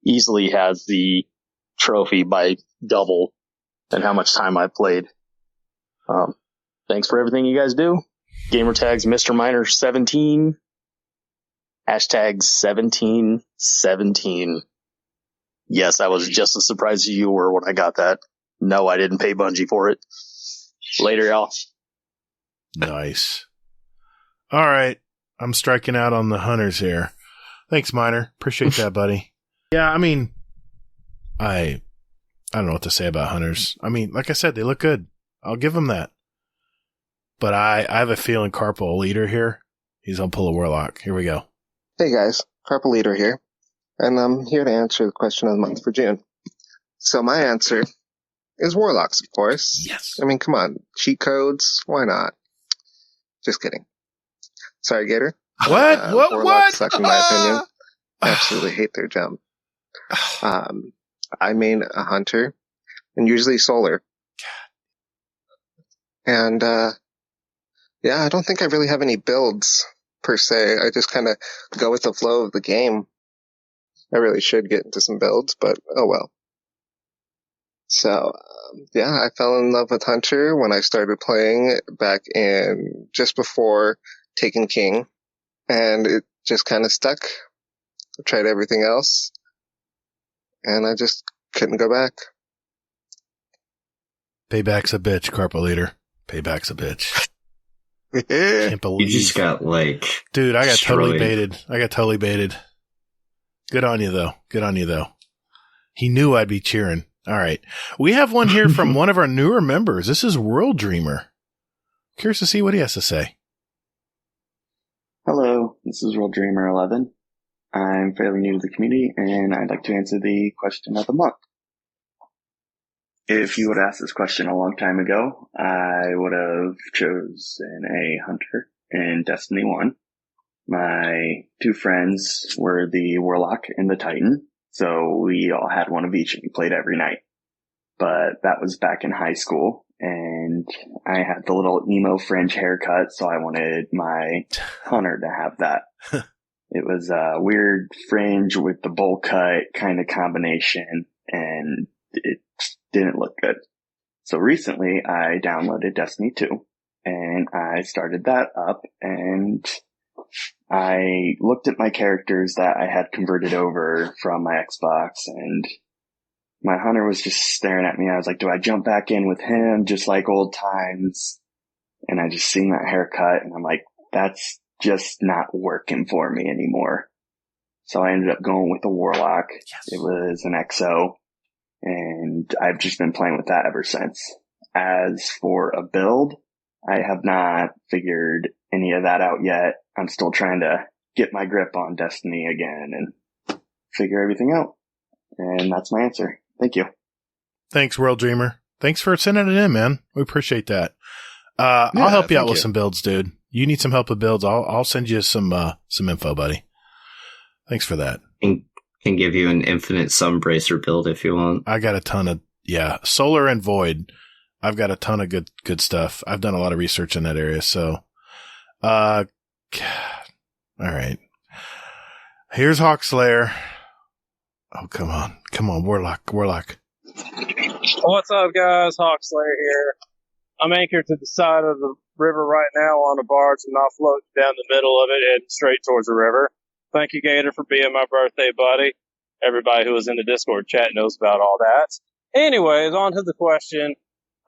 Speaker 10: easily has the trophy by double than how much time I played. Thanks for everything you guys do. Gamer tags Mr. Miner 17. Hashtag 1717. Yes, I was just as surprised as you were when I got that. No, I didn't pay Bungie for it. Later, y'all.
Speaker 1: Nice. All right. I'm striking out on the Hunters here. Thanks, Miner. Appreciate that, buddy. Yeah, I mean, I don't know what to say about Hunters. I mean, like I said, they look good. I'll give them that. But I have a feeling Carpal leader here. He's on pull a Warlock. Here we go.
Speaker 17: Hey guys, Carpal leader here. And I'm here to answer the question of the month for June. So my answer is Warlocks, of course.
Speaker 1: Yes.
Speaker 17: I mean, come on. Cheat codes? Why not? Just kidding. Sorry, Gator.
Speaker 1: What?
Speaker 17: Warlocks suck in my opinion. I absolutely hate their jump. I main a Hunter, and usually Solar. And, yeah, I don't think I really have any builds, per se. I just kind of go with the flow of the game. I really should get into some builds, but oh well. So, yeah, I fell in love with Hunter when I started playing back in just before Taken King, and it just kind of stuck. I tried everything else, and I just couldn't go back.
Speaker 1: Payback's a bitch, Carpal leader. Payback's a bitch.
Speaker 3: Can't believe you just got
Speaker 1: dude, I got
Speaker 3: destroyed.
Speaker 1: totally baited. Good on you though. He knew I'd be cheering. All right. We have one here from one of our newer members. This is World Dreamer. Curious to see what he has to say.
Speaker 18: Hello, this is World Dreamer 11. I'm fairly new to the community, and I'd like to answer the question of the month. If you would ask this question a long time ago, I would have chosen a hunter in Destiny 1. My two friends were the Warlock and the Titan, so we all had one of each and we played every night. But that was back in high school, and I had the little emo fringe haircut, so I wanted my hunter to have that. It was a weird fringe with the bowl cut kind of combination, and it didn't look good. So recently I downloaded Destiny 2 and I started that up, and I looked at my characters that I had converted over from my Xbox, and my hunter was just staring at me. I was like, do I jump back in with him just like old times? And I just seen that haircut and I'm like, that's just not working for me anymore. So I ended up going with the Warlock. Yes. It was an XO, and I've just been playing with that ever since. As for a build, I have not figured any of that out yet. I'm still trying to get my grip on Destiny again and figure everything out. And that's my answer. Thank you.
Speaker 1: Thanks, World Dreamer. Thanks for sending it in, man. We appreciate that. I'll help you out with some builds, dude. You need some help with builds. I'll send you some info, buddy. Thanks for that.
Speaker 3: Can give you an infinite Sunbracer build if you want.
Speaker 1: I got a ton of Solar and Void. I've got a ton of good stuff. I've done a lot of research in that area. So, all right. Here's Hawkslayer. Oh, come on, Warlock.
Speaker 19: What's up, guys? Hawkslayer here. I'm anchored to the side of the river right now on a barge, and I'll float down the middle of it, heading straight towards the river. Thank you, Gator, for being my birthday buddy. Everybody who was in the Discord chat knows about all that. Anyways, on to the question.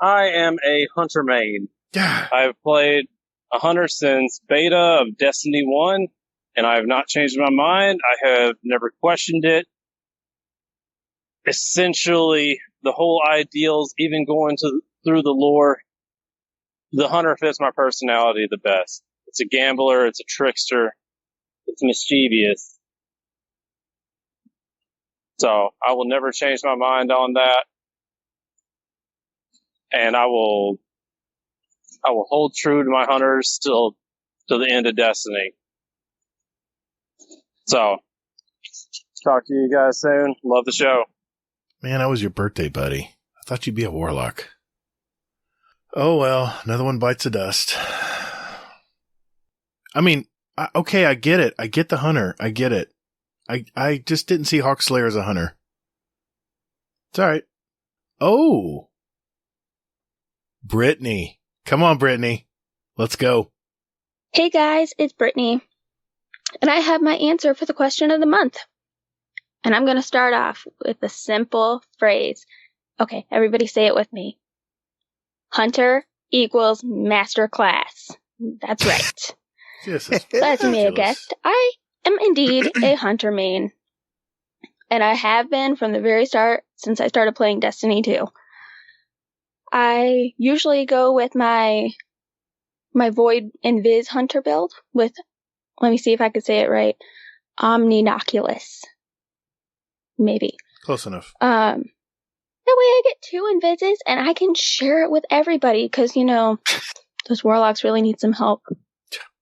Speaker 19: I am a hunter main. I've played a hunter since beta of Destiny 1, and I have not changed my mind. I have never questioned it. Essentially, the whole ideals, even going through the lore, the hunter fits my personality the best. It's a gambler, it's a trickster, it's mischievous. So I will never change my mind on that. And I will hold true to my hunters till the end of Destiny. So, talk to you guys soon. Love the show.
Speaker 1: Man, that was your birthday, buddy. I thought you'd be a Warlock. Oh, well, another one bites the dust. I mean, okay, I get it. I get the hunter. I get it. I just didn't see Hawkslayer as a hunter. It's all right. Oh. Brittany. Come on, Brittany. Let's go.
Speaker 20: Hey, guys, it's Brittany. And I have my answer for the question of the month. And I'm going to start off with a simple phrase. Okay, everybody say it with me. Hunter equals master class. That's right. So as you may have guessed, I am indeed a hunter main. And I have been from the very start since I started playing Destiny 2. I usually go with my Void Invis hunter build with, let me see if I could say it right, Omninoculus. Maybe.
Speaker 1: Close enough.
Speaker 20: That way I get 2 invises and I can share it with everybody because, those warlocks really need some help.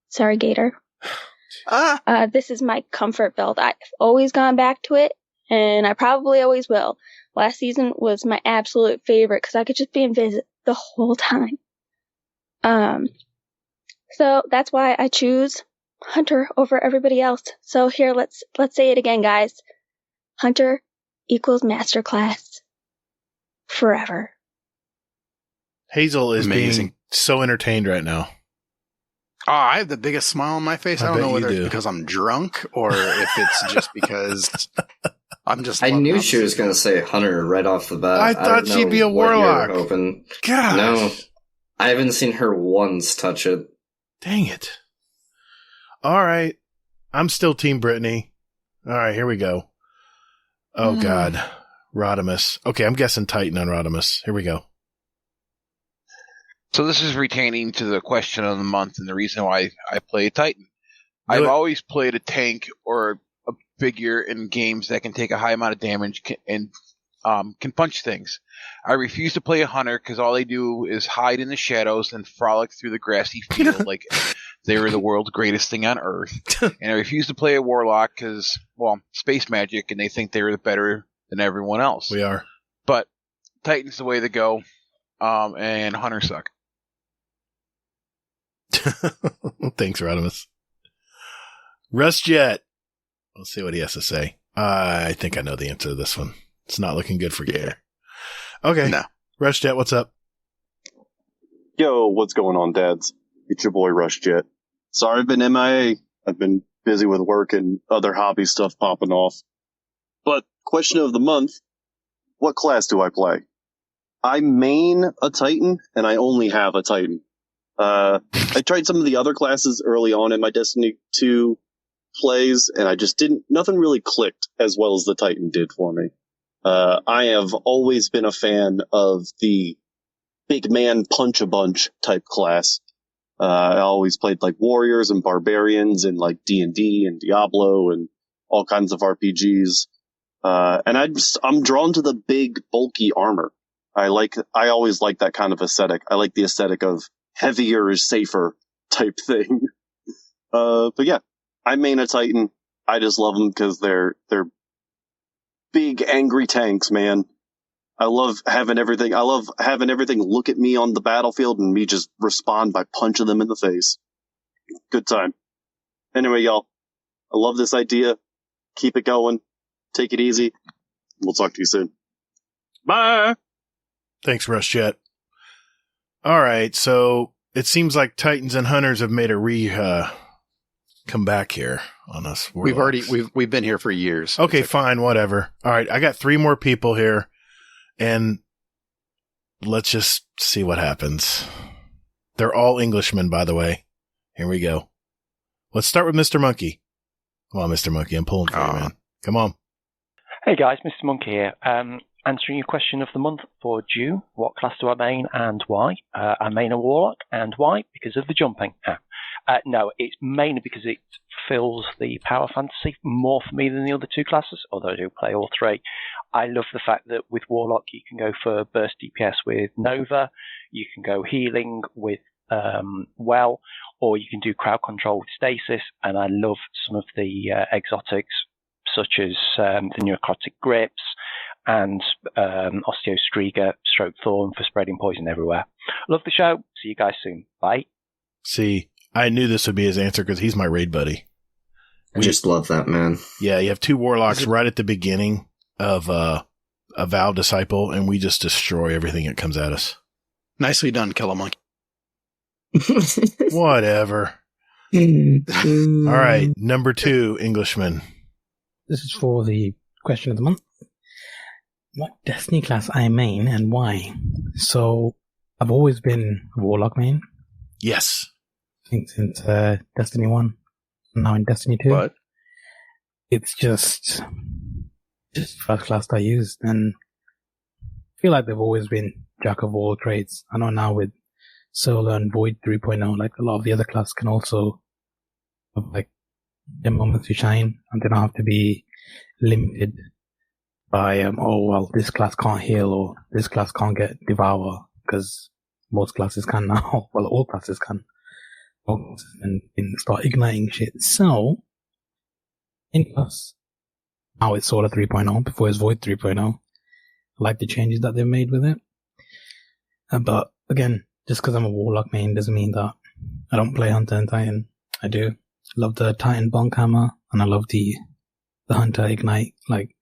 Speaker 20: Sorry, Gator. This is my comfort build. I've always gone back to it, and I probably always will. Last season was my absolute favorite because I could just be invis the whole time. So that's why I choose Hunter over everybody else. So here, let's say it again, guys. Hunter equals masterclass forever.
Speaker 1: Hazel is being so entertained right now.
Speaker 2: Oh, I have the biggest smile on my face. I don't know whether it's because I'm drunk or if it's just because I'm just.
Speaker 3: I knew she was going to say Hunter right off the bat.
Speaker 1: I thought she'd be a Warlock.
Speaker 3: Gosh. No, I haven't seen her once touch it.
Speaker 1: Dang it. All right. I'm still Team Brittany. All right, here we go. Oh, God. Rodimus. Okay, I'm guessing Titan on Rodimus. Here we go.
Speaker 6: So this is retaining to the question of the month and the reason why I play Titan. I've always played a tank or a figure in games that can take a high amount of damage and can punch things. I refuse to play a hunter because all they do is hide in the shadows and frolic through the grassy field like they were the world's greatest thing on earth. And I refuse to play a warlock because, well, space magic, and they think they're better than everyone else.
Speaker 1: We are.
Speaker 6: But Titan's the way to go, and hunters suck.
Speaker 1: Thanks, Rodimus. RushJet. Let's see what he has to say. I think I know the answer to this one. It's not looking good for Gator. Okay.
Speaker 2: No.
Speaker 1: RushJet, what's up?
Speaker 21: Yo, what's going on, dads? It's your boy RushJet. Sorry I've been MIA. I've been busy with work and other hobby stuff popping off. But question of the month, what class do I play? I main a Titan, and I only have a Titan. I tried some of the other classes early on in my Destiny 2 plays, and I just nothing really clicked as well as the Titan did for me. I have always been a fan of the big man punch-a-bunch type class. I always played like warriors and barbarians and like D&D and Diablo and all kinds of RPGs. And I'm drawn to the big, bulky armor. I always like that kind of aesthetic. I like the aesthetic of heavier is safer type thing. But yeah, I main a Titan. I just love them because they're big, angry tanks, man. I love having everything look at me on the battlefield and me just respond by punching them in the face. Good time. Anyway, y'all, I love this idea. Keep it going. Take it easy. We'll talk to you soon. Bye.
Speaker 1: Thanks, RushJet. All right, so it seems like Titans and Hunters have made a come back here on us.
Speaker 2: We've been here for years.
Speaker 1: Okay, fine, whatever. All right, I got 3 more people here, and let's just see what happens. They're all Englishmen, by the way. Here we go. Let's start with Mr. Monkey. Come on, Mr. Monkey, I'm pulling for you, man. Come on.
Speaker 22: Hey guys, Mr. Monkey here. Answering your question of the month for June, what class do I main and why? I main a Warlock, and why? Because of the jumping. No, it's mainly because it fills the power fantasy more for me than the other 2 classes, although I do play all 3. I love the fact that with Warlock you can go for burst DPS with Nova, you can go healing with Well, or you can do crowd control with Stasis, and I love some of the exotics such as the Necrotic Grips, and Osteostriga stroke Thorn for spreading poison everywhere. Love the show. See you guys soon. Bye.
Speaker 1: See, I knew this would be his answer because he's my raid buddy.
Speaker 3: I just love that, man.
Speaker 1: Yeah, you have 2 warlocks right at the beginning of a Vow Disciple, and we just destroy everything that comes at us.
Speaker 2: Nicely done, Killamonkey.
Speaker 1: Whatever. All right, number 2, Englishman.
Speaker 8: This is for the question of the month. What Destiny class I main and why? So, I've always been Warlock main.
Speaker 1: Yes.
Speaker 8: I think since Destiny 1. Now in Destiny 2.
Speaker 2: What?
Speaker 8: It's just the first class I used, and I feel like they've always been jack of all trades. I know now with Solar and Void 3.0, like a lot of the other classes can also have like their moments to shine, and they don't have to be limited by this class can't heal or this class can't get Devour, because most classes can now. Well, all classes can. And start igniting shit. So, in Plus, now it's Solar 3.0, before it's Void 3.0. I like the changes that they've made with it. But, again, just because I'm a Warlock main doesn't mean that I don't play Hunter and Titan. I do. Love the Titan Bonk Hammer, and I love the Hunter Ignite, like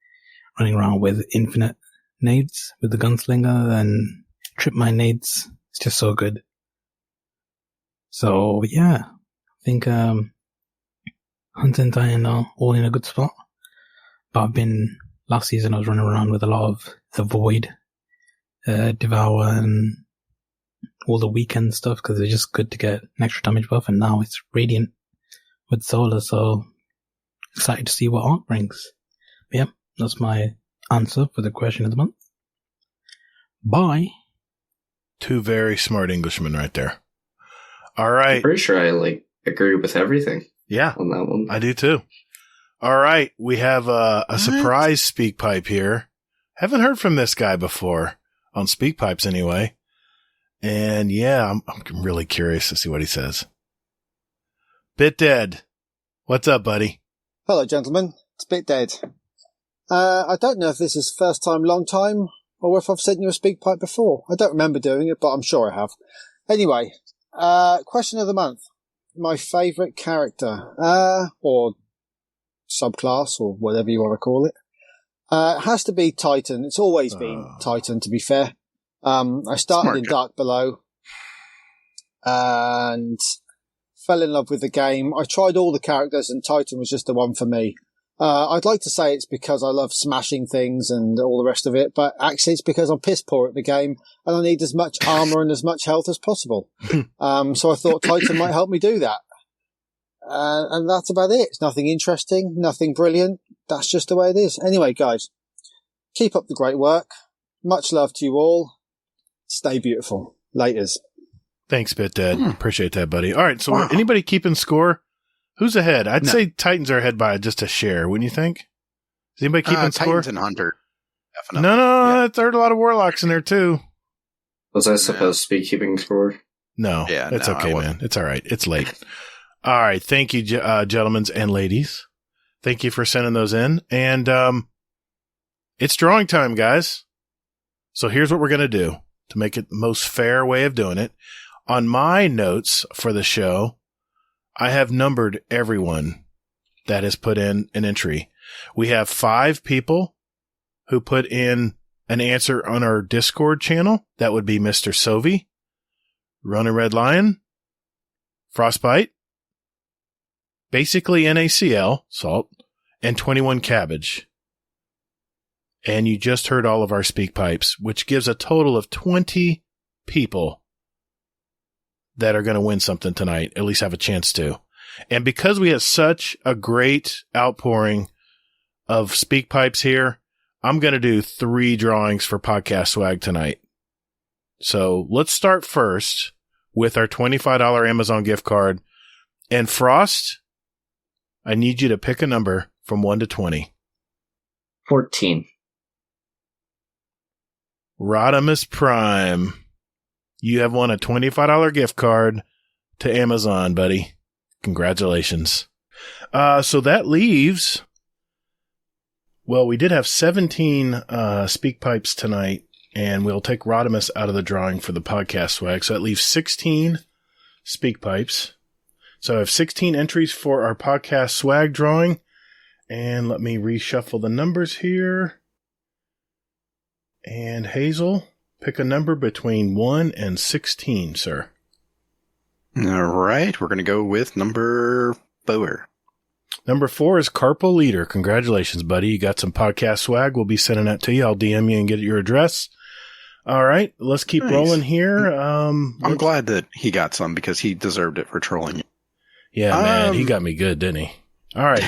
Speaker 8: running around with infinite nades with the Gunslinger and trip my nades. It's just so good. So, yeah, I think Hunter and Titan are all in a good spot. But last season I was running around with a lot of the Void, Devour, and all the weekend stuff, because it's just good to get an extra damage buff, and now it's Radiant with Solar, so excited to see what Arc brings. But yeah, that's my answer for the question of the month by
Speaker 1: 2 very smart Englishmen right there. All right.
Speaker 3: I'm pretty sure I agree with everything.
Speaker 1: Yeah,
Speaker 3: on that one.
Speaker 1: I do too. All right, we have a surprise speak pipe here. Haven't heard from this guy before on speak pipes anyway. And yeah, I'm really curious to see what he says. Bit Dead, what's up, buddy?
Speaker 5: Hello, gentlemen. It's Bit Dead. I don't know if this is first time, long time, or if I've sent you a speak pipe before. I don't remember doing it, but I'm sure I have. Anyway, question of the month. My favourite character, or subclass, or whatever you want to call it. It has to be Titan. It's always been Titan, to be fair. I started in Dark Below and fell in love with the game. I tried all the characters and Titan was just the one for me. I'd like to say it's because I love smashing things and all the rest of it, but actually it's because I'm piss poor at the game and I need as much armor and as much health as possible. So I thought Titan might help me do that. And that's about it. It's nothing interesting, nothing brilliant. That's just the way it is. Anyway, guys, keep up the great work. Much love to you all. Stay beautiful. Laters.
Speaker 1: Thanks, Bit Dead. Appreciate that, buddy. All right, so anybody keeping score? Who's ahead? I'd say Titans are ahead by just a share, wouldn't you think? Is anybody keeping score?
Speaker 2: Titans and Hunter. Definitely.
Speaker 1: No, there's a lot of Warlocks in there, too.
Speaker 3: Was I supposed to be keeping score?
Speaker 1: No, it's okay, man. It's all right. It's late. All right, thank you, gentlemen and ladies. Thank you for sending those in. And it's drawing time, guys. So here's what we're going to do to make it the most fair way of doing it. On my notes for the show, I have numbered everyone that has put in an entry. We have 5 people who put in an answer on our Discord channel. That would be Mr. Sovi, Running Red Lion, Frostbyte, basically NaCl, Salt, and 21 Cabbage. And you just heard all of our speak pipes, which gives a total of 20 people that are going to win something tonight, at least have a chance to. And because we have such a great outpouring of speak pipes here, I'm going to do 3 drawings for podcast swag tonight. So let's start first with our $25 Amazon gift card. And Frost, I need you to pick a number from 1 to 20.
Speaker 3: 14.
Speaker 1: Rodimus Prime, you have won a $25 gift card to Amazon, buddy. Congratulations. So that leaves, well, we did have 17 speak pipes tonight, and we'll take Rodimus out of the drawing for the podcast swag. So that leaves 16 speak pipes. So I have 16 entries for our podcast swag drawing. And let me reshuffle the numbers here. And Hazel, pick a number between 1 and 16, sir.
Speaker 2: All right. We're going to go with number 4.
Speaker 1: Number 4 is Carpal Leader. Congratulations, buddy. You got some podcast swag. We'll be sending that to you. I'll DM you and get your address. All right. Let's keep rolling here.
Speaker 2: I'm glad that he got some because he deserved it for trolling you.
Speaker 1: Yeah, man. He got me good, didn't he? All right.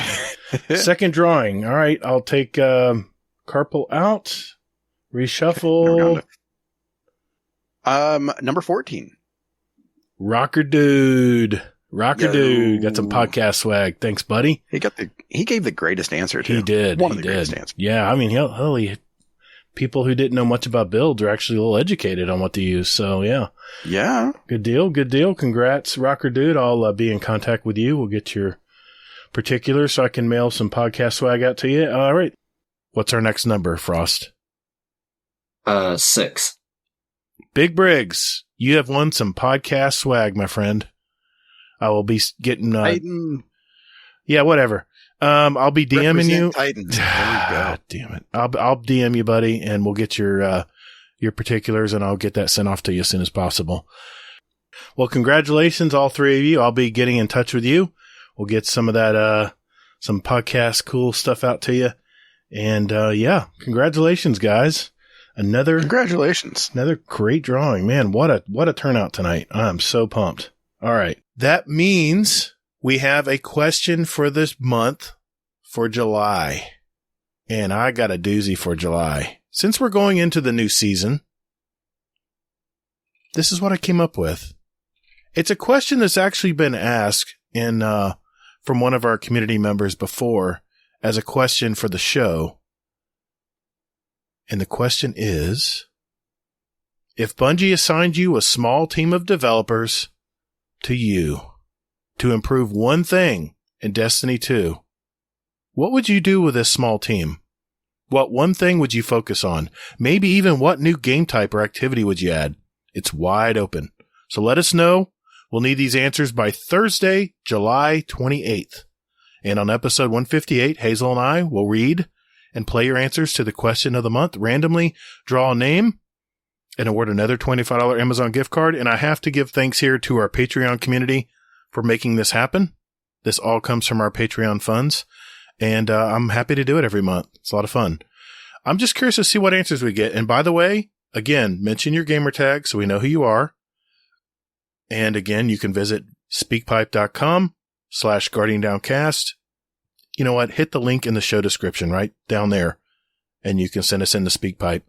Speaker 1: Second drawing. All right. I'll take Carpal out. Reshuffle.
Speaker 2: Number 14.
Speaker 1: Rocker Dude. Dude. Got some podcast swag. Thanks, buddy.
Speaker 2: He gave the greatest answer, too.
Speaker 1: He did.
Speaker 2: One of the greatest answers.
Speaker 1: Yeah, I mean, people who didn't know much about builds are actually a little educated on what to use. So, yeah.
Speaker 2: Yeah.
Speaker 1: Good deal. Congrats, Rocker Dude. I'll be in contact with you. We'll get your particulars so I can mail some podcast swag out to you. All right. What's our next number, Frost?
Speaker 3: 6.
Speaker 1: Big Briggs, you have won some podcast swag, my friend. I will be getting
Speaker 2: Titan.
Speaker 1: Yeah, whatever. I'll be DMing you.
Speaker 2: Titans. There we go.
Speaker 1: Damn it. I'll DM you, buddy, and we'll get your particulars, and I'll get that sent off to you as soon as possible. Well, congratulations, all 3 of you. I'll be getting in touch with you. We'll get some of that some podcast cool stuff out to you. And yeah, congratulations, guys.
Speaker 2: Congratulations.
Speaker 1: Another great drawing. Man, what a turnout tonight. I'm so pumped. All right. That means we have a question for this month for July. And I got a doozy for July. Since we're going into the new season, this is what I came up with. It's a question that's actually been asked from one of our community members before as a question for the show. And the question is, if Bungie assigned you a small team of developers to improve one thing in Destiny 2, what would you do with this small team? What one thing would you focus on? Maybe even what new game type or activity would you add? It's wide open. So let us know. We'll need these answers by Thursday, July 28th. And on episode 158, Hazel and I will read and play your answers to the question of the month, randomly draw a name, and award another $25 Amazon gift card. And I have to give thanks here to our Patreon community for making this happen. This all comes from our Patreon funds. And I'm happy to do it every month. It's a lot of fun. I'm just curious to see what answers we get. And by the way, again, mention your gamer tag so we know who you are. And again, you can visit speakpipe.com/GuardianDownCast. You know what? Hit the link in the show description right down there, and you can send us in the SpeakPipe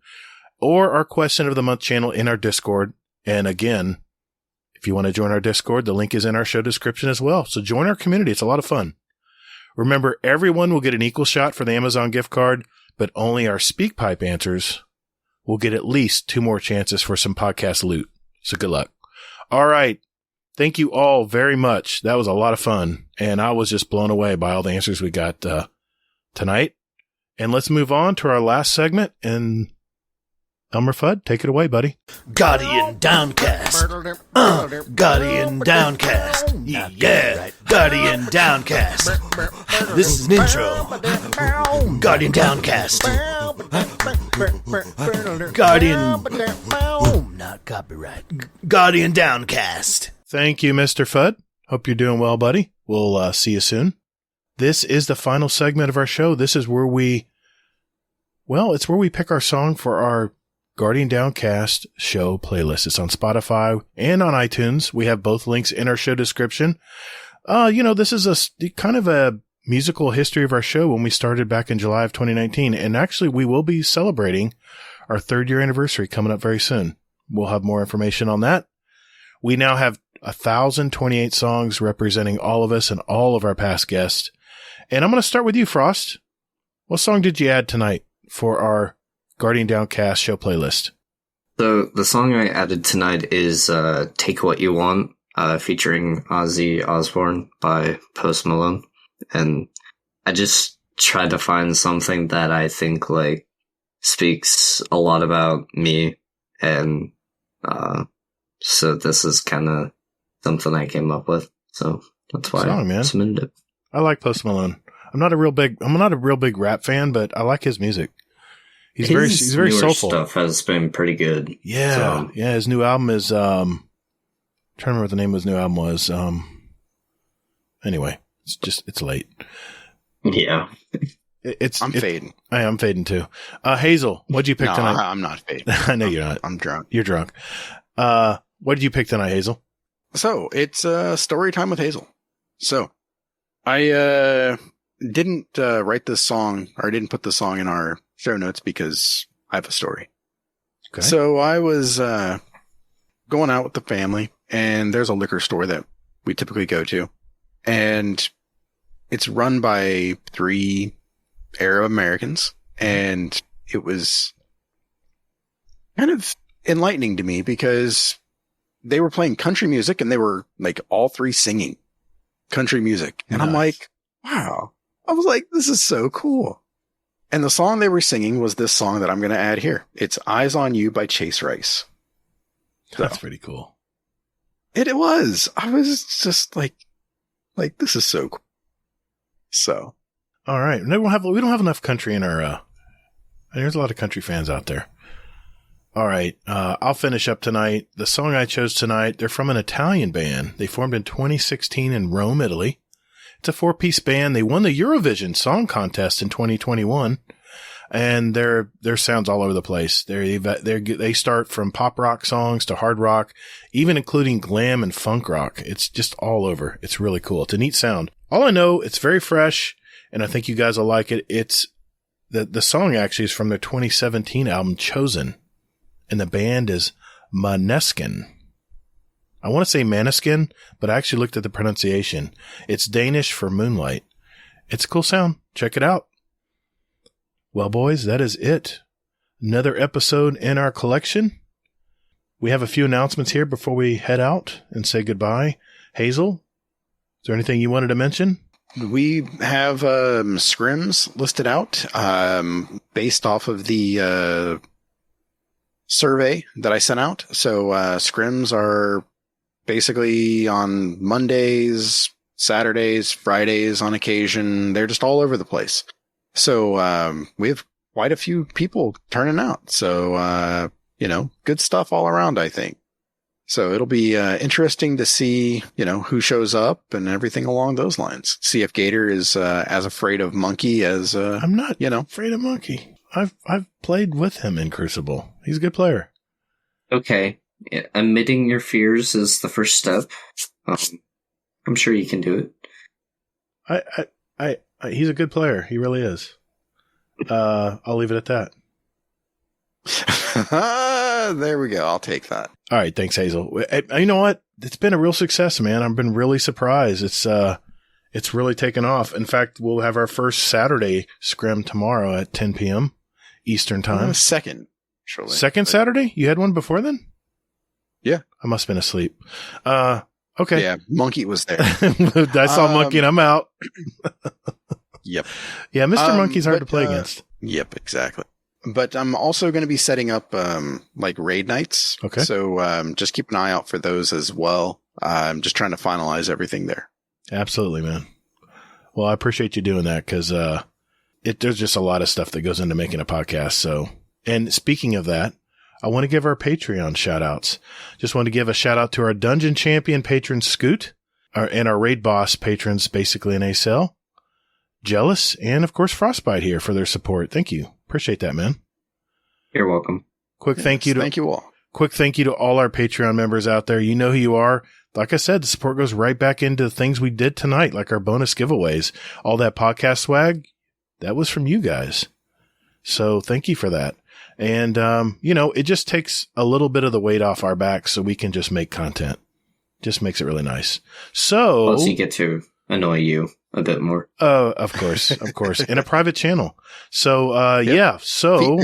Speaker 1: or our question of the month channel in our Discord. And again, if you want to join our Discord, the link is in our show description as well. So join our community. It's a lot of fun. Remember, everyone will get an equal shot for the Amazon gift card, but only our SpeakPipe answers will get at least 2 more chances for some podcast loot. So good luck. All right. Thank you all very much. That was a lot of fun, and I was just blown away by all the answers we got tonight. And let's move on to our last segment, and Elmer Fudd, take it away, buddy.
Speaker 4: Guardian Downcast. Guardian Downcast. Yeah. Guardian Downcast. This is an intro. Guardian Downcast. Guardian. Not copyright. Guardian Downcast.
Speaker 1: Thank you, Mr. Fudd. Hope you're doing well, buddy. We'll see you soon. This is the final segment of our show. This is where it's where we pick our song for our Guardian Downcast show playlist. It's on Spotify and on iTunes. We have both links in our show description. This is a kind of a musical history of our show when we started back in July of 2019. And actually, we will be celebrating our 3rd year anniversary coming up very soon. We'll have more information on that. We now have 1,028 songs representing all of us and all of our past guests. And I'm going to start with you, Frost. What song did you add tonight for our Guardian Downcast show playlist?
Speaker 3: So the song I added tonight is Take What You Want, featuring Ozzy Osbourne by Post Malone. And I just tried to find something that I think speaks a lot about me. And so this is kind of something I came up with. So that's why I submitted it.
Speaker 1: I like Post Malone. I'm not a real big rap fan, but I like his music. He's very soulful.
Speaker 3: Stuff has been pretty good.
Speaker 1: Yeah. So. Yeah. His new album is, I'm trying to remember what the name of his new album was. Anyway, it's late.
Speaker 3: Yeah.
Speaker 2: I'm fading.
Speaker 1: I'm fading too. Hazel, what'd you pick tonight?
Speaker 2: I'm not fading.
Speaker 1: I know you're not.
Speaker 2: I'm drunk.
Speaker 1: You're drunk. What did you pick tonight, Hazel?
Speaker 2: So it's story time with Hazel. So I didn't write this song, or I didn't put the song in our show notes because I have a story. Okay. So I was going out with the family, and there's a liquor store that we typically go to, and it's run by 3 Arab Americans, and it was kind of enlightening to me because they were playing country music, and they were all 3 singing country music. And nice. I'm like, wow. I was like, this is so cool. And the song they were singing was this song that I'm going to add here. It's Eyes on You by Chase Rice.
Speaker 1: That's pretty cool.
Speaker 2: It was. I was just like, this is so cool. So.
Speaker 1: All right. We don't have enough country in our, there's a lot of country fans out there. All right. I'll finish up tonight. The song I chose tonight, they're from an Italian band. They formed in 2016 in Rome, Italy. It's a 4-piece band. They won the Eurovision Song Contest in 2021, and their sound's all over the place. They start from pop rock songs to hard rock, even including glam and funk rock. It's just all over. It's really cool. It's a neat sound. All I know, it's very fresh, and I think you guys will like it. It's The song actually is from their 2017 album Chosen, and the band is Måneskin. I want to say Måneskin, but I actually looked at the pronunciation. It's Danish for moonlight. It's a cool sound. Check it out. Well, boys, that is it. Another episode in our collection. We have a few announcements here before we head out and say goodbye. Hazel, is there anything you wanted to mention?
Speaker 2: We have scrims listed out based off of the survey that I sent out. So scrims are basically on Mondays, Saturdays, Fridays on occasion. They're just all over the place. So we have quite a few people turning out. So, good stuff all around, I think. So it'll be interesting to see, who shows up and everything along those lines. See if Gator is as afraid of Monkey as
Speaker 1: I'm not, afraid of Monkey. I've played with him in Crucible. He's a good player.
Speaker 3: Okay, admitting your fears is the first step. I'm sure you can do
Speaker 1: it. He's a good player. He really is. I'll leave it at that.
Speaker 2: There we go. I'll take that.
Speaker 1: All right. Thanks, Hazel. You know what? It's been a real success, man. I've been really surprised. It's really taken off. In fact, we'll have our first Saturday scrim tomorrow at 10 p.m. Eastern time.
Speaker 2: Second, surely.
Speaker 1: Second Saturday? You had one before then?
Speaker 2: Yeah.
Speaker 1: I must have been asleep. Okay.
Speaker 2: Yeah. Monkey was there.
Speaker 1: I saw Monkey and I'm out.
Speaker 2: Yep.
Speaker 1: Yeah. Mr. Monkey's hard to play against.
Speaker 2: Yep. Exactly. But I'm also going to be setting up like raid nights.
Speaker 1: Okay.
Speaker 2: So just keep an eye out for those as well. I'm just trying to finalize everything there.
Speaker 1: Absolutely, man. Well, I appreciate you doing that because there's just a lot of stuff that goes into making a podcast. So, and speaking of that, I want to give our Patreon shout outs. Just want to give a shout out to our Dungeon Champion patron Scoot and our Raid Boss patrons, basically in ACL, Jealous, and of course Frostbyte here for their support. Thank you. Appreciate that, man.
Speaker 3: You're welcome.
Speaker 2: Thank you all.
Speaker 1: Quick thank you to all our Patreon members out there. You know who you are. Like I said, the support goes right back into the things we did tonight, like our bonus giveaways. All that podcast swag, that was from you guys. So thank you for that. And, it just takes a little bit of the weight off our backs so we can just make content. Just makes it really nice. So.
Speaker 3: Plus you get to annoy you a bit more.
Speaker 1: Of course. In a private channel. So,
Speaker 2: yep.
Speaker 1: Yeah. So.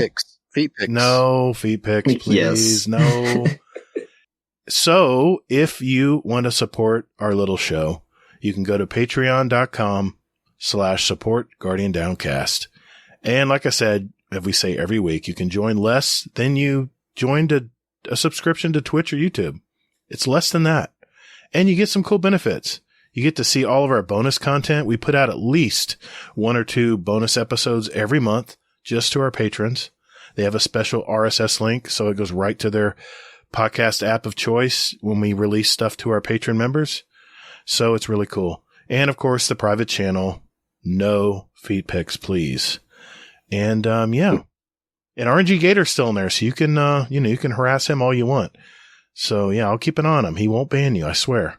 Speaker 2: Feet pics.
Speaker 1: No, feet pics, please.
Speaker 3: Yes.
Speaker 1: No. So if you want to support our little show, you can go to patreon.com/support Guardian Downcast. And like I said, as we say every week, you can join less than you joined a subscription to Twitch or YouTube. It's less than that. And you get some cool benefits. You get to see all of our bonus content. We put out at least 1 or 2 bonus episodes every month just to our patrons. They have a special RSS link, so it goes right to their podcast app of choice when we release stuff to our patron members. So it's really cool. And of course, the private channel, no feed pics, please. And, yeah. And RNG Gator's still in there, so you can, you can harass him all you want. So yeah, I'll keep an eye on him. He won't ban you, I swear.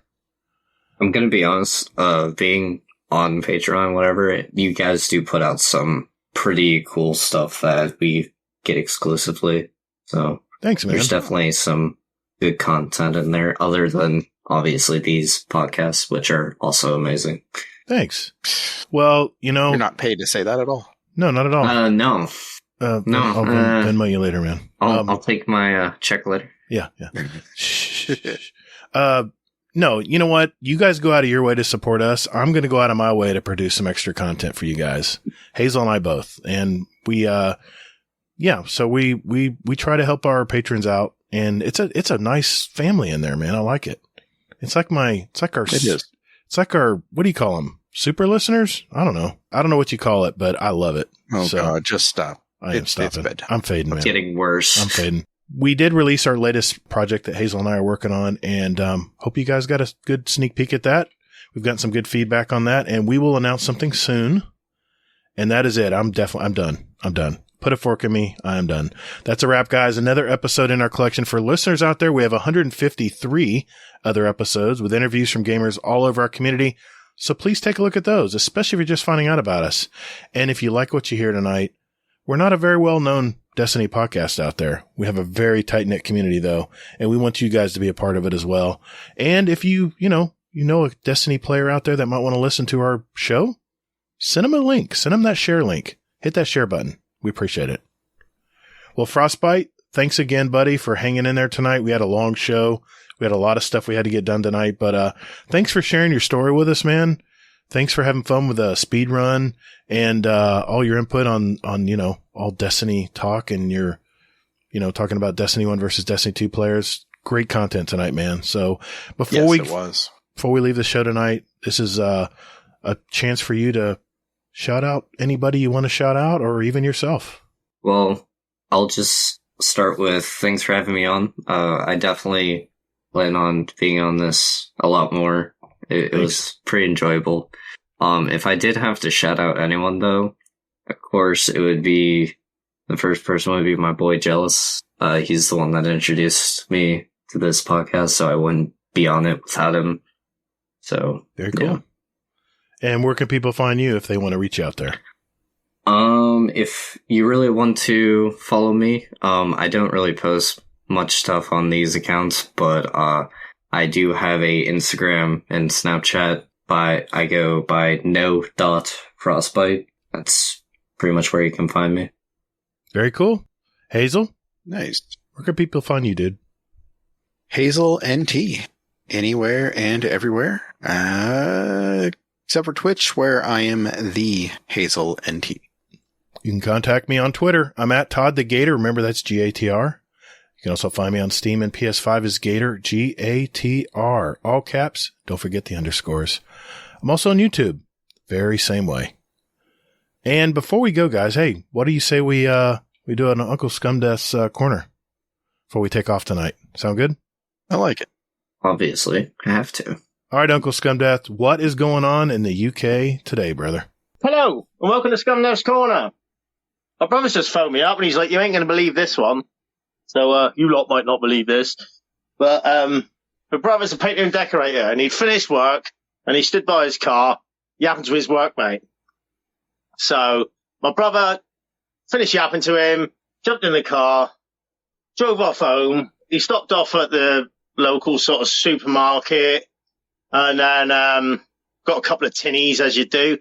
Speaker 3: I'm going to be honest, being on Patreon, whatever, you guys do put out some pretty cool stuff that we get exclusively. So
Speaker 1: thanks, man.
Speaker 3: There's definitely some good content in there other than obviously these podcasts, which are also amazing.
Speaker 1: Thanks. Well,
Speaker 2: you're not paid to say that at all.
Speaker 1: No, not at all.
Speaker 3: No.
Speaker 1: No. I'll Venmo you later, man.
Speaker 3: I'll take my check later.
Speaker 1: Yeah. Shh. No, you know what? You guys go out of your way to support us. I'm going to go out of my way to produce some extra content for you guys. Hazel and I both. And we, so we try to help our patrons out, and it's a nice family in there, man. I like it. It's like our, what do you call them? Super listeners? I don't know what you call it, but I love it.
Speaker 2: Oh, God, just stop.
Speaker 1: I am stopping. I'm fading, man.
Speaker 3: It's getting worse.
Speaker 1: I'm fading. We did release our latest project that Hazel and I are working on, and hope you guys got a good sneak peek at that. We've gotten some good feedback on that, and we will announce something soon. And that is it. I'm done. Put a fork in me. I am done. That's a wrap, guys. Another episode in our collection. For listeners out there, we have 153 other episodes with interviews from gamers all over our community. So please take a look at those, especially if you're just finding out about us. And if you like what you hear tonight, We're not a very well-known Destiny podcast out there. We have a very tight-knit community, though, and we want you guys to be a part of it as well. And if you know a Destiny player out there that might want to listen to our show, send them a link. Send them that share link. Hit that share button. We appreciate it. Well, Frostbyte, thanks again, buddy, for hanging in there tonight. We had a long show. We had a lot of stuff we had to get done tonight, but thanks for sharing your story with us, man. Thanks for having fun with the speed run and all your input on all Destiny talk and your talking about Destiny 1 versus Destiny 2 players. Great content tonight, man. So before we leave the show tonight, this is a chance for you to shout out anybody you want to shout out, or even yourself.
Speaker 3: Well, I'll just start with thanks for having me on. I definitely plan on being on this a lot more. It was pretty enjoyable. If I did have to shout out anyone, though, of course, it would be the first person would be my boy Jealous. He's the one that introduced me to this podcast, so I wouldn't be on it without him. So
Speaker 1: very cool. Yeah. And where can people find you if they want to reach out there?
Speaker 3: If you really want to follow me, I don't really post much stuff on these accounts, but I do have a Instagram and Snapchat. I go by no.frostbyte. That's pretty much where you can find me.
Speaker 1: Very cool. Hazel?
Speaker 2: Nice.
Speaker 1: Where can people find you, dude?
Speaker 2: Hazel NT. Anywhere and everywhere. Except for Twitch, where I am the Hazel NT.
Speaker 1: You can contact me on Twitter. I'm at Todd the Gator. Remember, that's G-A-T-R. You can also find me on Steam and PS5 as Gator, G-A-T-R. All caps. Don't forget the underscores. I'm also on YouTube. Very same way. And before we go, guys, hey, what do you say we do an Uncle Scumdeath's corner before we take off tonight? Sound good?
Speaker 2: I like it.
Speaker 3: Obviously. I have to.
Speaker 1: All right, Uncle Scumdeath, what is going on in the UK today, brother?
Speaker 9: Hello, and welcome to Scumdeath's Corner. My brother's just phoned me up, and he's like, you ain't going to believe this one. So you lot might not believe this. But my brother's a painter and decorator, and he'd finished work, and he stood by his car. Yapping to his workmate. So my brother finished yapping to him, jumped in the car, drove off home. He stopped off at the local sort of supermarket, and then got a couple of tinnies, as you do,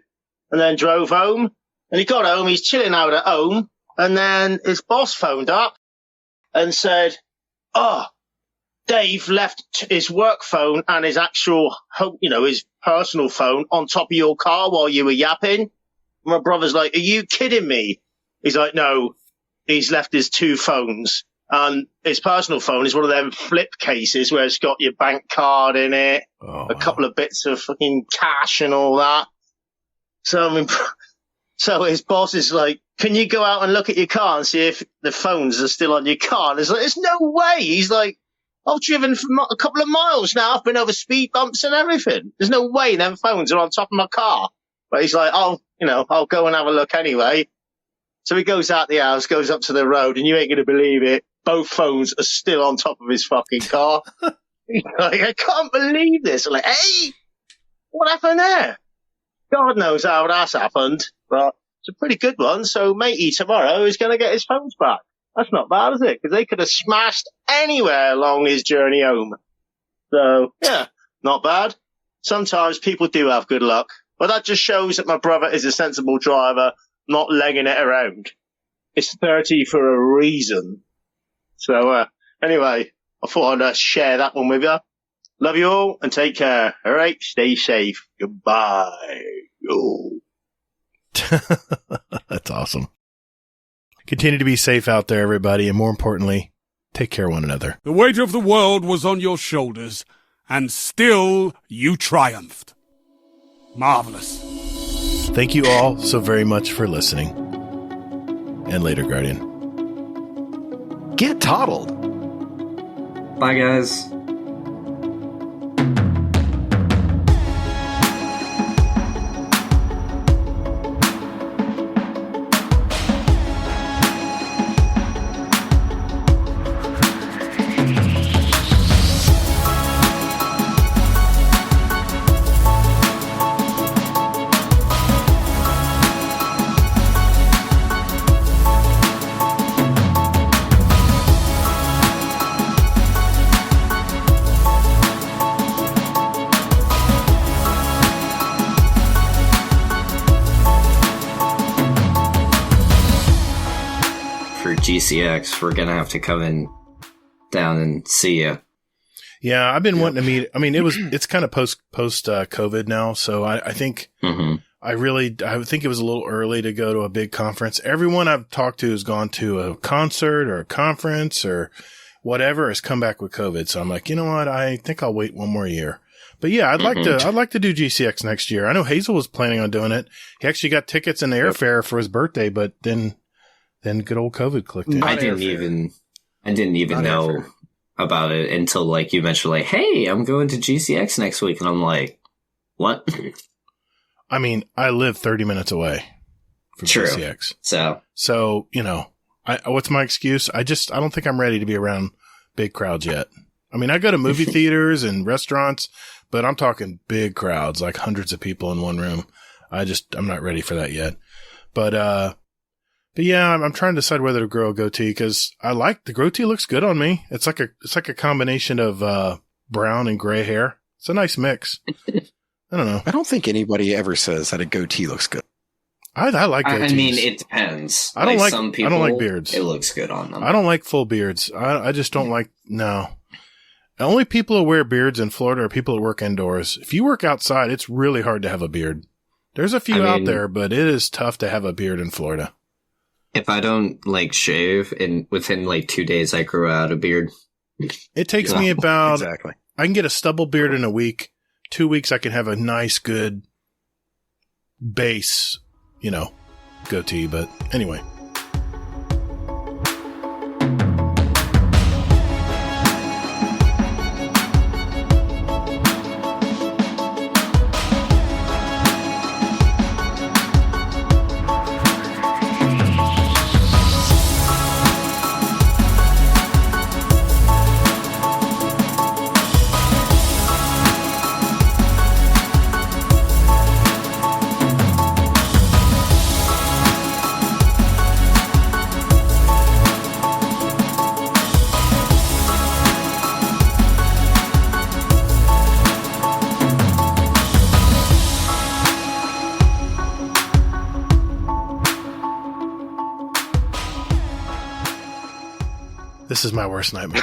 Speaker 9: and then drove home. And he got home, he's chilling out at home, and then his boss phoned up and said, Dave left his work phone and his actual, his personal phone on top of your car while you were yapping. My brother's like, are you kidding me? He's like, no, he's left his two phones. And his personal phone is one of them flip cases where it's got your bank card in it, a couple of bits of fucking cash and all that. So his boss is like, can you go out and look at your car and see if the phones are still on your car? And it's like, there's no way. He's like, I've driven for a couple of miles now. I've been over speed bumps and everything. There's no way them phones are on top of my car. But he's like, I'll go and have a look anyway. So he goes out the house, goes up to the road, and you ain't going to believe it. Both phones are still on top of his fucking car. He's like, I can't believe this. I'm like, hey, what happened there? God knows how that's happened, but it's a pretty good one. So matey tomorrow is going to get his phones back. That's not bad, is it? Because they could have smashed anywhere along his journey home. So, yeah, not bad. Sometimes people do have good luck. But that just shows that my brother is a sensible driver, not legging it around. It's 30 for a reason. So, anyway, I thought I'd share that one with you. Love you all and take care. All right, stay safe. Goodbye.
Speaker 1: That's awesome. Continue to be safe out there, everybody, and more importantly, take care of one another.
Speaker 11: The weight of the world was on your shoulders, and still you triumphed. Marvelous.
Speaker 1: Thank you all so very much for listening. And later, Guardian.
Speaker 2: Get toddled.
Speaker 3: Bye, guys. GCX, we're gonna have to come in down and see you.
Speaker 1: Yeah, I've been wanting to meet. I mean, it's kind of post COVID now, so I think I think it was a little early to go to a big conference. Everyone I've talked to has gone to a concert or a conference or whatever has come back with COVID. So I'm like, you know what? I think I'll wait one more year. But yeah, I'd like to do GCX next year. I know Hazel was planning on doing it. He actually got tickets and the airfare for his birthday, but then good old COVID clicked in.
Speaker 3: I didn't even know about it until like you mentioned, like, hey, I'm going to GCX next week, and I'm like, what?
Speaker 1: I mean, I live 30 minutes away from GCX, so you know, what's my excuse? I don't think I'm ready to be around big crowds yet. I mean, I go to movie theaters and restaurants, but I'm talking big crowds, like hundreds of people in one room. I'm not ready for that yet. But yeah, I'm trying to decide whether to grow a goatee because the goatee looks good on me. It's like a combination of brown and gray hair. It's a nice mix. I don't know.
Speaker 2: I don't think anybody ever says that a goatee looks good.
Speaker 1: I like goatees.
Speaker 3: I mean, it depends.
Speaker 1: I don't like
Speaker 3: some people.
Speaker 1: I don't like beards.
Speaker 3: It looks good on them.
Speaker 1: I don't like full beards. I just don't like. No. The only people who wear beards in Florida are people who work indoors. If you work outside, it's really hard to have a beard. There's a few out there, but it is tough to have a beard in Florida.
Speaker 3: If I don't like shave, and within like 2 days, I grow out a beard.
Speaker 1: It takes me about exactly. I can get a stubble beard in a week. 2 weeks, I can have a nice, good base, goatee. But anyway. This is my worst nightmare.